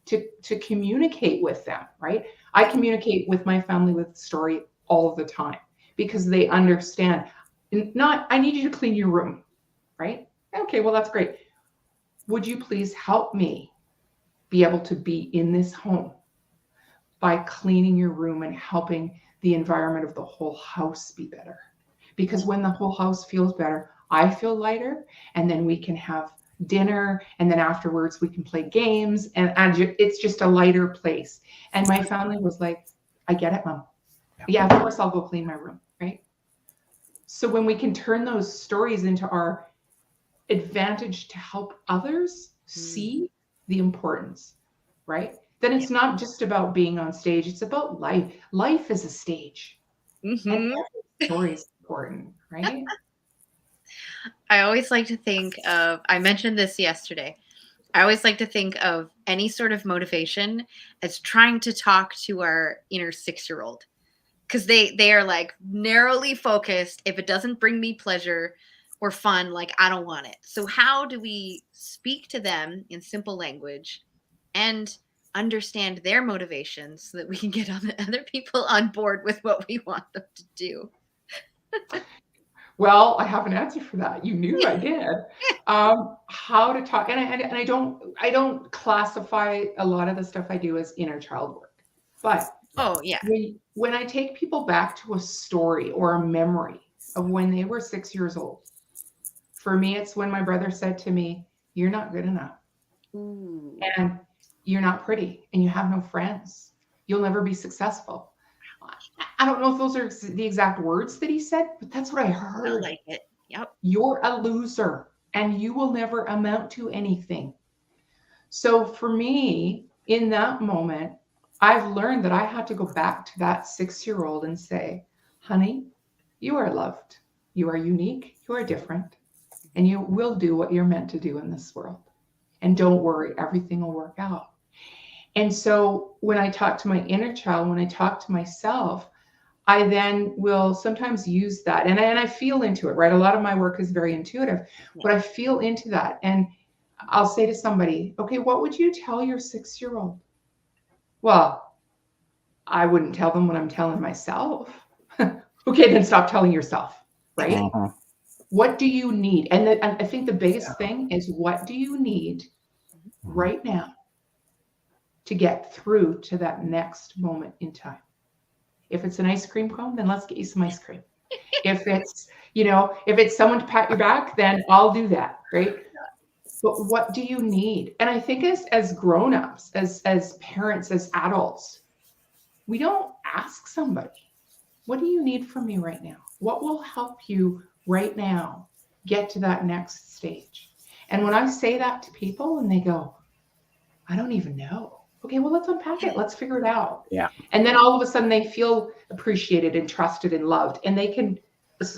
to communicate with them, right? I communicate with my family with story all the time, because they understand. Not, I need you to clean your room, right? Okay, well, that's great. Would you please help me be able to be in this home by cleaning your room and helping the environment of the whole house be better? Because when the whole house feels better, I feel lighter, and then we can have dinner, and then afterwards we can play games, and it's just a lighter place. And my family was like, I get it, Mom. Yeah, of course I'll go clean my room, right? So when we can turn those stories into our advantage to help others see the importance, right? Then it's not just about being on stage, it's about life. Life is a stage. And every story is important, right? I always like to think of, I mentioned this yesterday, I always like to think of any sort of motivation as trying to talk to our inner 6-year-old, because they are like narrowly focused. If it doesn't bring me pleasure or fun, like I don't want it. So how do we speak to them in simple language and understand their motivations so that we can get other people on board with what we want them to do? Well, I have an answer for that. You knew I did. How to talk, and I don't classify a lot of the stuff I do as inner child work, but Oh yeah. when I take people back to a story or a memory of when they were 6 years old, for me, it's when my brother said to me, "You're not good enough, Ooh. and you're not pretty, and you have no friends. You'll never be successful." I don't know if those are the exact words that he said, but that's what I I heard. like it. Yep. You're a loser and you will never amount to anything. So for me, in that moment, I've learned that I had to go back to that 6-year-old and say, honey, you are loved. You are unique. You are different. And you will do what you're meant to do in this world. And don't worry, everything will work out. And so when I talk to my inner child, when I talk to myself, I then will sometimes use that. And I feel into it, right? A lot of my work is very intuitive, but I feel into that. And I'll say to somebody, okay, what would you tell your 6-year-old? Well, I wouldn't tell them what I'm telling myself. Okay, then stop telling yourself, right? Uh-huh. What do you need? And I think the biggest thing is, what do you need right now to get through to that next moment in time? If it's an ice cream cone, then let's get you some ice cream. If it's, if it's someone to pat your back, then I'll do that, right? But what do you need? And I think as grown-ups, as parents, as adults, we don't ask somebody, what do you need from me right now? What will help you right now get to that next stage? And when I say that to people and they go, I don't even know. Okay, well, let's unpack it. Let's figure it out. Yeah. And then all of a sudden they feel appreciated and trusted and loved. And they can,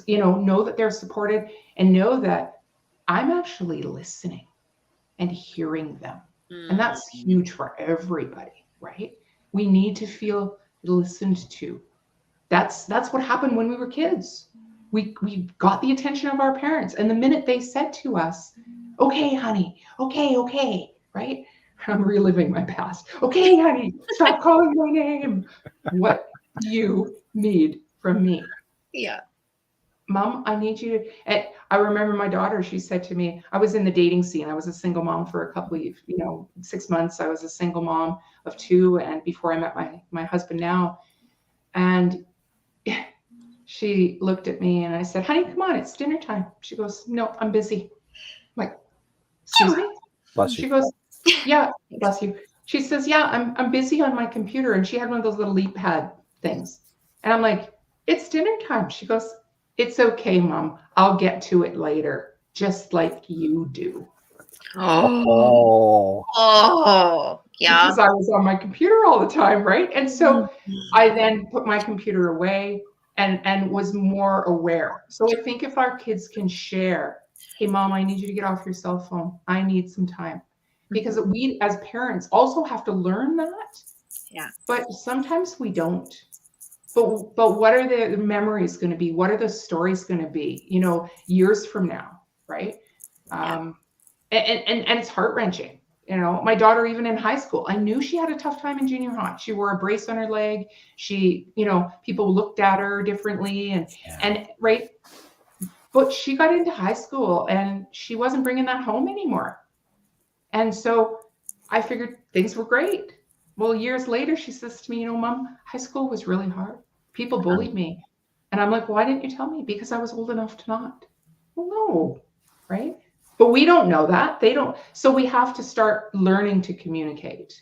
know that they're supported and know that I'm actually listening and hearing them. And that's huge for everybody, right? We need to feel listened to. That's what happened when we were kids. We got the attention of our parents. And the minute they said to us, okay, honey, okay, right? I'm reliving my past. Okay, honey, stop calling my name. What do you need from me? Yeah. Mom, I need you to, I remember my daughter, she said to me, I was in the dating scene. I was a single mom for a couple of, 6 months. I was a single mom of 2. And before I met my husband now, and she looked at me and I said, honey, come on, it's dinner time. She goes, no, I'm busy. I'm like, excuse me? Bless She you. goes, yeah, bless you. She says, yeah, I'm busy on my computer. And she had one of those little leap pad things. And I'm like, it's dinner time. She goes, it's okay, Mom. I'll get to it later, just like you do. Oh, yeah. Because I was on my computer all the time, right? And so I then put my computer away and was more aware. So I think if our kids can share, hey, Mom, I need you to get off your cell phone. I need some time. Because we as parents also have to learn that. Yeah. But sometimes we don't. But what are the memories going to be? What are the stories going to be, years from now, right? And it's heart-wrenching. My daughter, even in high school, I knew she had a tough time in junior high. She wore a brace on her leg. She, people looked at her differently and right. But she got into high school and she wasn't bringing that home anymore. And so I figured things were great. Well, years later, she says to me, Mom, high school was really hard. People bullied me. And I'm like, why didn't you tell me? Because I was old enough to not. Well, no, right? But we don't know that. They don't. So we have to start learning to communicate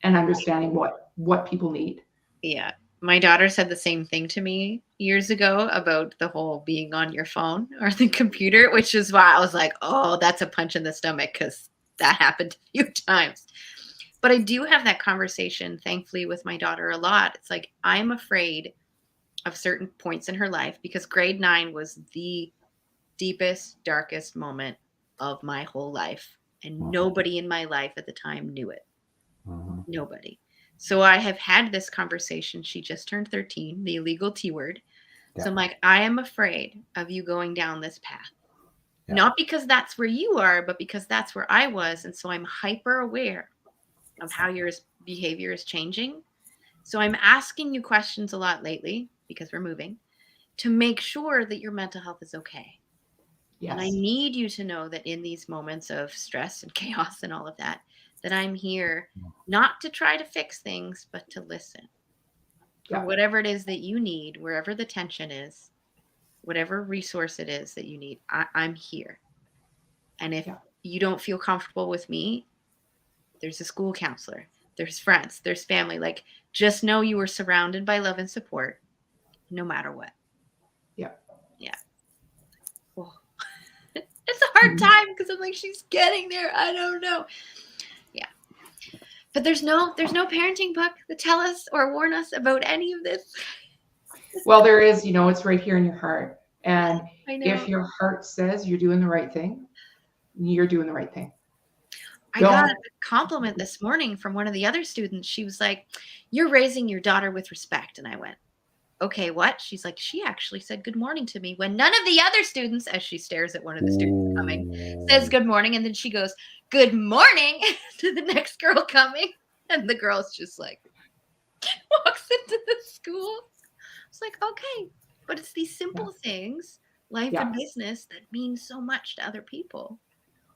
and understanding what people need. Yeah. My daughter said the same thing to me years ago about the whole being on your phone or the computer, which is why I was like, oh, that's a punch in the stomach, because that happened a few times. But I do have that conversation, thankfully, with my daughter a lot. It's like, I'm afraid of certain points in her life because grade 9 was the deepest, darkest moment of my whole life. And nobody in my life at the time knew it. Nobody. So I have had this conversation. She just turned 13, the illegal T word. Yeah. So I'm like, I am afraid of you going down this path. Yeah. Not because that's where you are, but because that's where I was. And so I'm hyper aware of how your behavior is changing. So I'm asking you questions a lot lately because we're moving. to make sure that your mental health is okay. Yes. And I need you to know that in these moments of stress and chaos and all of that, that I'm here not to try to fix things, but to listen for Yeah. whatever it is that you need, wherever the tension is, whatever resource it is that you need. I'm here. And if Yeah. you don't feel comfortable with me, there's a school counselor, there's friends, there's family. Like, just know you are surrounded by love and support no matter what. Yeah. Yeah. Well, it's a hard time because I'm like, she's getting there. I don't know. Yeah. But there's no parenting book that tell us or warn us about any of this. Well, there is, it's right here in your heart. And I know. if your heart says you're doing the right thing, you're doing the right thing. I got a compliment this morning from one of the other students. She was like, "You're raising your daughter with respect." And I went, "Okay, what?" She's like, "She actually said good morning to me when none of the other students," as she stares at one of the students coming, says good morning. And then she goes, "Good morning," to the next girl coming. And the girl's just like, walks into the school. It's like, okay, but it's these simple things, life and business, that mean so much to other people.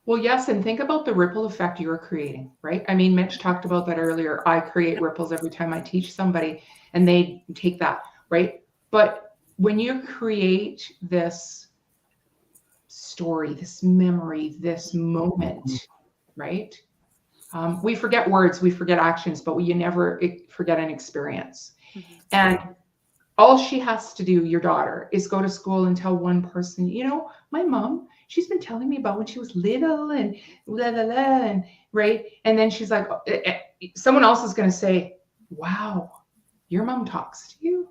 Well, yes, and think about the ripple effect you're creating, right? I mean, Mitch talked about that earlier. I create ripples every time I teach somebody, and they take that, right? But when you create this story, this memory, this moment, right? We forget words, we forget actions, but you never forget an experience. Mm-hmm. And all she has to do, your daughter, is go to school and tell one person, my mom, she's been telling me about when she was little and blah, blah, blah, and right. And then she's like, someone else is going to say, wow, your mom talks to you.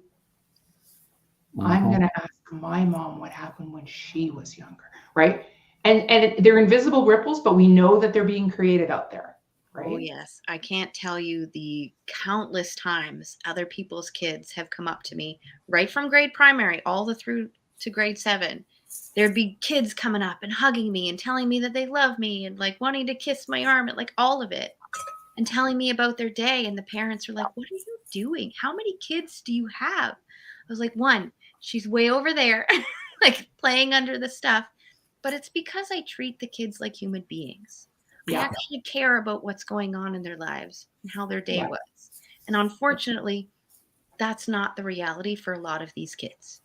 I'm going to ask my mom what happened when she was younger. Right. And they're invisible ripples, but we know that they're being created out there. Right? Oh, yes. I can't tell you the countless times other people's kids have come up to me right from grade primary all the through to grade 7. There'd be kids coming up and hugging me and telling me that they love me and like wanting to kiss my arm and like all of it and telling me about their day. And the parents are like, "What are you doing? How many kids do you have?" I was like, "1, she's way over there, like playing under the stuff." But it's because I treat the kids like human beings. I actually care about what's going on in their lives and how their day was. And unfortunately, that's not the reality for a lot of these kids.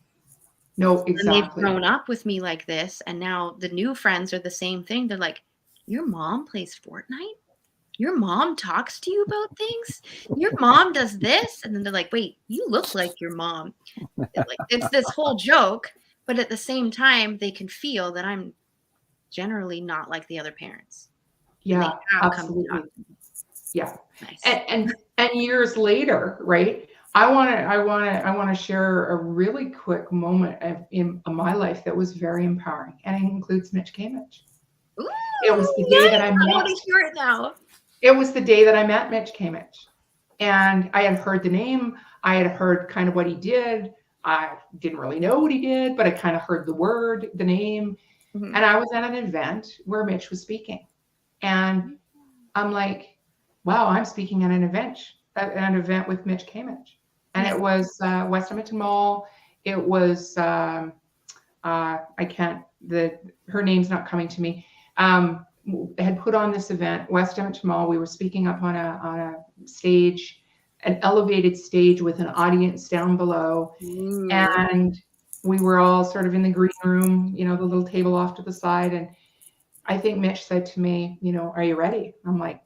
No, exactly. And they've grown up with me like this. And now the new friends are the same thing. They're like, "Your mom plays Fortnite? Your mom talks to you about things? Your mom does this?" And then they're like, "Wait, you look like your mom." Like, it's this whole joke. But at the same time, they can feel that I'm generally not like the other parents. Yeah, absolutely. Yeah. Nice. And years later, right? I want to share a really quick moment in my life that was very empowering, and it includes Mitch Cammidge. Ooh, it was the day that I want to hear it now. It was the day that I met Mitch Cammidge, and I had heard the name. I had heard kind of what he did. I didn't really know what he did, but I kind of heard the name, and I was at an event where Mitch was speaking. And I'm like, wow, I'm speaking at an event with Mitch Cammidge. And it was West Edmonton Mall. It was, her name's not coming to me. Had put on this event, West Edmonton Mall. We were speaking up on a stage, an elevated stage with an audience down below. Ooh. And we were all sort of in the green room, the little table off to the side. And I think Mitch said to me, "Are you ready?" I'm like,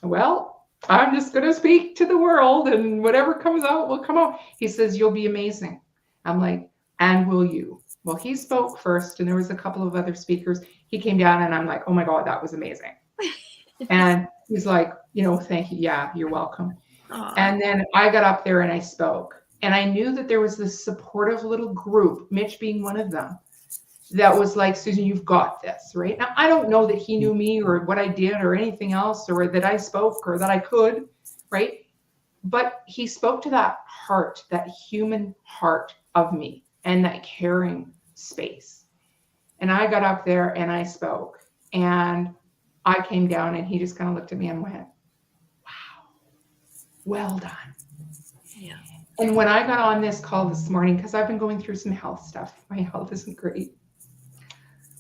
"Well, I'm just going to speak to the world and whatever comes out will come out." He says, "You'll be amazing." I'm like, "And will you?" Well, he spoke first and there was a couple of other speakers. He came down and I'm like, "Oh my God, that was amazing." And he's like, "Thank you. Yeah, you're welcome." Aww. And then I got up there and I spoke, and I knew that there was this supportive little group, Mitch being one of them, that was like, "Susan, you've got this," right? Now, I don't know that he knew me or what I did or anything else, or that I spoke or that I could, right? But he spoke to that heart, that human heart of me, and that caring space. And I got up there and I spoke, and I came down and he just kind of looked at me and went, "Wow, well done." Yeah. And when I got on this call this morning, because I've been going through some health stuff, my health isn't great.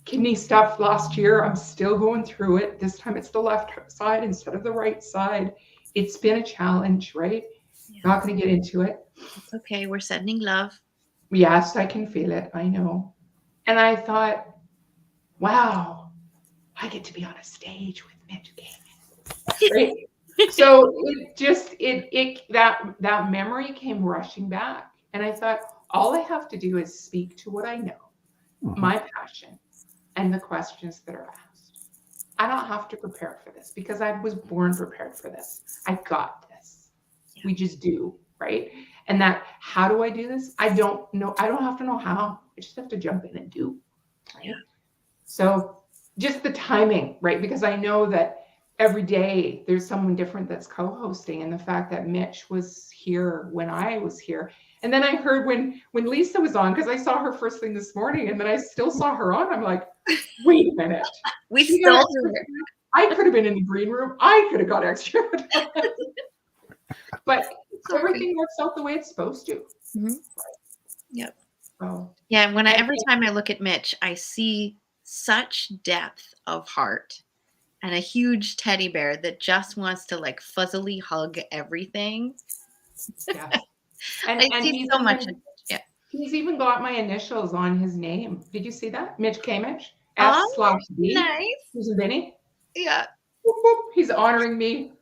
Kidney stuff last year, I'm still going through it. This time it's the left side instead of the right side. It's been a challenge, right? Yeah. Not going to get into it. It's okay. We're sending love. Yes, I can feel it. I know. And I thought, wow, I get to be on a stage with Mitch Cammidge, right? So it just that memory came rushing back, and I thought, all I have to do is speak to what I know, my passion, and the questions that are asked. I don't have to prepare for this because I was born prepared for this. I got this. Yeah. We just do, right? And that, how do I do this? I don't know. I don't have to know how. I just have to jump in and do. Right? Yeah. So just the timing, right? Because I know that every day there's someone different that's co-hosting, and the fact that Mitch was here when I was here. And then I heard when Lisa was on, because I saw her first thing this morning, and then I still saw her on. I'm like, wait a minute. We still do. I could have been in the green room. I could have got extra. But everything works out the way it's supposed to. Mm-hmm. Right. Yep. Oh. Yeah. Every time I look at Mitch, I see such depth of heart and a huge teddy bear that just wants to like fuzzily hug everything. Yeah. I see so much. Yeah. He's even got my initials on his name. Did you see that? Mitch Cammidge. S/B. Nice. Susan Binnie. Yeah. Whoop, whoop. He's honoring me.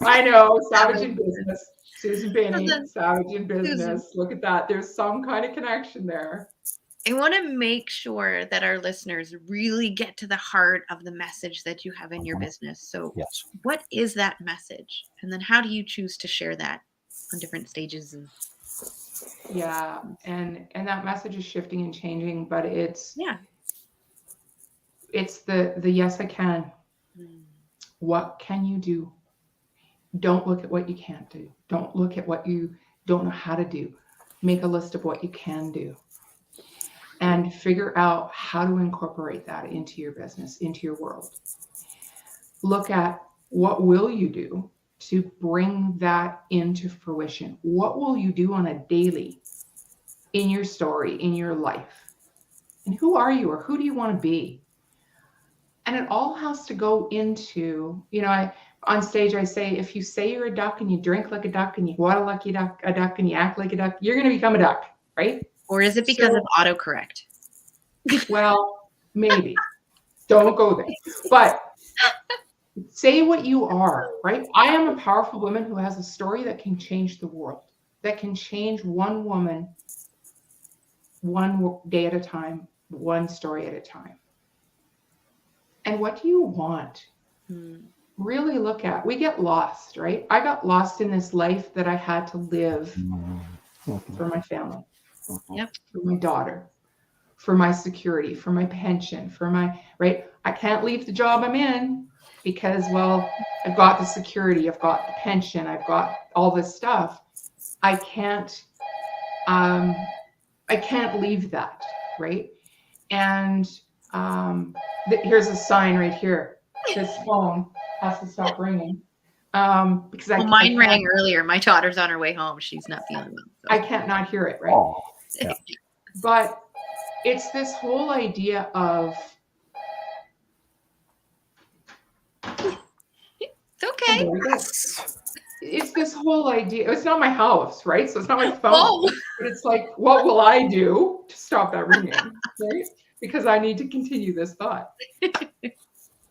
I know. Savage in business. Susan Binnie. Savage in business. Look at that. There's some kind of connection there. I want to make sure that our listeners really get to the heart of the message that you have in your business. So yes. What is that message? And then how do you choose to share that on different stages? Yeah. And that message is shifting and changing, but it's the yes, I can. What can you do? Don't look at what you can't do. Don't look at what you don't know how to do. Make a list of what you can do. And figure out how to incorporate that into your business, into your world. Look at what will you do to bring that into fruition? What will you do on a daily in your story, in your life? And who are you, or who do you want to be? And it all has to go into, on stage, I say, if you say you're a duck and you drink like a duck and you water like a duck and you act like a duck, you're going to become a duck, right? Or is it because of autocorrect? Well, maybe. Don't go there. But say what you are, right? I am a powerful woman who has a story that can change the world, that can change one woman, one day at a time, one story at a time. And what do you want? Really look at. We get lost, right? I got lost in this life that I had to live for my family. Yep. For my daughter, for my security, for my pension, for my, right? I can't leave the job I'm in because, well, I've got the security, I've got the pension, I've got all this stuff. I can't leave that, right? And here's a sign right here. This phone has to stop ringing. Because mine rang earlier. My daughter's on her way home. She's not feeling well. So. I can't not hear it, right? Oh, yeah. But it's this whole idea of it's okay. It's this whole idea. It's not my house, right? So it's not my phone. But it's like, what will I do to stop that ringing, right? Because I need to continue this thought.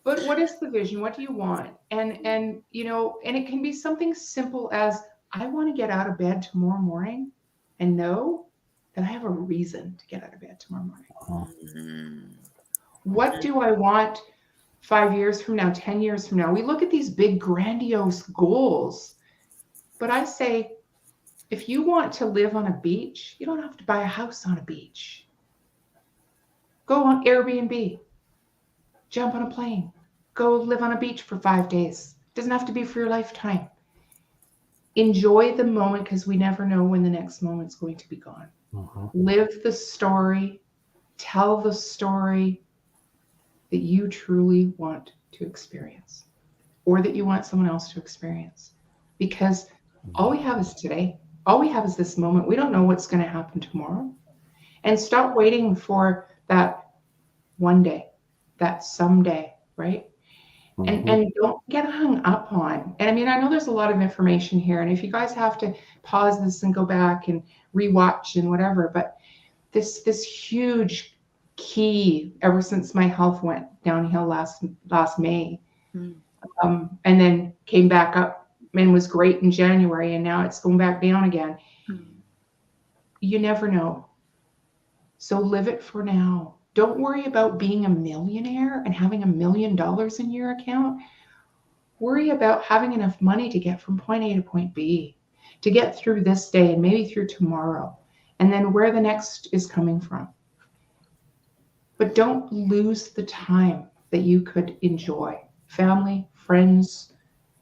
But what is the vision? What do you want? And and it can be something simple as, I want to get out of bed tomorrow morning and know that I have a reason to get out of bed tomorrow morning. What do I want 5 years from now, 10 years from now? We look at these big, grandiose goals. But I say, if you want to live on a beach, you don't have to buy a house on a beach. Go on Airbnb. Jump on a plane. Go live on a beach for 5 days. Doesn't have to be for your lifetime. Enjoy the moment, because we never know when the next moment's going to be gone. Live the story. Tell the story that you truly want to experience, or that you want someone else to experience. Because All we have is today. All we have is this moment. We don't know what's going to happen tomorrow. And stop waiting for that one day, that someday, right? And don't get hung up on. And I mean, I know there's a lot of information here. And if you guys have to pause this and go back and rewatch and whatever, but this huge key ever since my health went downhill last May, and then came back up and was great in January, and now it's going back down again. You never know. So live it for now. Don't worry about being a millionaire and having $1 million in your account. Worry about having enough money to get from point A to point B, to get through this day and maybe through tomorrow, and then where the next is coming from. But don't lose the time that you could enjoy. Family, friends,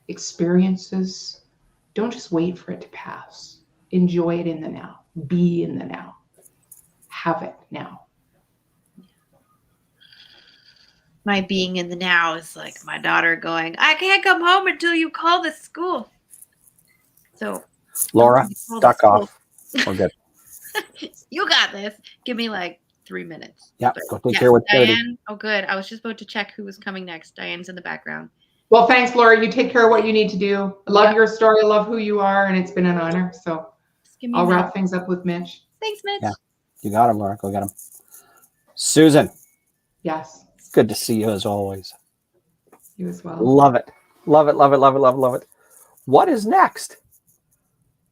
experiences. Don't just wait for it to pass. Enjoy it in the now. Be in the now. Have it now. My being in the now is like my daughter going, I can't come home until you call the school. So, Laura, duck off. We're good. You got this. Give me like 3 minutes. Yeah, go take care with Diane. Oh, good. I was just about to check who was coming next. Diane's in the background. Well, thanks, Laura. You take care of what you need to do. I love your story. I love who you are, and it's been an honor. So I'll wrap things up with Mitch. Thanks, Mitch. Yeah, you got him, Laura. Go get him. Susan. Yes. Good to see you as always. You as well. Love it. Love it, love it, love it, love it, love it. What is next?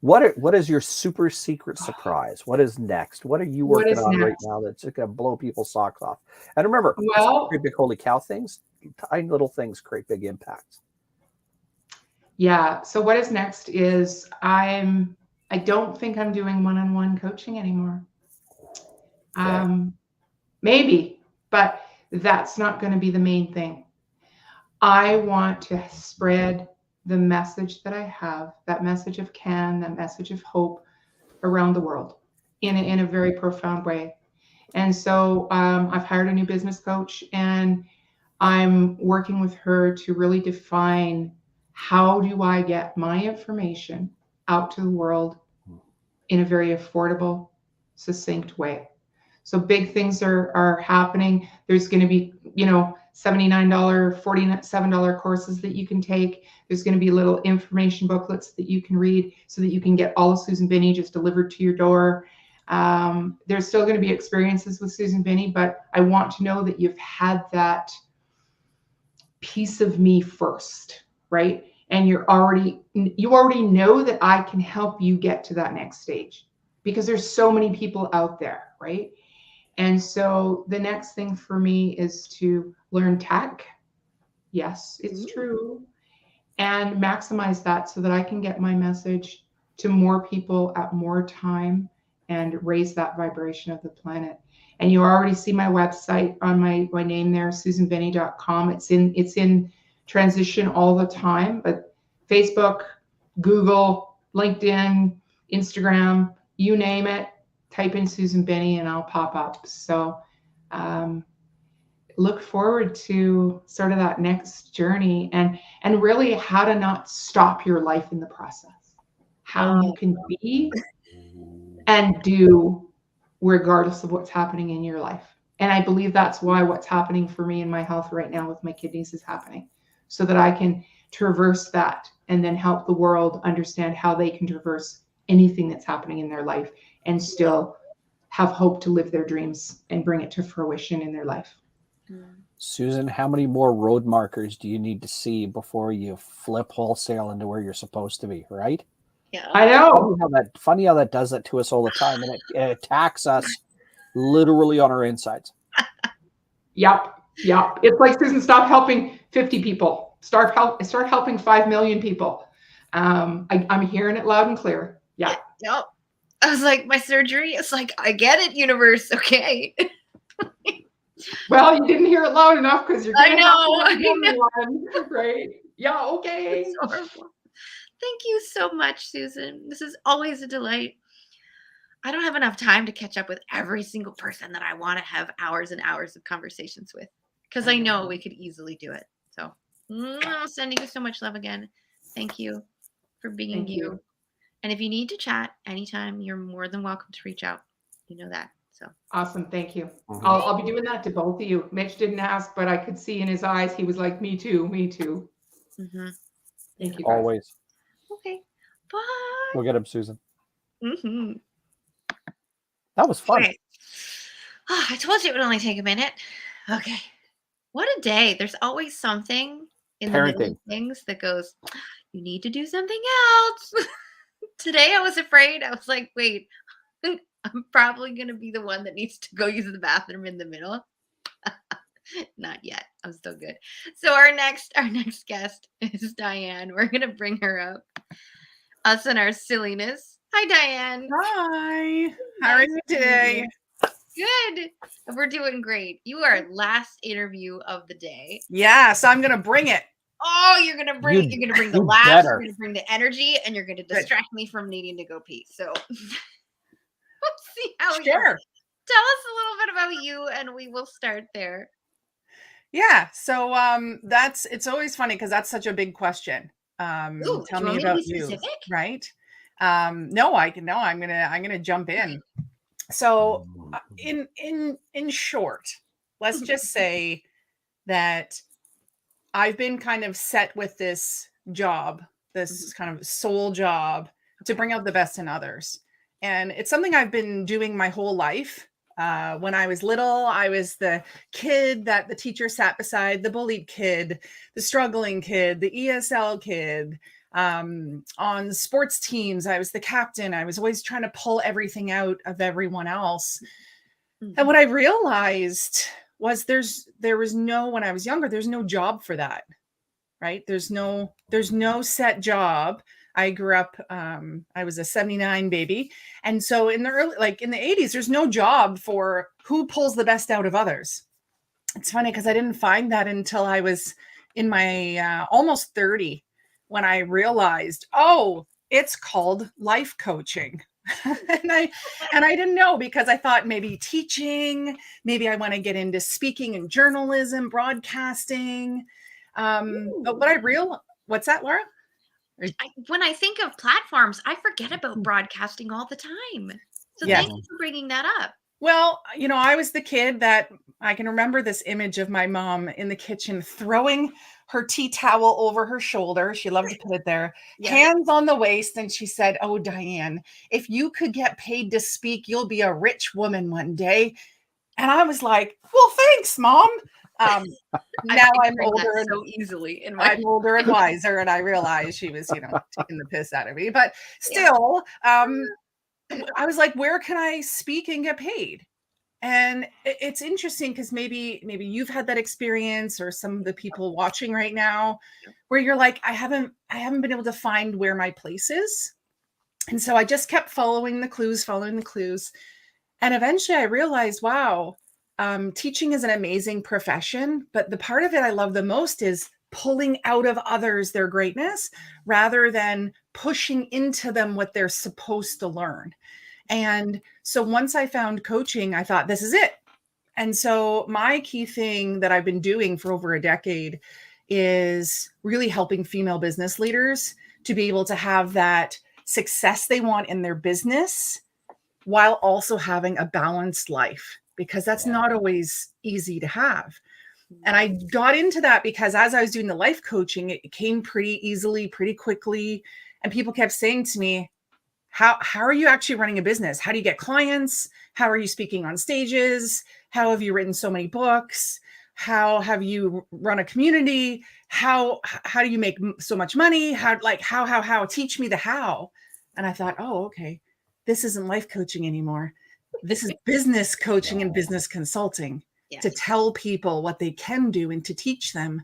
What is your super secret surprise? What is next? What are you working on right now that's going to blow people's socks off? And remember, great big holy cow things, tiny little things create big impacts. Yeah. So what is next is I don't think I'm doing one-on-one coaching anymore. Okay. Maybe, but that's not going to be the main thing. I want to spread the message that I have, that message of that message of hope around the world in a very profound way. And so I've hired a new business coach, and I'm working with her to really define how do I get my information out to the world in a very affordable, succinct way. So big things are happening. There's going to be, $79, $47 courses that you can take. There's going to be little information booklets that you can read so that you can get all of Susan Binnie just delivered to your door. There's still going to be experiences with Susan Binnie, but I want to know that you've had that piece of me first, right? And you already know that I can help you get to that next stage, because there's so many people out there, right? And so the next thing for me is to learn tech. Yes, it's true. And maximize that so that I can get my message to more people at more time and raise that vibration of the planet. And you already see my website on my name there, susanbinnie.com. It's in transition all the time, but Facebook, Google, LinkedIn, Instagram, you name it, type in Susan Binnie and I'll pop up. So look forward to sort of that next journey and really how to not stop your life in the process. How you can be and do regardless of what's happening in your life. And I believe that's why what's happening for me in my health right now with my kidneys is happening, so that I can traverse that and then help the world understand how they can traverse anything that's happening in their life and still have hope to live their dreams and bring it to fruition in their life. Susan, how many more road markers do you need to see before you flip wholesale into where you're supposed to be, right? Yeah, I know. Funny how that does that to us all the time, and it attacks us literally on our insides. Yep. It's like, Susan, stop helping 50 people. Start helping 5 million people. I'm hearing it loud and clear. Yeah. Yep. I was like, my surgery. It's like, I get it, universe. Okay. Well, you didn't hear it loud enough because you're going to I know. Right? Yeah. Okay. It's horrible. Thank you so much, Susan. This is always a delight. I don't have enough time to catch up with every single person that I want to have hours and hours of conversations with, because I know we could easily do it. So sending you so much love again. Thank you for being you. And if you need to chat anytime, you're more than welcome to reach out. You know that. So Awesome. Thank you. Mhm. I'll be doing that to both of you. Mitch didn't ask, but I could see in his eyes, he was like, me too, me too. Thank you guys. Always. Okay. Bye. Go get him, Susan. Mm-hmm. That was fun. Okay. Oh, I told you it would only take a minute. Okay. What a day. There's always something in the middle of things that goes, you need to do something else. Today I was afraid. I was like, wait, I'm probably going to be the one that needs to go use the bathroom in the middle. Not yet. I'm still good. So our next guest is Diane. We're going to bring her up. Us and our silliness. Hi, Diane. Hi. How are you today? Good. We're doing great. You are last interview of the day. Yeah, so I'm gonna bring it. Oh, you're gonna bring the laugh, you're gonna bring the energy, and you're gonna distract me from needing to go pee. So let's see how we go. Tell us a little bit about you, and we will start there. Yeah, so it's always funny because that's such a big question. Ooh, tell me about you, right? I'm gonna jump in. So in short, let's just say that I've been kind of set with this job, this kind of soul job to bring out the best in others. And it's something I've been doing my whole life. When I was little, I was the kid that the teacher sat beside, the bullied kid, the struggling kid, the ESL kid. On sports teams, I was the captain. I was always trying to pull everything out of everyone else. And what I realized was when I was younger, there's no job for that, right? There's no set job. I grew up, I was a 79 baby. And so in the in the 80s, there's no job for who pulls the best out of others. It's funny because I didn't find that until I was in my almost 30 when I realized, oh, it's called life coaching. and I didn't know because I thought maybe teaching, maybe I want to get into speaking and journalism, broadcasting. But what I realized, what's that, Laura? When I think of platforms, I forget about broadcasting all the time. So thank you for bringing that up. Well, I was the kid that I can remember this image of my mom in the kitchen throwing her tea towel over her shoulder. She loved to put it there, hands on the waist. And she said, "Oh, Diane, if you could get paid to speak, you'll be a rich woman one day." And I was like, "Well, thanks, Mom." Now I'm older and so easily. I'm older and wiser, and I realized she was, taking the piss out of me. But still, I was like, "Where can I speak and get paid?" And it's interesting because maybe you've had that experience, or some of the people watching right now, where you're like, I haven't been able to find where my place is. And so I just kept following the clues. And eventually I realized, wow, teaching is an amazing profession, but the part of it I love the most is pulling out of others their greatness rather than pushing into them what they're supposed to learn. And so once I found coaching, I thought, this is it. And so my key thing that I've been doing for over a decade is really helping female business leaders to be able to have that success they want in their business while also having a balanced life, because that's not always easy to have. And I got into that because as I was doing the life coaching, it came pretty easily, pretty quickly. And people kept saying to me, how are you actually running a business? How do you get clients? How are you speaking on stages? How have you written so many books? How have you run a community? How do you make so much money? How teach me the how. And I thought, oh, okay, this isn't life coaching anymore. This is business coaching and business consulting to tell people what they can do and to teach them.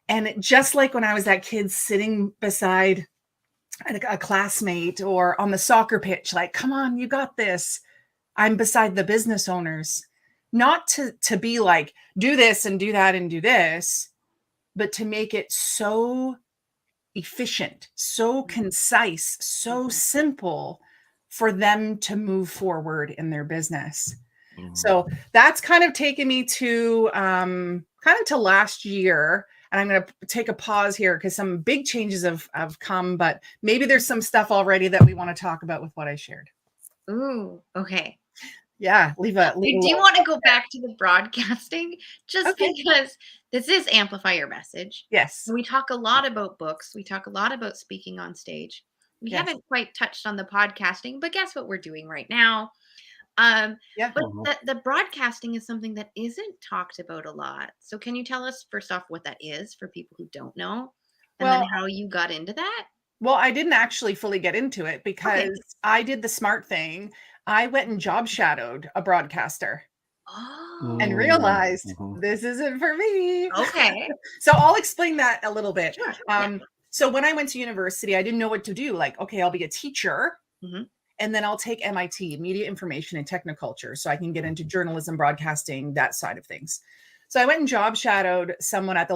And just like when I was that kid sitting beside a classmate or on the soccer pitch, like, come on, you got this. I'm beside the business owners, not to be like, do this and do that and do this, but to make it so efficient, so concise, so simple for them to move forward in their business. So that's kind of taken me to to last year. and I'm going to take a pause here because some big changes have come, but maybe there's some stuff already that we want to talk about with what I shared. Ooh, okay. Yeah, leave a We do want to go back to the broadcasting just Okay. because this is Amplify Your Message. Yes. We talk a lot about books. We talk a lot about speaking on stage. We Yes. haven't quite touched on the podcasting, but guess what we're doing right now? Yeah. But the broadcasting is something that isn't talked about a lot. So can you tell us first off what that is for people who don't know, and then Well, how you got into that? well, I didn't actually fully get into it because I did the smart thing. I went and job shadowed a broadcaster Oh, and realized this isn't for me. okay. So I'll explain that a little bit. Sure. Yeah. So when I went to university, I didn't know what to do. Like, okay, I'll be a teacher. Mhm. And then I'll take MIT, Media Information and Technoculture, so I can get into journalism, broadcasting, that side of things. So I went and job shadowed someone at the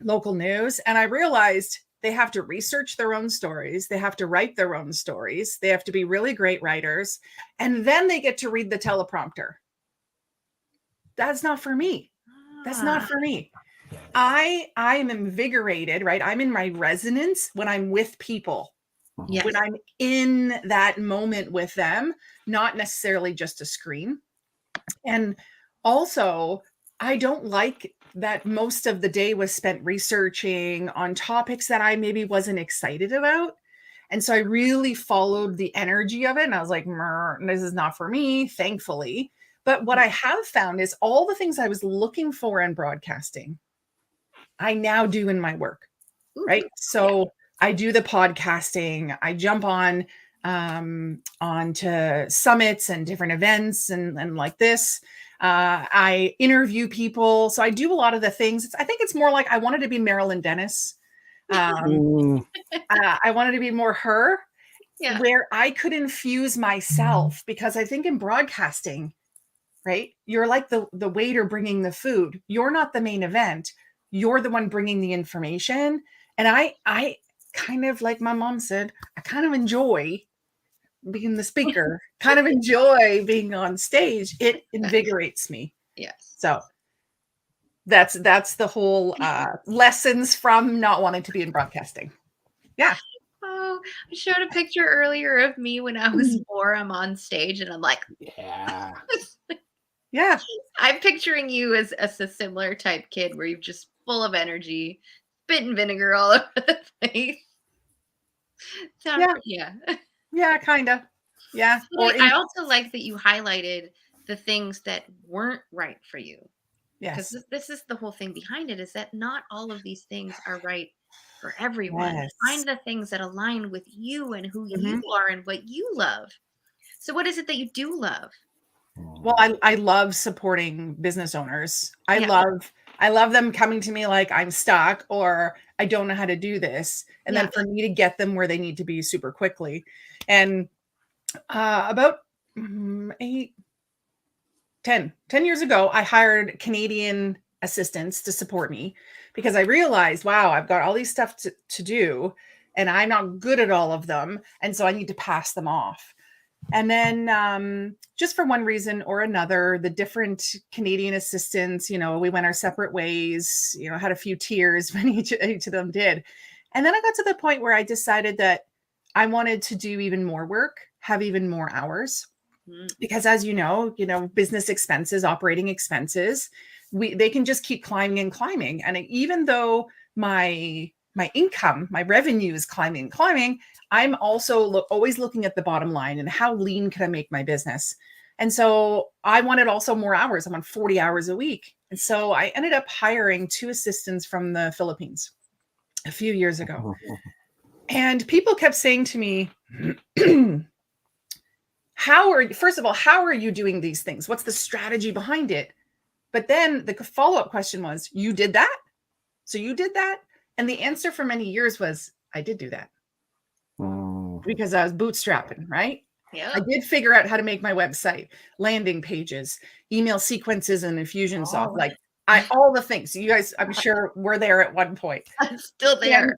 local news, and I realized they have to research their own stories, they have to write their own stories, they have to be really great writers, and then they get to read the teleprompter. That's not for me. That's not for me. I am invigorated, right? I'm in my resonance when I'm with people. Yes. When I'm in that moment with them, not necessarily just a screen. And also, I don't like that most of the day was spent researching on topics that I maybe wasn't excited about. And so I really followed the energy of it. And I was like, this is not for me, thankfully. But what I have found is all the things I was looking for in broadcasting, I now do in my work, right? So I do the podcasting. I jump on onto summits and different events and like this. I interview people. So I do a lot of the things. I think it's more like I wanted to be Marilyn Dennis. I wanted to be more her, where I could infuse myself, because I think in broadcasting, right, you're like the waiter bringing the food. You're not the main event. You're the one bringing the information. And I kind of, like my mom said, I kind of enjoy being the speaker, kind of enjoy being on stage. It invigorates me. Yes. So that's the whole lessons from not wanting to be in broadcasting. Yeah. Oh, I showed a picture earlier of me when I was 4. I'm on stage and I'm like, Yeah. Yeah. I'm picturing you as a similar type kid where you're just full of energy, spitting vinegar all over the place. Yeah, kind of. Yeah. I also like that you highlighted the things that weren't right for you. Yes. Because this is the whole thing behind it, is that not all of these things are right for everyone. Yes. Find the things that align with you and who you are and what you love. So what is it that you do love? Well, I love supporting business owners. I love them coming to me like I'm stuck or I don't know how to do this. And then for me to get them where they need to be super quickly. And about 10 years ago, I hired Canadian assistants to support me because I realized, wow, I've got all these stuff to do and I'm not good at all of them. And so I need to pass them off. And then just for one reason or another, the different Canadian assistants, we went our separate ways, had a few tears when each of them did. And then I got to the point where I decided that I wanted to do even more work, have even more hours. Because as you know, business expenses, operating expenses, they can just keep climbing and climbing. And even though my income, my revenue is climbing, I'm also always looking at the bottom line and how lean can I make my business? And so I wanted also more hours. I want 40 hours a week. And so I ended up hiring 2 assistants from the Philippines a few years ago. And people kept saying to me, first of all, how are you doing these things? What's the strategy behind it? But then the follow-up question was, you did that? So you did that? And the answer for many years was, I did do that. Because I was bootstrapping, right? Yeah. I did figure out how to make my website, landing pages, email sequences and Infusionsoft, like all the things. You guys, I'm sure, were there at one point. I'm still there.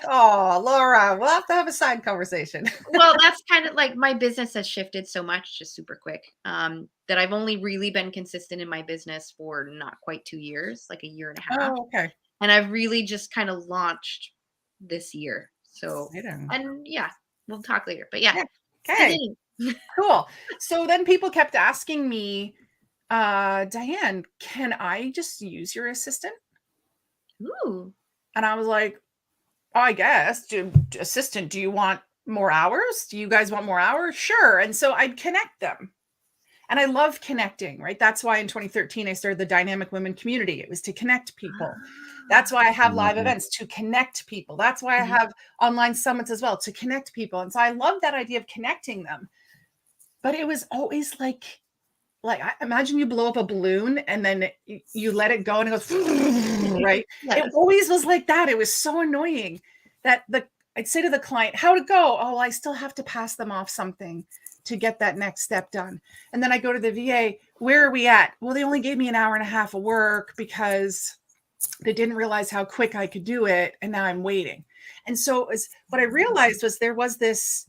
Oh, Laura, we'll have to have a side conversation. Well, that's kind of like my business has shifted so much, just super quick, that I've only really been consistent in my business for not quite 2 years, like a year and a half. Oh, okay. and I've really just kind of launched this year. So, Exciting. and yeah, we'll talk later. But yeah, Okay, cool. So then people kept asking me, Diane, can I just use your assistant? Ooh. And I was like, oh, I guess. Assistant, do you want more hours? Do you guys want more hours? Sure. And so I'd connect them. And I love connecting, right? That's why in 2013, I started the Dynamic Women Community. It was to connect people. That's why I have live events, to connect people. That's why I have online summits as well, to connect people. And so I love that idea of connecting them. But it was always like I imagine you blow up a balloon and then you let it go and it goes, right? Yes. It always was like that. It was so annoying that I'd say to the client, how'd it go? Oh, I still have to pass them off something to get that next step done. And then I go to the VA, where are we at? Well, they only gave me an hour and a half of work because they didn't realize how quick I could do it. And now I'm waiting. And so what I realized was there was this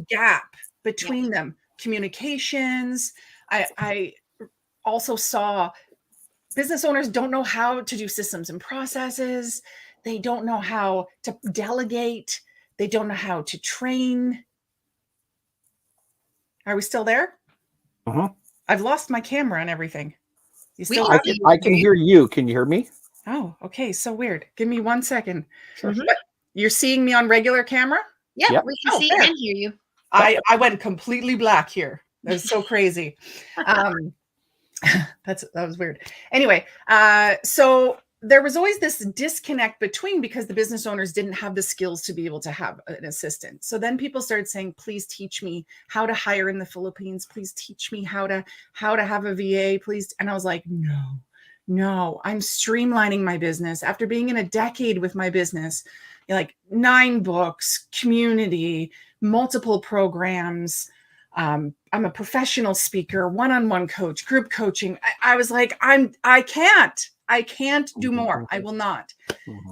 gap between them, communications. I also saw business owners don't know how to do systems and processes. They don't know how to delegate. They don't know how to train. Are we still there? I've lost my camera and everything. You still? I can hear you. Can you hear me? Oh, okay. So weird. Give me 1 second. Sure. You're seeing me on regular camera? Yeah, Yep. we can see there. and hear you. I went completely black here. That was so crazy. That was weird. Anyway, so there was always this disconnect between, because the business owners didn't have the skills to be able to have an assistant. So then people started saying, please teach me how to hire in the Philippines. Please teach me how to have a VA, please. And I was like, no, I'm streamlining my business after being in a decade with my business, like 9 books, community, multiple programs. I'm a professional speaker, one-on-one coach, group coaching. I was like, I can't do more. I will not.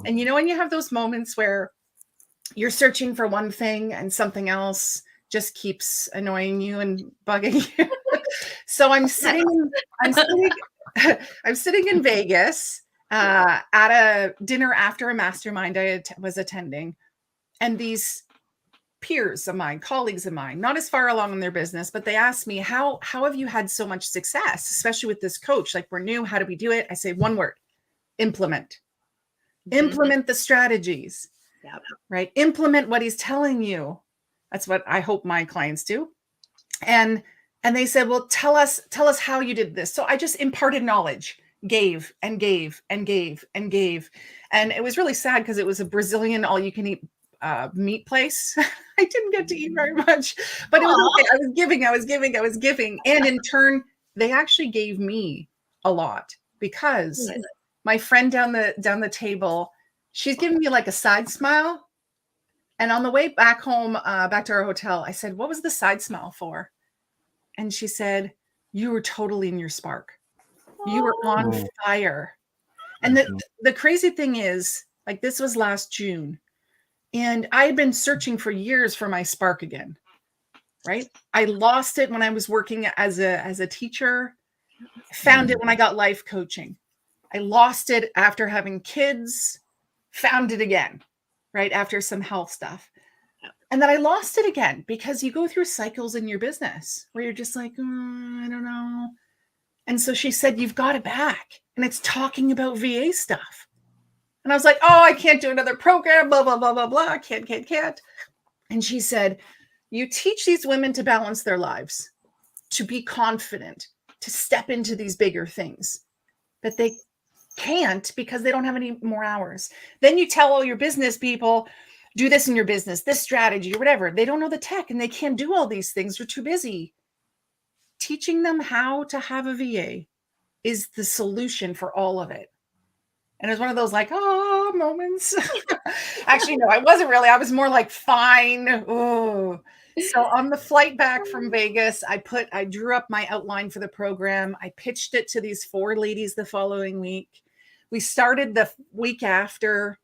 And when you have those moments where you're searching for one thing and something else just keeps annoying you and bugging you. So I'm sitting in Vegas at a dinner after a mastermind I was attending, and these peers of mine, colleagues of mine, not as far along in their business, but they asked me, how have you had so much success, especially with this coach? Like, we're new. How do we do it? I say one word: implement. Implement the strategies, right? Implement what he's telling you. That's what I hope my clients do. And they said, well, tell us how you did this. So I just imparted knowledge, gave and gave and gave and gave. And it was really sad because it was a Brazilian all-you-can-eat meat place. I didn't get to eat very much, but it was okay. I was giving. And in turn, they actually gave me a lot, because my friend down the table, she's giving me like a side smile. And on the way back home, back to our hotel, I said, what was the side smile for? And she said, you were totally in your spark. You were on fire. And the crazy thing is, like, this was last June, and I had been searching for years for my spark again, right? I lost it when I was working as a teacher. I found it when I got life coaching. I lost it after having kids, found it again, right? After some health stuff. And then I lost it again, because you go through cycles in your business where you're just like, I don't know. And so she said, you've got it back. And it's talking about VA stuff. And I was like, oh, I can't do another program, blah, blah, blah, blah, blah. Can't. And she said, you teach these women to balance their lives, to be confident, to step into these bigger things, but they can't because they don't have any more hours. Then you tell all your business people, do this in your business, this strategy or whatever. They don't know the tech and they can't do all these things. They're too busy. Teaching them how to have a VA is the solution for all of it. And it was one of those like, oh, moments. Actually, no, I wasn't really. I was more like, fine. Oh. So on the flight back from Vegas, I drew up my outline for the program. I pitched it to these 4 ladies the following week. We started the week after.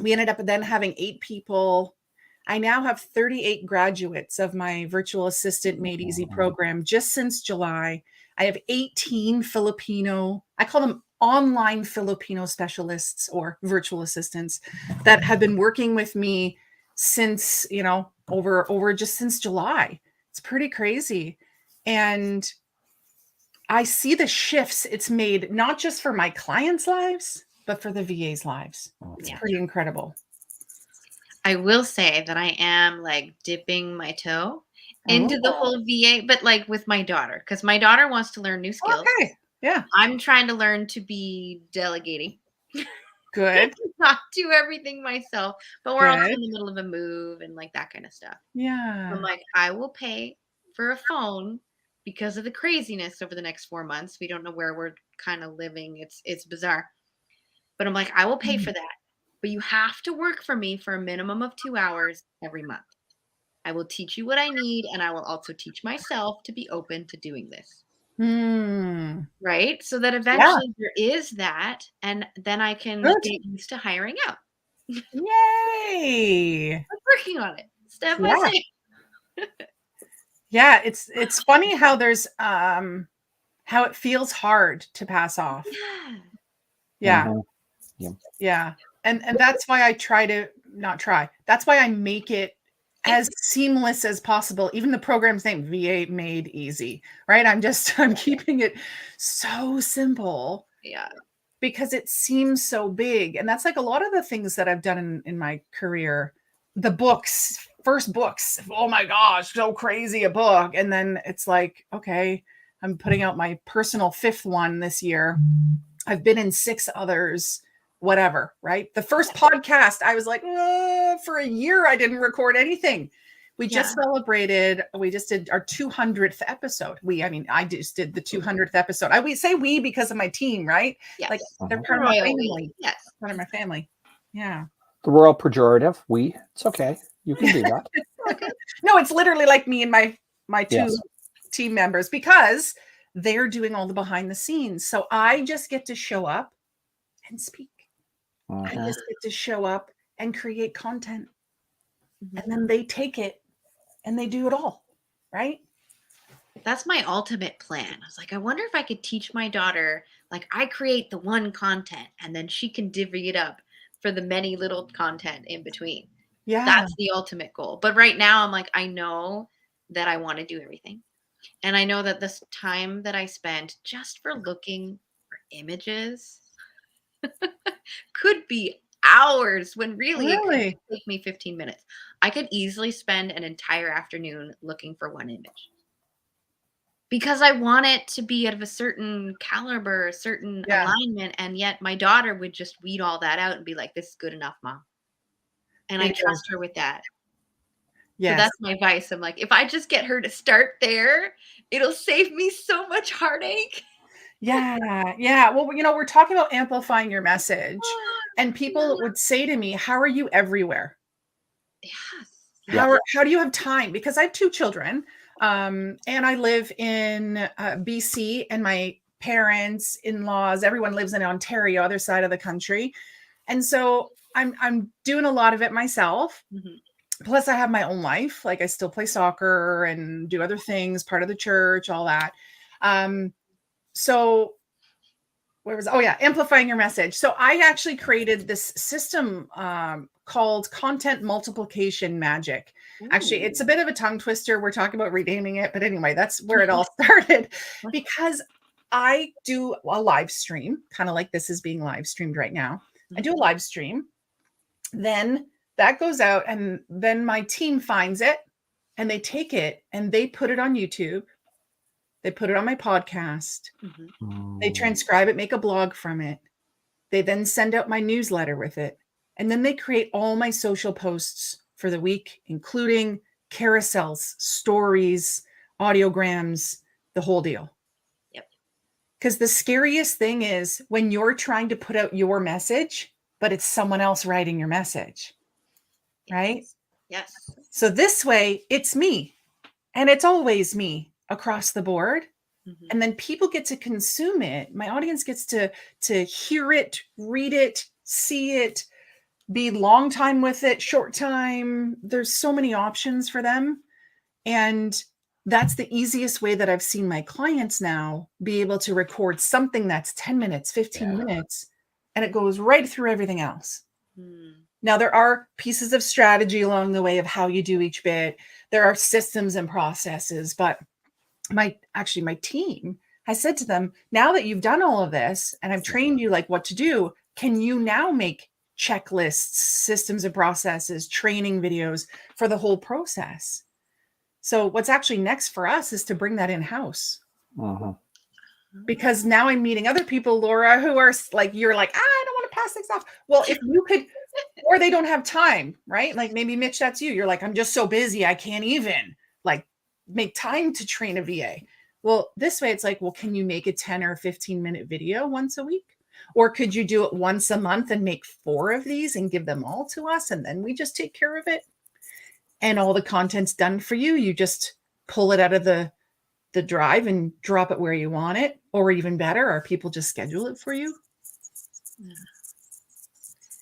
We ended up then having 8 people. I now have 38 graduates of my virtual assistant Made Easy program just since July. I have 18 Filipino, I call them online Filipino specialists or virtual assistants that have been working with me since, over just since July. It's pretty crazy. And I see the shifts it's made, not just for my clients' lives, but for the VA's lives. It's pretty incredible. I will say that I am like dipping my toe into the whole VA, but like with my daughter, because my daughter wants to learn new skills. Okay. Yeah. I'm trying to learn to be delegating. Good. Not do everything myself, but we're also in the middle of a move and like that kind of stuff. Yeah. I'm like, I will pay for a phone because of the craziness over the next 4 months. We don't know where we're kind of living. It's bizarre. But I'm like, I will pay for that. But you have to work for me for a minimum of 2 hours every month. I will teach you what I need, and I will also teach myself to be open to doing this. Right? So that eventually there is that, and then I can get used to hiring out. Yay! I'm working on it step by step. Yeah, it's funny how there's how it feels hard to pass off. Yeah. And that's why I that's why I make it as seamless as possible. Even the program's name, VA Made Easy, right? I'm keeping it so simple. Yeah. Because it seems so big. And that's like a lot of the things that I've done in my career. The first books, oh my gosh, so crazy a book. And then it's like, okay, I'm putting out my personal 5th one this year. I've been in 6 others, whatever, right? The first podcast, I was like, for a year, I didn't record anything. We just did our 200th episode. I just did the 200th episode. We say we because of my team, right? Yes. Like they're part of my family. Yes. Part of my family. Yeah. The royal pejorative, we. It's okay. You can do that. No, it's literally like me and my 2 team members, because they're doing all the behind the scenes. So I just get to show up and speak. I just get to show up and create content. And then they take it and they do it all, right? That's my ultimate plan. I was like, I wonder if I could teach my daughter, like I create the one content and then she can divvy it up for the many little content in between. Yeah. That's the ultimate goal. But right now I'm like, I know that I want to do everything. And I know that this time that I spent just for looking for images could be hours, when really it could take me 15 minutes. I could easily spend an entire afternoon looking for one image because I want it to be of a certain caliber, a certain alignment. And yet my daughter would just weed all that out and be like, this is good enough, Mom. And I trust her with that. Yes. So that's my advice. I'm like, if I just get her to start there, it'll save me so much heartache. Yeah. Yeah. Well, we're talking about amplifying your message, and people would say to me, how are you everywhere? Yes. How do you have time? Because I have 2 children, and I live in BC, and my parents, in-laws, everyone lives in Ontario, other side of the country. And so I'm doing a lot of it myself. Plus I have my own life. Like I still play soccer and do other things, part of the church, all that. So amplifying your message. So I actually created this system called content multiplication magic. Actually, it's a bit of a tongue twister. We're talking about renaming it, but anyway, that's where it all started, because I do a live stream, kind of like this is being live streamed right now. I do a live stream, then that goes out, and then my team finds it and they take it and they put it on YouTube. They put it on my podcast. They transcribe it, make a blog from it. They then send out my newsletter with it. And then they create all my social posts for the week, including carousels, stories, audiograms, the whole deal. Yep. Because the scariest thing is when you're trying to put out your message, but it's someone else writing your message. Right? Yes. So this way, it's me. And it's always me across the board. And then people get to consume it. My audience gets to hear it, read it, see it, be long time with it, short time. There's so many options for them. And that's the easiest way that I've seen my clients now be able to record something that's 10 minutes, 15 minutes, and it goes right through everything else. Now, there are pieces of strategy along the way of how you do each bit. There are systems and processes, but my team, I said to them, now that you've done all of this and I've trained you like what to do, can you now make checklists, systems and processes, training videos for the whole process? So what's actually next for us is to bring that in-house. Because now I'm meeting other people, Laura, who are like, you're like, I don't want to pass things off. Well, if you could, or they don't have time, right? Like maybe Mitch, that's you. You're like, I'm just so busy. I can't even like make time to train a VA. Well, this way it's like, well, can you make a 10 or 15-minute video once a week? Or could you do it once a month and make 4 of these and give them all to us? And then we just take care of it. And all the content's done for you. You just pull it out of the drive and drop it where you want it. Or even better, are people just schedule it for you?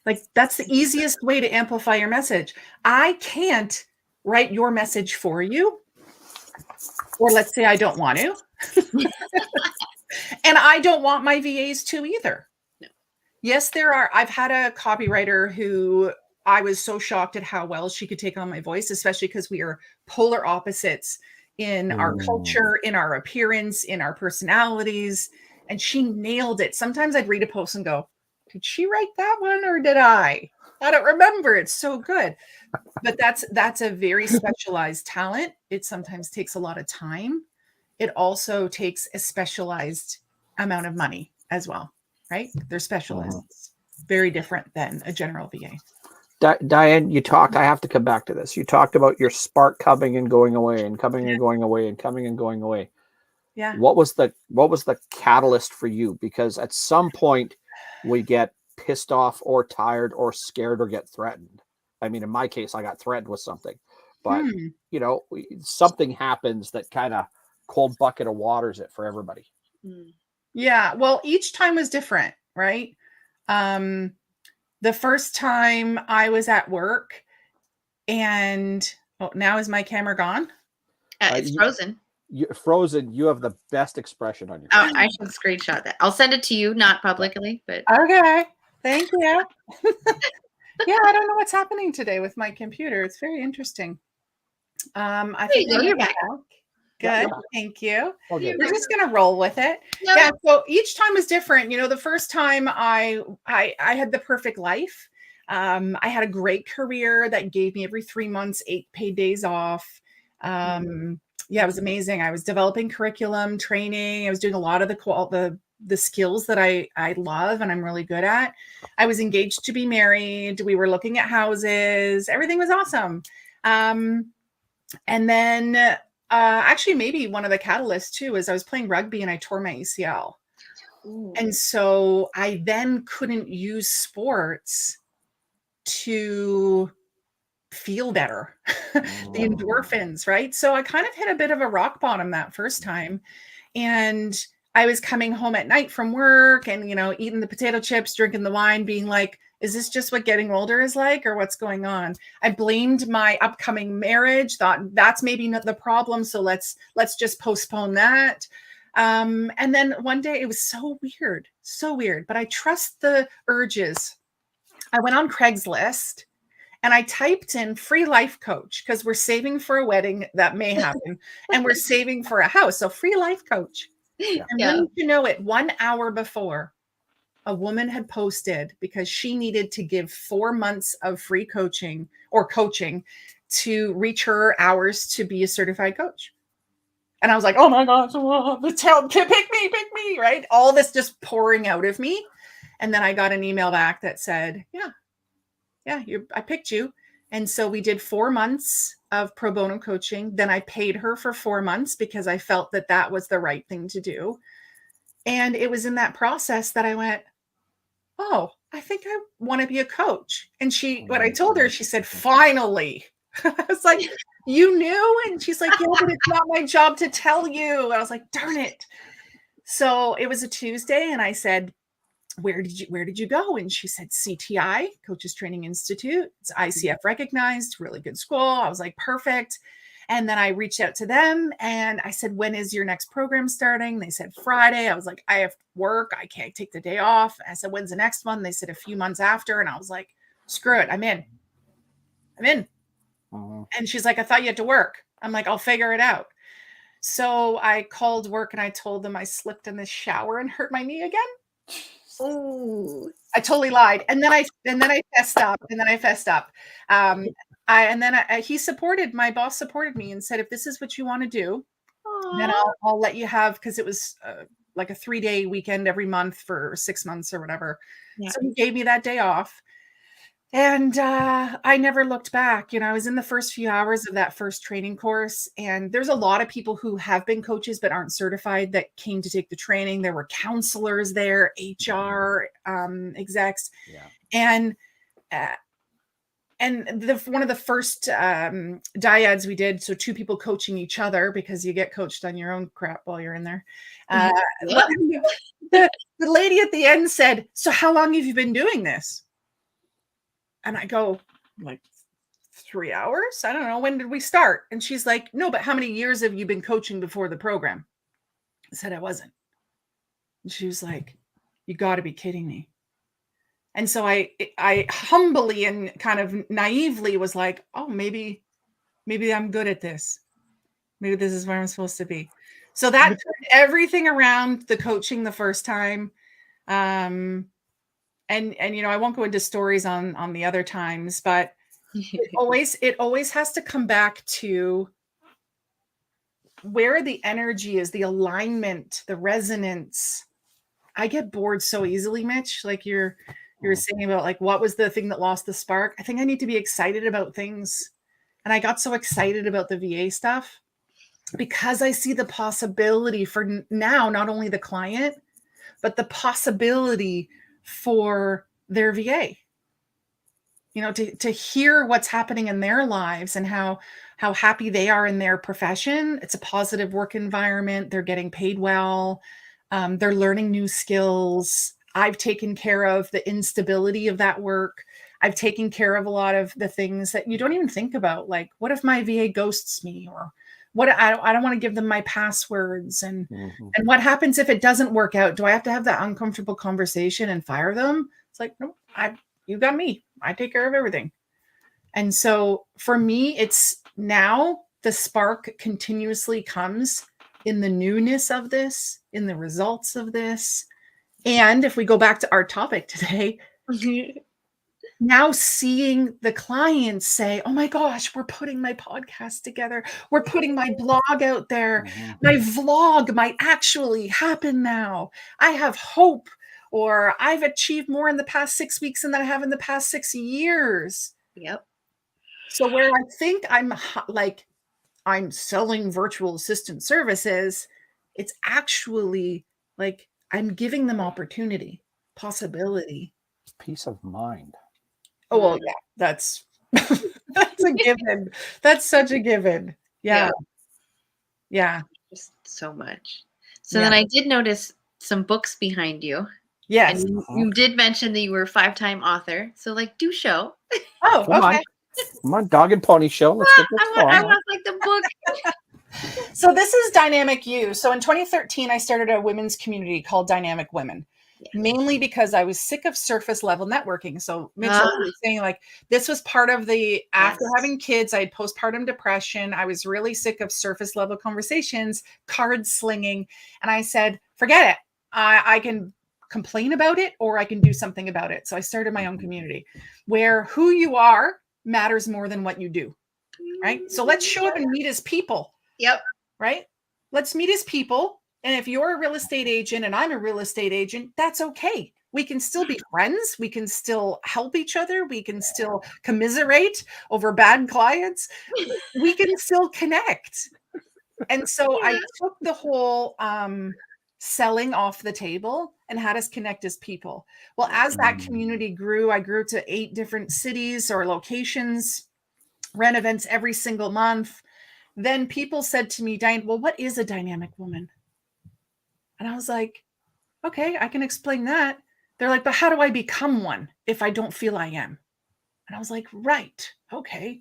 Like that's the easiest way to amplify your message. I can't write your message for you. Or let's say I don't want to. And I don't want my VAs to either. No. Yes, I've had a copywriter who I was so shocked at how well she could take on my voice, especially because we are polar opposites in our culture, in our appearance, in our personalities. And she nailed it. Sometimes I'd read a post and go, did she write that one or did I? I don't remember. It's so good. But that's a very specialized talent. It sometimes takes a lot of time. It also takes a specialized amount of money as well, right? They're specialists. Very different than a general VA. Diane, I have to come back to this. You talked about your spark coming and going away and coming and going away and coming and going away. Yeah. What was the catalyst for you? Because at some point we get pissed off or tired or scared or get threatened. I mean, in my case, I got threatened with something, but something happens that kind of cold bucket of waters it for everybody. Yeah. Well, each time was different, right? The first time I was at work and now is my camera gone? It's frozen. Frozen. You have the best expression on your face. I should screenshot that. I'll send it to you, not publicly, but okay. Thank you. Yeah, I don't know what's happening today with my computer. It's very interesting. I think you're back. Good. Thank you. Okay. We're just going to roll with it. No. Yeah. So each time was different. The first time I had the perfect life. I had a great career that gave me every 3 months, 8 paid days off. Yeah, it was amazing. I was developing curriculum, training. I was doing a lot of the skills that I love and I'm really good at. I was engaged to be married. We were looking at houses. Everything was awesome. And then actually, maybe one of the catalysts too is I was playing rugby and I tore my ACL. Ooh. And so I then couldn't use sports to feel better, the endorphins, right? So I kind of hit a bit of a rock bottom that first time. And I was coming home at night from work and, eating the potato chips, drinking the wine, being like, is this just what getting older is like or what's going on? I blamed my upcoming marriage, thought that's maybe not the problem. So let's just postpone that. And then one day it was so weird, but I trust the urges. I went on Craigslist and I typed in free life coach because we're saving for a wedding that may happen and we're saving for a house. So free life coach. Yeah. And wouldn't you know it, 1 hour before, a woman had posted because she needed to give 4 months of free coaching to reach her hours to be a certified coach. And I was like, oh my gosh, pick me, right? All this just pouring out of me. And then I got an email back that said, I picked you. And so we did 4 months of pro bono coaching. Then I paid her for 4 months because I felt that was the right thing to do. And it was in that process that I went, oh, I think I want to be a coach. And when I told her, she said, finally. I was like, you knew? And she's like, yeah, but it's not my job to tell you. And I was like, darn it. So it was a Tuesday. And I said, where did you go? And she said, CTI, Coaches Training Institute. It's ICF recognized, really good school. I was like, perfect. And then I reached out to them and I said, when is your next program starting? They said Friday. I was like, I have work. I can't take the day off. I said, when's the next one? They said a few months after. And I was like, screw it. I'm in. And she's like, I thought you had to work. I'm like, I'll figure it out. So I called work and I told them I slipped in the shower and hurt my knee again. Oh, I totally lied. And then I fessed up. My boss supported me and said, if this is what you want to do, then I'll let you have, because it was like a 3-day weekend every month for 6 months or whatever. Yeah. So he gave me that day off. And I never looked back. I was in the first few hours of that first training course. And there's a lot of people who have been coaches but aren't certified that came to take the training. There were counselors there, HR execs. Yeah. And one of the first dyads we did, so 2 people coaching each other, because you get coached on your own crap while you're in there. The lady at the end said, so how long have you been doing this? And I go, like 3 hours? I don't know. When did we start? And she's like, no, but how many years have you been coaching before the program? I said, I wasn't. And she was like, you got to be kidding me. And so I humbly and kind of naively was like, oh, maybe I'm good at this. Maybe this is where I'm supposed to be. So that turned everything around the coaching the first time. And I won't go into stories on the other times, but it always has to come back to where the energy is, the alignment, the resonance. I get bored so easily, Mitch. Like you're saying about like, what was the thing that lost the spark? I think I need to be excited about things. And I got so excited about the VA stuff because I see the possibility for now, not only the client, but the possibility for their VA, to hear what's happening in their lives and how happy they are in their profession. It's a positive work environment. They're getting paid well. They're learning new skills. I've taken care of the instability of that work. I've taken care of a lot of the things that you don't even think about. Like, what if my VA ghosts me, or what? I don't want to give them my passwords. And what happens if it doesn't work out? Do I have to have that uncomfortable conversation and fire them? It's like, no, you got me. I take care of everything. And so for me, it's now the spark continuously comes in the newness of this, in the results of this. And if we go back to our topic today, now seeing the clients say, oh my gosh, we're putting my podcast together. We're putting my blog out there. My vlog might actually happen now. I have hope, or I've achieved more in the past 6 weeks than I have in the past 6 years. Yep. So where I think I'm selling virtual assistant services, it's actually like I'm giving them opportunity, possibility. Peace of mind. Oh, well, yeah, that's a given. That's such a given. Yeah. Just so much. So then I did notice some books behind you. Yes. And you did mention that you were a 5-time author. So do show. Oh, okay. Come on, Dog and Pony Show. Let's get this going. I want the book. So this is Dynamic You. So in 2013, I started a women's community called Dynamic Women, mainly because I was sick of surface level networking. So Mitchell was saying this was part of after having kids, I had postpartum depression. I was really sick of surface level conversations, card slinging. And I said, forget it. I can complain about it, or I can do something about it. So I started my own community where who you are matters more than what you do. Right. So let's show up and meet as people. Yep. Right. Let's meet as people. And if you're a real estate agent and I'm a real estate agent, that's okay. We can still be friends. We can still help each other. We can still commiserate over bad clients. We can still connect. And so I took the whole selling off the table and had us connect as people. Well, as that community grew, I grew to 8 different cities or locations, ran events every single month. Then people said to me, Diane, well, what is a dynamic woman? And I was like, okay, I can explain that. They're like, but how do I become one if I don't feel I am? And I was like, right. Okay.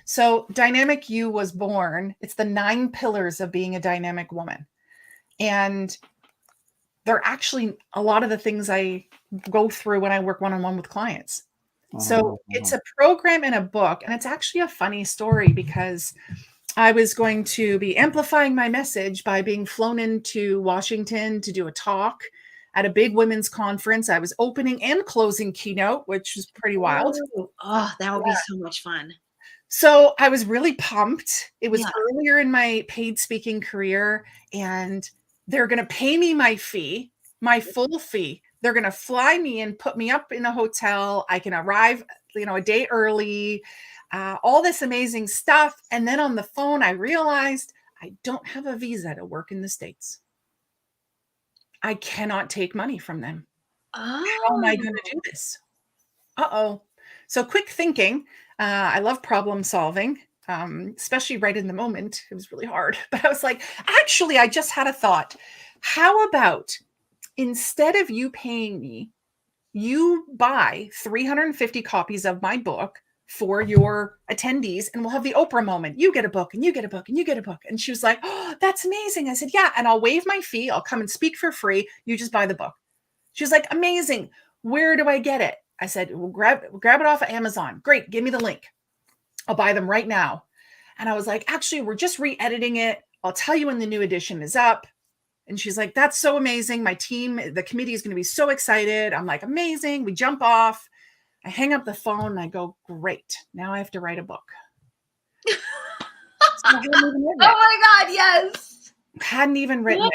So Dynamic You was born. It's the 9 pillars of being a dynamic woman. And they're actually a lot of the things I go through when I work one-on-one with clients. So it's a program and a book. And it's actually a funny story because I was going to be amplifying my message by being flown into Washington to do a talk at a big women's conference. I was opening and closing keynote, which was pretty wild. Oh, that would be so much fun. So I was really pumped. It was earlier in my paid speaking career, and they're going to pay me my fee, my full fee. They're going to fly me and put me up in a hotel. I can arrive, a day early, all this amazing stuff. And then on the phone, I realized I don't have a visa to work in the States. I cannot take money from them. How am I going to do this? Uh-oh. So quick thinking. I love problem solving, especially right in the moment. It was really hard. But I was like, actually, I just had a thought. How about instead of you paying me, you buy 350 copies of my book for your attendees, and we'll have the Oprah moment. You get a book, and you get a book, and you get a book. And she was like, oh, that's amazing. I said, yeah, and I'll waive my fee. I'll come and speak for free. You just buy the book. She was like, amazing. Where do I get it? I said, well, grab it off of Amazon. Great. Give me the link. I'll buy them right now. And I was like, actually, we're just re-editing it. I'll tell you when the new edition is up. And she's like, that's so amazing. My team, the committee is going to be so excited. I'm like, amazing. We jump off. I hang up the phone and I go, great. Now I have to write a book. So oh my God, yes. Hadn't even written it.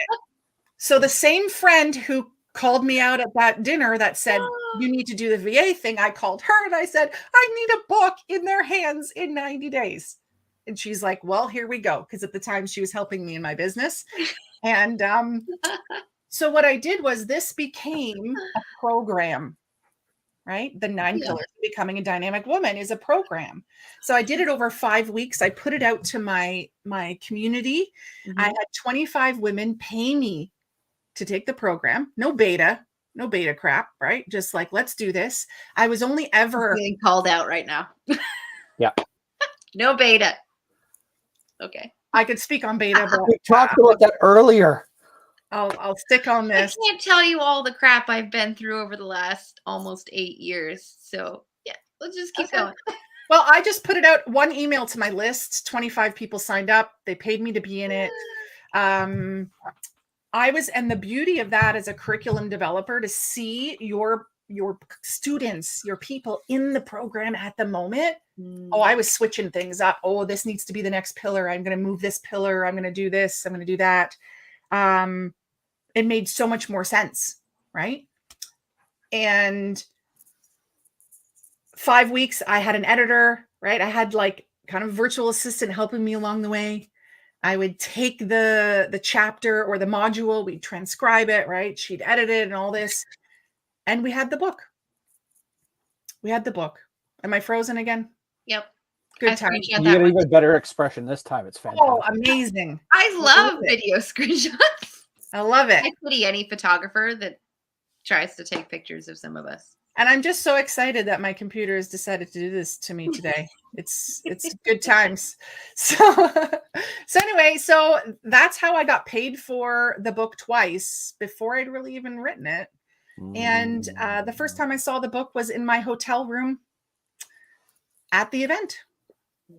So the same friend who called me out at that dinner that said, you need to do the VA thing, I called her and I said, I need a book in their hands in 90 days. And she's like, well, here we go. Because at the time she was helping me in my business. And so what I did was this became a program, right? The 9 pillars of becoming a dynamic woman is a program. So I did it over 5 weeks. I put it out to my community. I had 25 women pay me to take the program. No beta crap, right? Just like, let's do this. I was only ever getting called out right now. Yeah. No beta. Okay. I could speak on beta, but we talked about that earlier. I'll stick on this. I can't tell you all the crap I've been through over the last almost 8 years. So yeah, let's just keep going. Well, I just put it out, one email to my list. 25 people signed up. They paid me to be in it. And the beauty of that as a curriculum developer, to see your students, your people in the program at the moment. Oh, I was switching things up. Oh, this needs to be the next pillar. I'm going to move this pillar. I'm going to do this. I'm going to do that. It made so much more sense, right? And 5 weeks, I had an editor, right? I had like kind of virtual assistant helping me along the way. I would take the chapter or the module, we'd transcribe it, right? She'd edit it and all this. And we had the book. Am I frozen again? Yep. Good time. You get an even better expression this time. It's fantastic. Oh, amazing. I love video screenshots. I love it. I pity any photographer that tries to take pictures of some of us. And I'm just so excited that my computer has decided to do this to me today. It's good times. So anyway, so that's how I got paid for the book twice before I'd really even written it. And the first time I saw the book was in my hotel room at the event.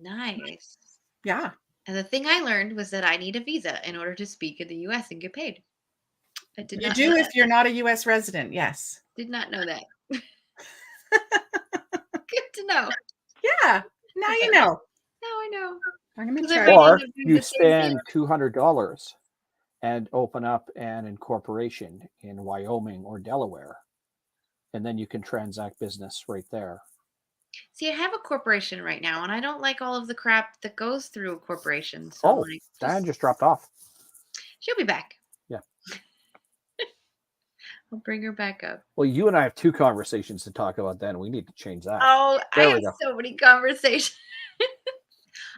Nice. Yeah. And the thing I learned was that I need a visa in order to speak in the US and get paid. I did not know if that. you're not a US resident, yes. Did not know that. Good to know. Yeah. Now you know. Now I know. I'm gonna Because try. Or you spend $200 and open up an incorporation in Wyoming or Delaware, and then you can transact business right there. See, I have a corporation right now, and I don't like all of the crap that goes through a corporation. So Diane just dropped off. She'll be back. Yeah. I'll bring her back up. Well, you and I have 2 conversations to talk about then. We need to change that. Oh, I There we have go. so many conversations.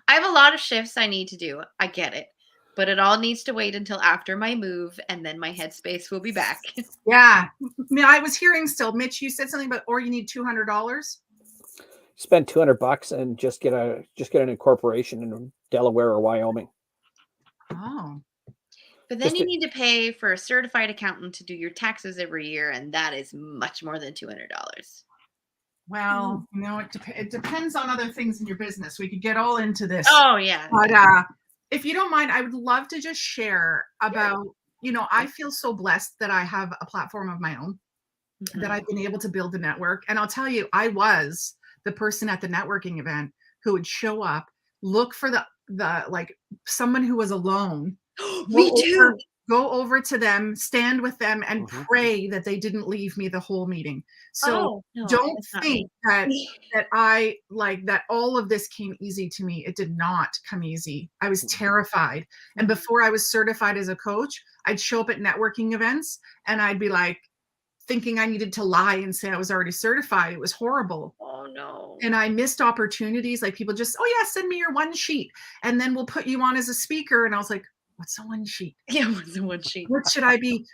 I have a lot of shifts I need to do. I get it. but it all needs to wait until after my move, and then my headspace will be back. Yeah. I mean, I was hearing still, Mitch, you said something about, or you need $200. Spend $200 and just get an incorporation in Delaware or Wyoming. Oh. But then Just you to- need to pay for a certified accountant to do your taxes every year, and that is much more than $200. Well, you know, it depends on other things in your business. We could get all into this. Oh yeah. But if you don't mind, I would love to just share about, you know, I feel so blessed that I have a platform of my own, that I've been able to build a network. And I'll tell you, I was the person at the networking event who would show up, look for the like someone who was alone. Me too. Go over to them, stand with them, and pray that they didn't leave me the whole meeting. So no, don't that's not think me. that I like that all of this came easy to me. It did not come easy. I was terrified. And before I was certified as a coach, I'd show up at networking events and I'd be like thinking I needed to lie and say I was already certified. It was horrible. Oh no. And I missed opportunities. Like people just, oh yeah, send me your one sheet and then we'll put you on as a speaker. And I was like, what's a one sheet? Yeah, what's the one sheet? What should I be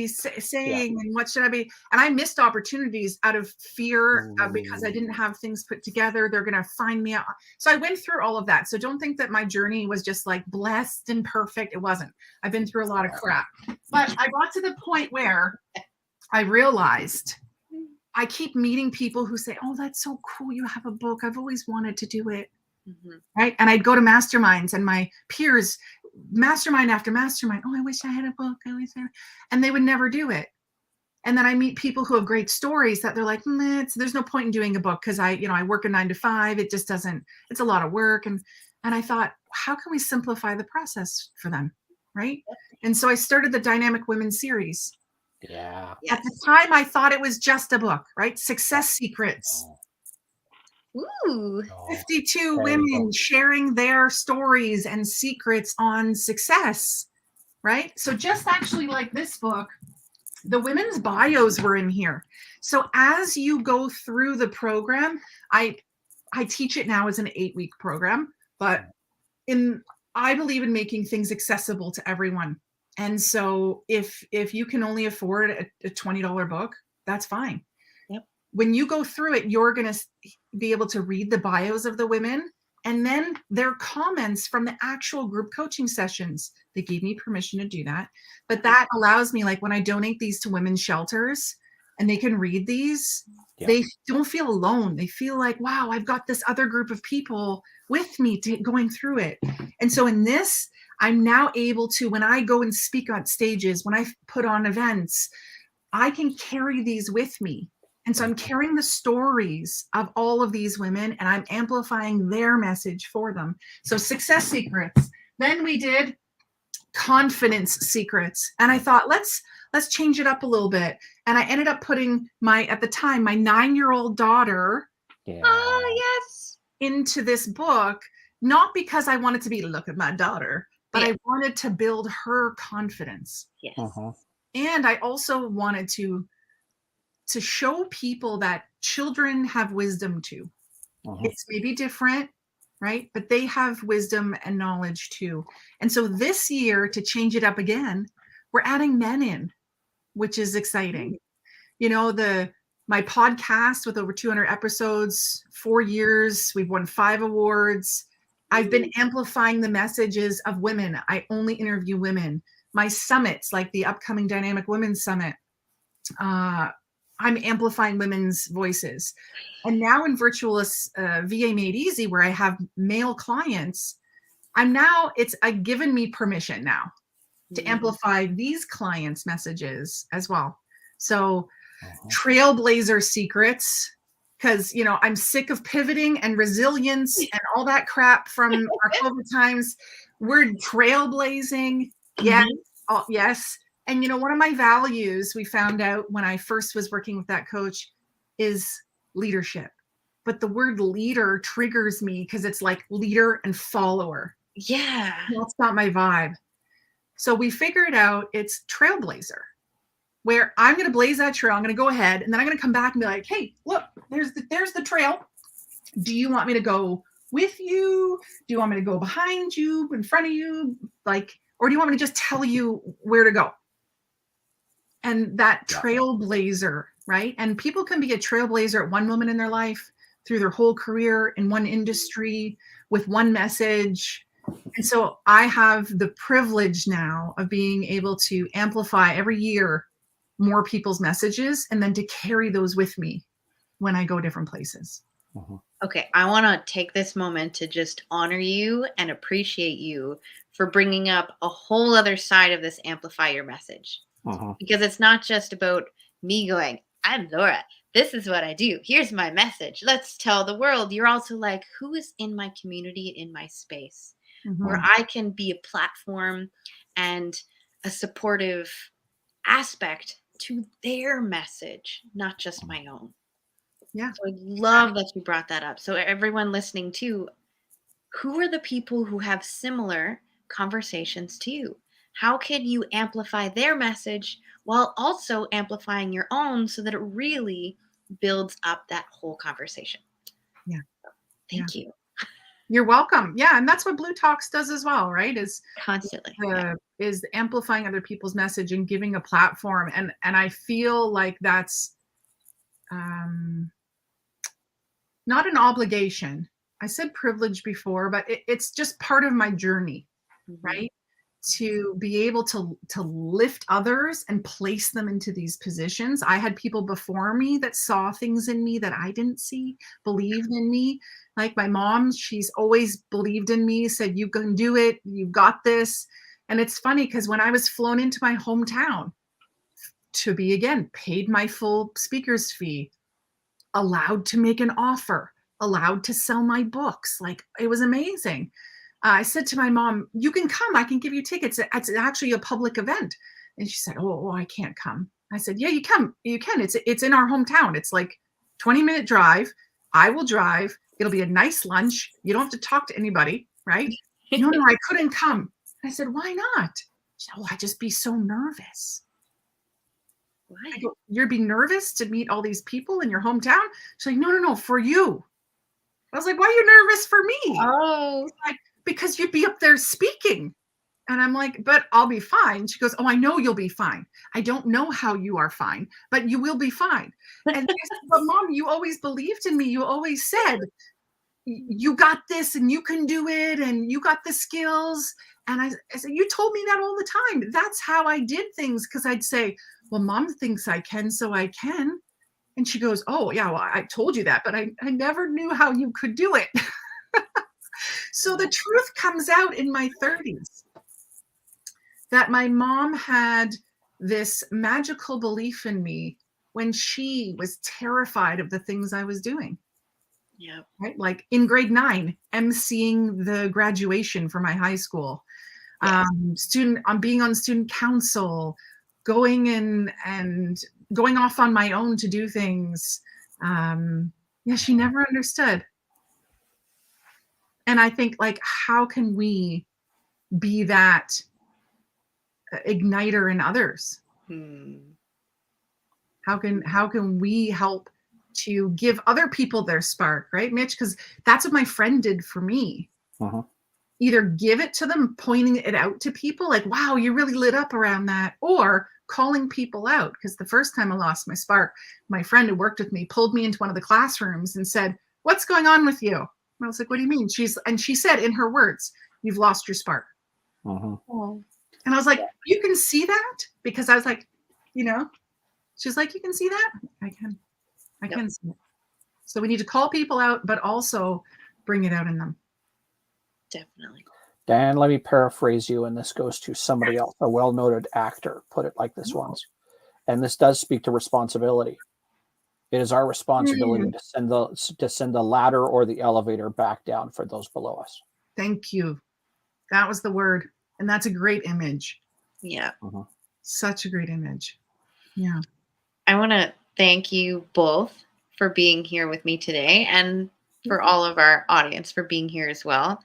saying? And what should I be? And I missed opportunities out of fear because I didn't have things put together. They're going to find me out. So I went through all of that. So don't think that my journey was just like blessed and perfect. It wasn't. I've been through a lot of crap. But I got to the point where I realized I keep meeting people who say, oh, that's so cool. You have a book. I've always wanted to do it. Right. And I'd go to masterminds and my peers, mastermind after mastermind. Oh, I wish I had a book. And they would never do it. And then I meet people who have great stories that they're like, there's no point in doing a book because I work a 9 to 5. It just doesn't, it's a lot of work. And I thought, how can we simplify the process for them? Right. And so I started the Dynamic Women series. Yeah. At the time, I thought it was just a book, right? Success Secrets. Ooh. 52 women sharing their stories and secrets on success, right? So just actually like this book, the women's bios were in here. So as you go through the program, I teach it now as an 8-week program, but I believe in making things accessible to everyone. And so if you can only afford a $20 book, that's fine. When you go through it, you're going to be able to read the bios of the women and then their comments from the actual group coaching sessions. They gave me permission to do that. But that allows me, like when I donate these to women's shelters and they can read these, they don't feel alone. They feel like, wow, I've got this other group of people with me going through it. And so in this, I'm now able to, when I go and speak on stages, when I put on events, I can carry these with me. And so I'm carrying the stories of all of these women and I'm amplifying their message for them. So Success Secrets. Then we did Confidence Secrets. And I thought, let's change it up a little bit. And I ended up putting at the time, my 9-year-old daughter into this book, not because I wanted to be, look at my daughter, but I wanted to build her confidence. Yes. And I also wanted to show people that children have wisdom too. It's maybe different, right? But they have wisdom and knowledge too. And so this year, to change it up again, we're adding men in, which is exciting. You know, my podcast with over 200 episodes, 4 years, we've won 5 awards. I've been amplifying the messages of women. I only interview women. My summits, like the upcoming Dynamic Women Summit, I'm amplifying women's voices. And now in Virtuous VA Made Easy, where I have male clients, it's given me permission now to amplify these clients' messages as well. So Trailblazer Secrets, because, I'm sick of pivoting and resilience and all that crap from our COVID times. We're trailblazing. Yes. Oh, yes. And, one of my values we found out when I first was working with that coach is leadership. But the word leader triggers me because it's like leader and follower. Yeah. That's not my vibe. So we figured out it's trailblazer, where I'm going to blaze that trail. I'm going to go ahead and then I'm going to come back and be like, hey, look, there's the trail. Do you want me to go with you? Do you want me to go behind you, in front of you? Like, or do you want me to just tell you where to go? And that trailblazer, right? And people can be a trailblazer at one moment in their life, through their whole career, in one industry, with one message. And so I have the privilege now of being able to amplify every year more people's messages, and then to carry those with me when I go different places. Okay, I want to take this moment to just honor you and appreciate you for bringing up a whole other side of this Amplify Your Message. Because it's not just about me going, I'm Laura, this is what I do, here's my message, let's tell the world. You're also like, who is in my community, in my space, where I can be a platform and a supportive aspect to their message, not just my own. Yeah. So I love that you brought that up. So everyone listening too, who are the people who have similar conversations to you? How can you amplify their message while also amplifying your own, so that it really builds up that whole conversation? Yeah. Thank you. You're welcome. Yeah. And that's what bLU Talks does as well, right? Is Constantly. is amplifying other people's message and giving a platform. And I feel like that's not an obligation. I said privilege before, but it's just part of my journey, right? To be able to lift others and place them into these positions. I had people before me that saw things in me that I didn't see, believed in me. Like my mom, she's always believed in me, said, you can do it, you've got this. And it's funny because when I was flown into my hometown to be, again, paid my full speaker's fee, allowed to make an offer, allowed to sell my books, like it was amazing. I said to my mom, you can come, I can give you tickets. It's actually a public event. And she said, oh, I can't come. I said, yeah, you can. It's in our hometown. It's like 20-minute drive. I will drive. It'll be a nice lunch. You don't have to talk to anybody, right? No, I couldn't come. I said, why not? She said, oh, I'd just be so nervous. Why? I go, you'd be nervous to meet all these people in your hometown? She's like, no, for you. I was like, why are you nervous for me? Oh, like, because you'd be up there speaking. And I'm like, but I'll be fine. She goes, oh, I know you'll be fine. I don't know how you are fine, but you will be fine. And I said, but Mom, you always believed in me. You always said, you got this and you can do it and you got the skills. And I said, you told me that all the time. That's how I did things. Because I'd say, well, Mom thinks I can, so I can. And she goes, oh, yeah, well, I told you that, but I never knew how you could do it. So the truth comes out in my 30s that my mom had this magical belief in me when she was terrified of the things I was doing. yeah. Right? Like in grade 9, emceeing the graduation for my high school, being on student council, going in and going off on my own to do things. She never understood. And I think, like, how can we be that igniter in others? How can we help to give other people their spark, right, Mitch? Because that's what my friend did for me. Either give it to them, pointing it out to people, like, wow, you really lit up around that, or calling people out. Because the first time I lost my spark, my friend who worked with me pulled me into one of the classrooms and said, what's going on with you? I was like, what do you mean? She said in her words, you've lost your spark. And I was like, you can see that? Because I was like, she's like, you can see that? I can see it. So we need to call people out, but also bring it out in them. Definitely. Diane, let me paraphrase you, and this goes to somebody else, a well-noted actor, put it like this once. And this does speak to responsibility. It is our responsibility to send the ladder or the elevator back down for those below us. Thank you. That was the word. And that's a great image. Yeah. Such a great image. Yeah. I want to thank you both for being here with me today, and for all of our audience for being here as well.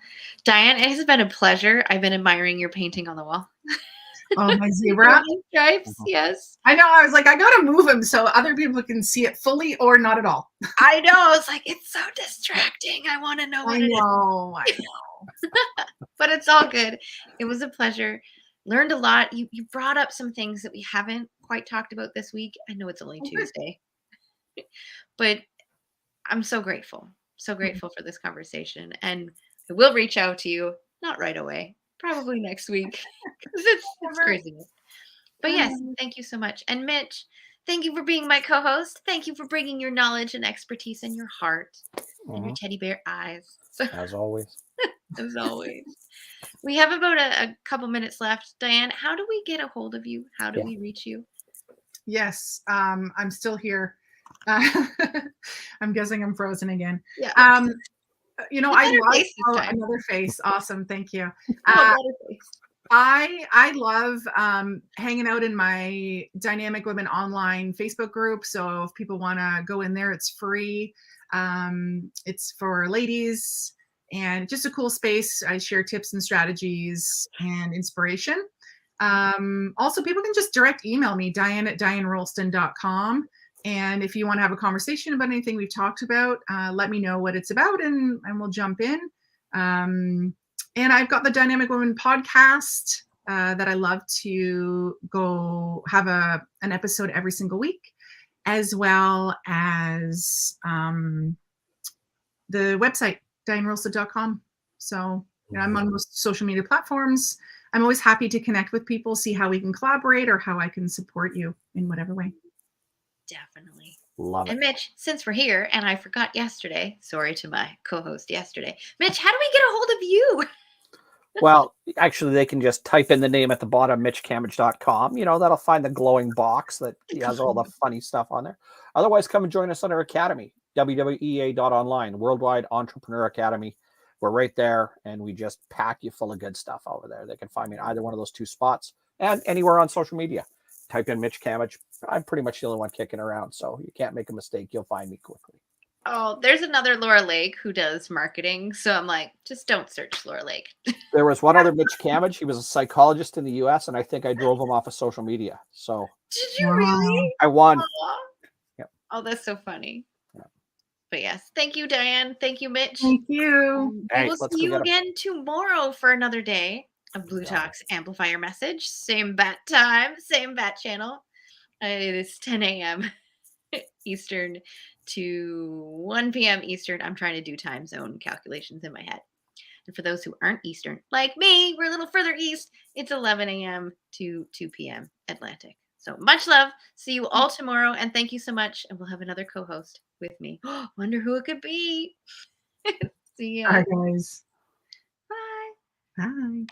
Diane, it has been a pleasure. I've been admiring your painting on the wall. Oh, my zebra. Stripes, yes. I know. I was like, I gotta move him so other people can see it fully or not at all. I know. It's like, it's so distracting. I want to know what I it is. know. But it's all good. It was a pleasure. Learned a lot. You brought up some things that we haven't quite talked about this week. I know it's only Tuesday, but I'm so grateful. So grateful for this conversation. And I will reach out to you, not right away, probably next week, because it's craziness. But yes, thank you so much. And Mitch, thank you for being my co-host. Thank you for bringing your knowledge and expertise and your heart and your teddy bear eyes. As always. As always. We have about a couple minutes left. Diane, how do we get a hold of you? How do we reach you? Yes, I'm still here. I'm guessing I'm frozen again. Yeah. You know, I love another face. Awesome, thank you. I love hanging out in my Dynamic Women Online Facebook group. So if people want to go in there, it's free. It's for ladies and just a cool space. I share tips and strategies and inspiration. Also, people can just direct email me, Diane@DianeRolston.com. And if you want to have a conversation about anything we've talked about, let me know what it's about and we'll jump in. And I've got the Dynamic Women podcast that I love to go have an episode every single week, as well as the website, DianeRolston.com. So I'm on most social media platforms. I'm always happy to connect with people, see how we can collaborate or how I can support you in whatever way. Definitely. Love it. And Mitch, since we're here, and I forgot yesterday, sorry to my co-host yesterday, Mitch, how do we get a hold of you? Well, actually, they can just type in the name at the bottom, mitchcammidge.com. You know, that'll find the glowing box that has all the funny stuff on there. Otherwise, come and join us on our academy, wwea.online, Worldwide Entrepreneur Academy. We're right there, and we just pack you full of good stuff over there. They can find me in either one of those two spots and anywhere on social media. Type in Mitch Cammidge. I'm pretty much the only one kicking around, so you can't make a mistake. You'll find me quickly. Oh, there's another Laura Lake who does marketing. So I'm like, just don't search Laura Lake. There was one other Mitch Cammidge. He was a psychologist in the U.S., and I think I drove him off of social media. So did you really? I won. Yep. Oh, that's so funny. Yeah. But yes, thank you, Diane. Thank you, Mitch. Thank you. We will see you again tomorrow for another day of Blue Talks Amplify Your Message. Same bat time, same bat channel. It is 10 a.m. Eastern to 1 p.m. Eastern. I'm trying to do time zone calculations in my head. And for those who aren't Eastern, like me, we're a little further east. It's 11 a.m. to 2 p.m. Atlantic. So much love. See you all tomorrow. And thank you so much. And we'll have another co-host with me. Wonder who it could be. See ya. Bye, guys. Bye. Bye.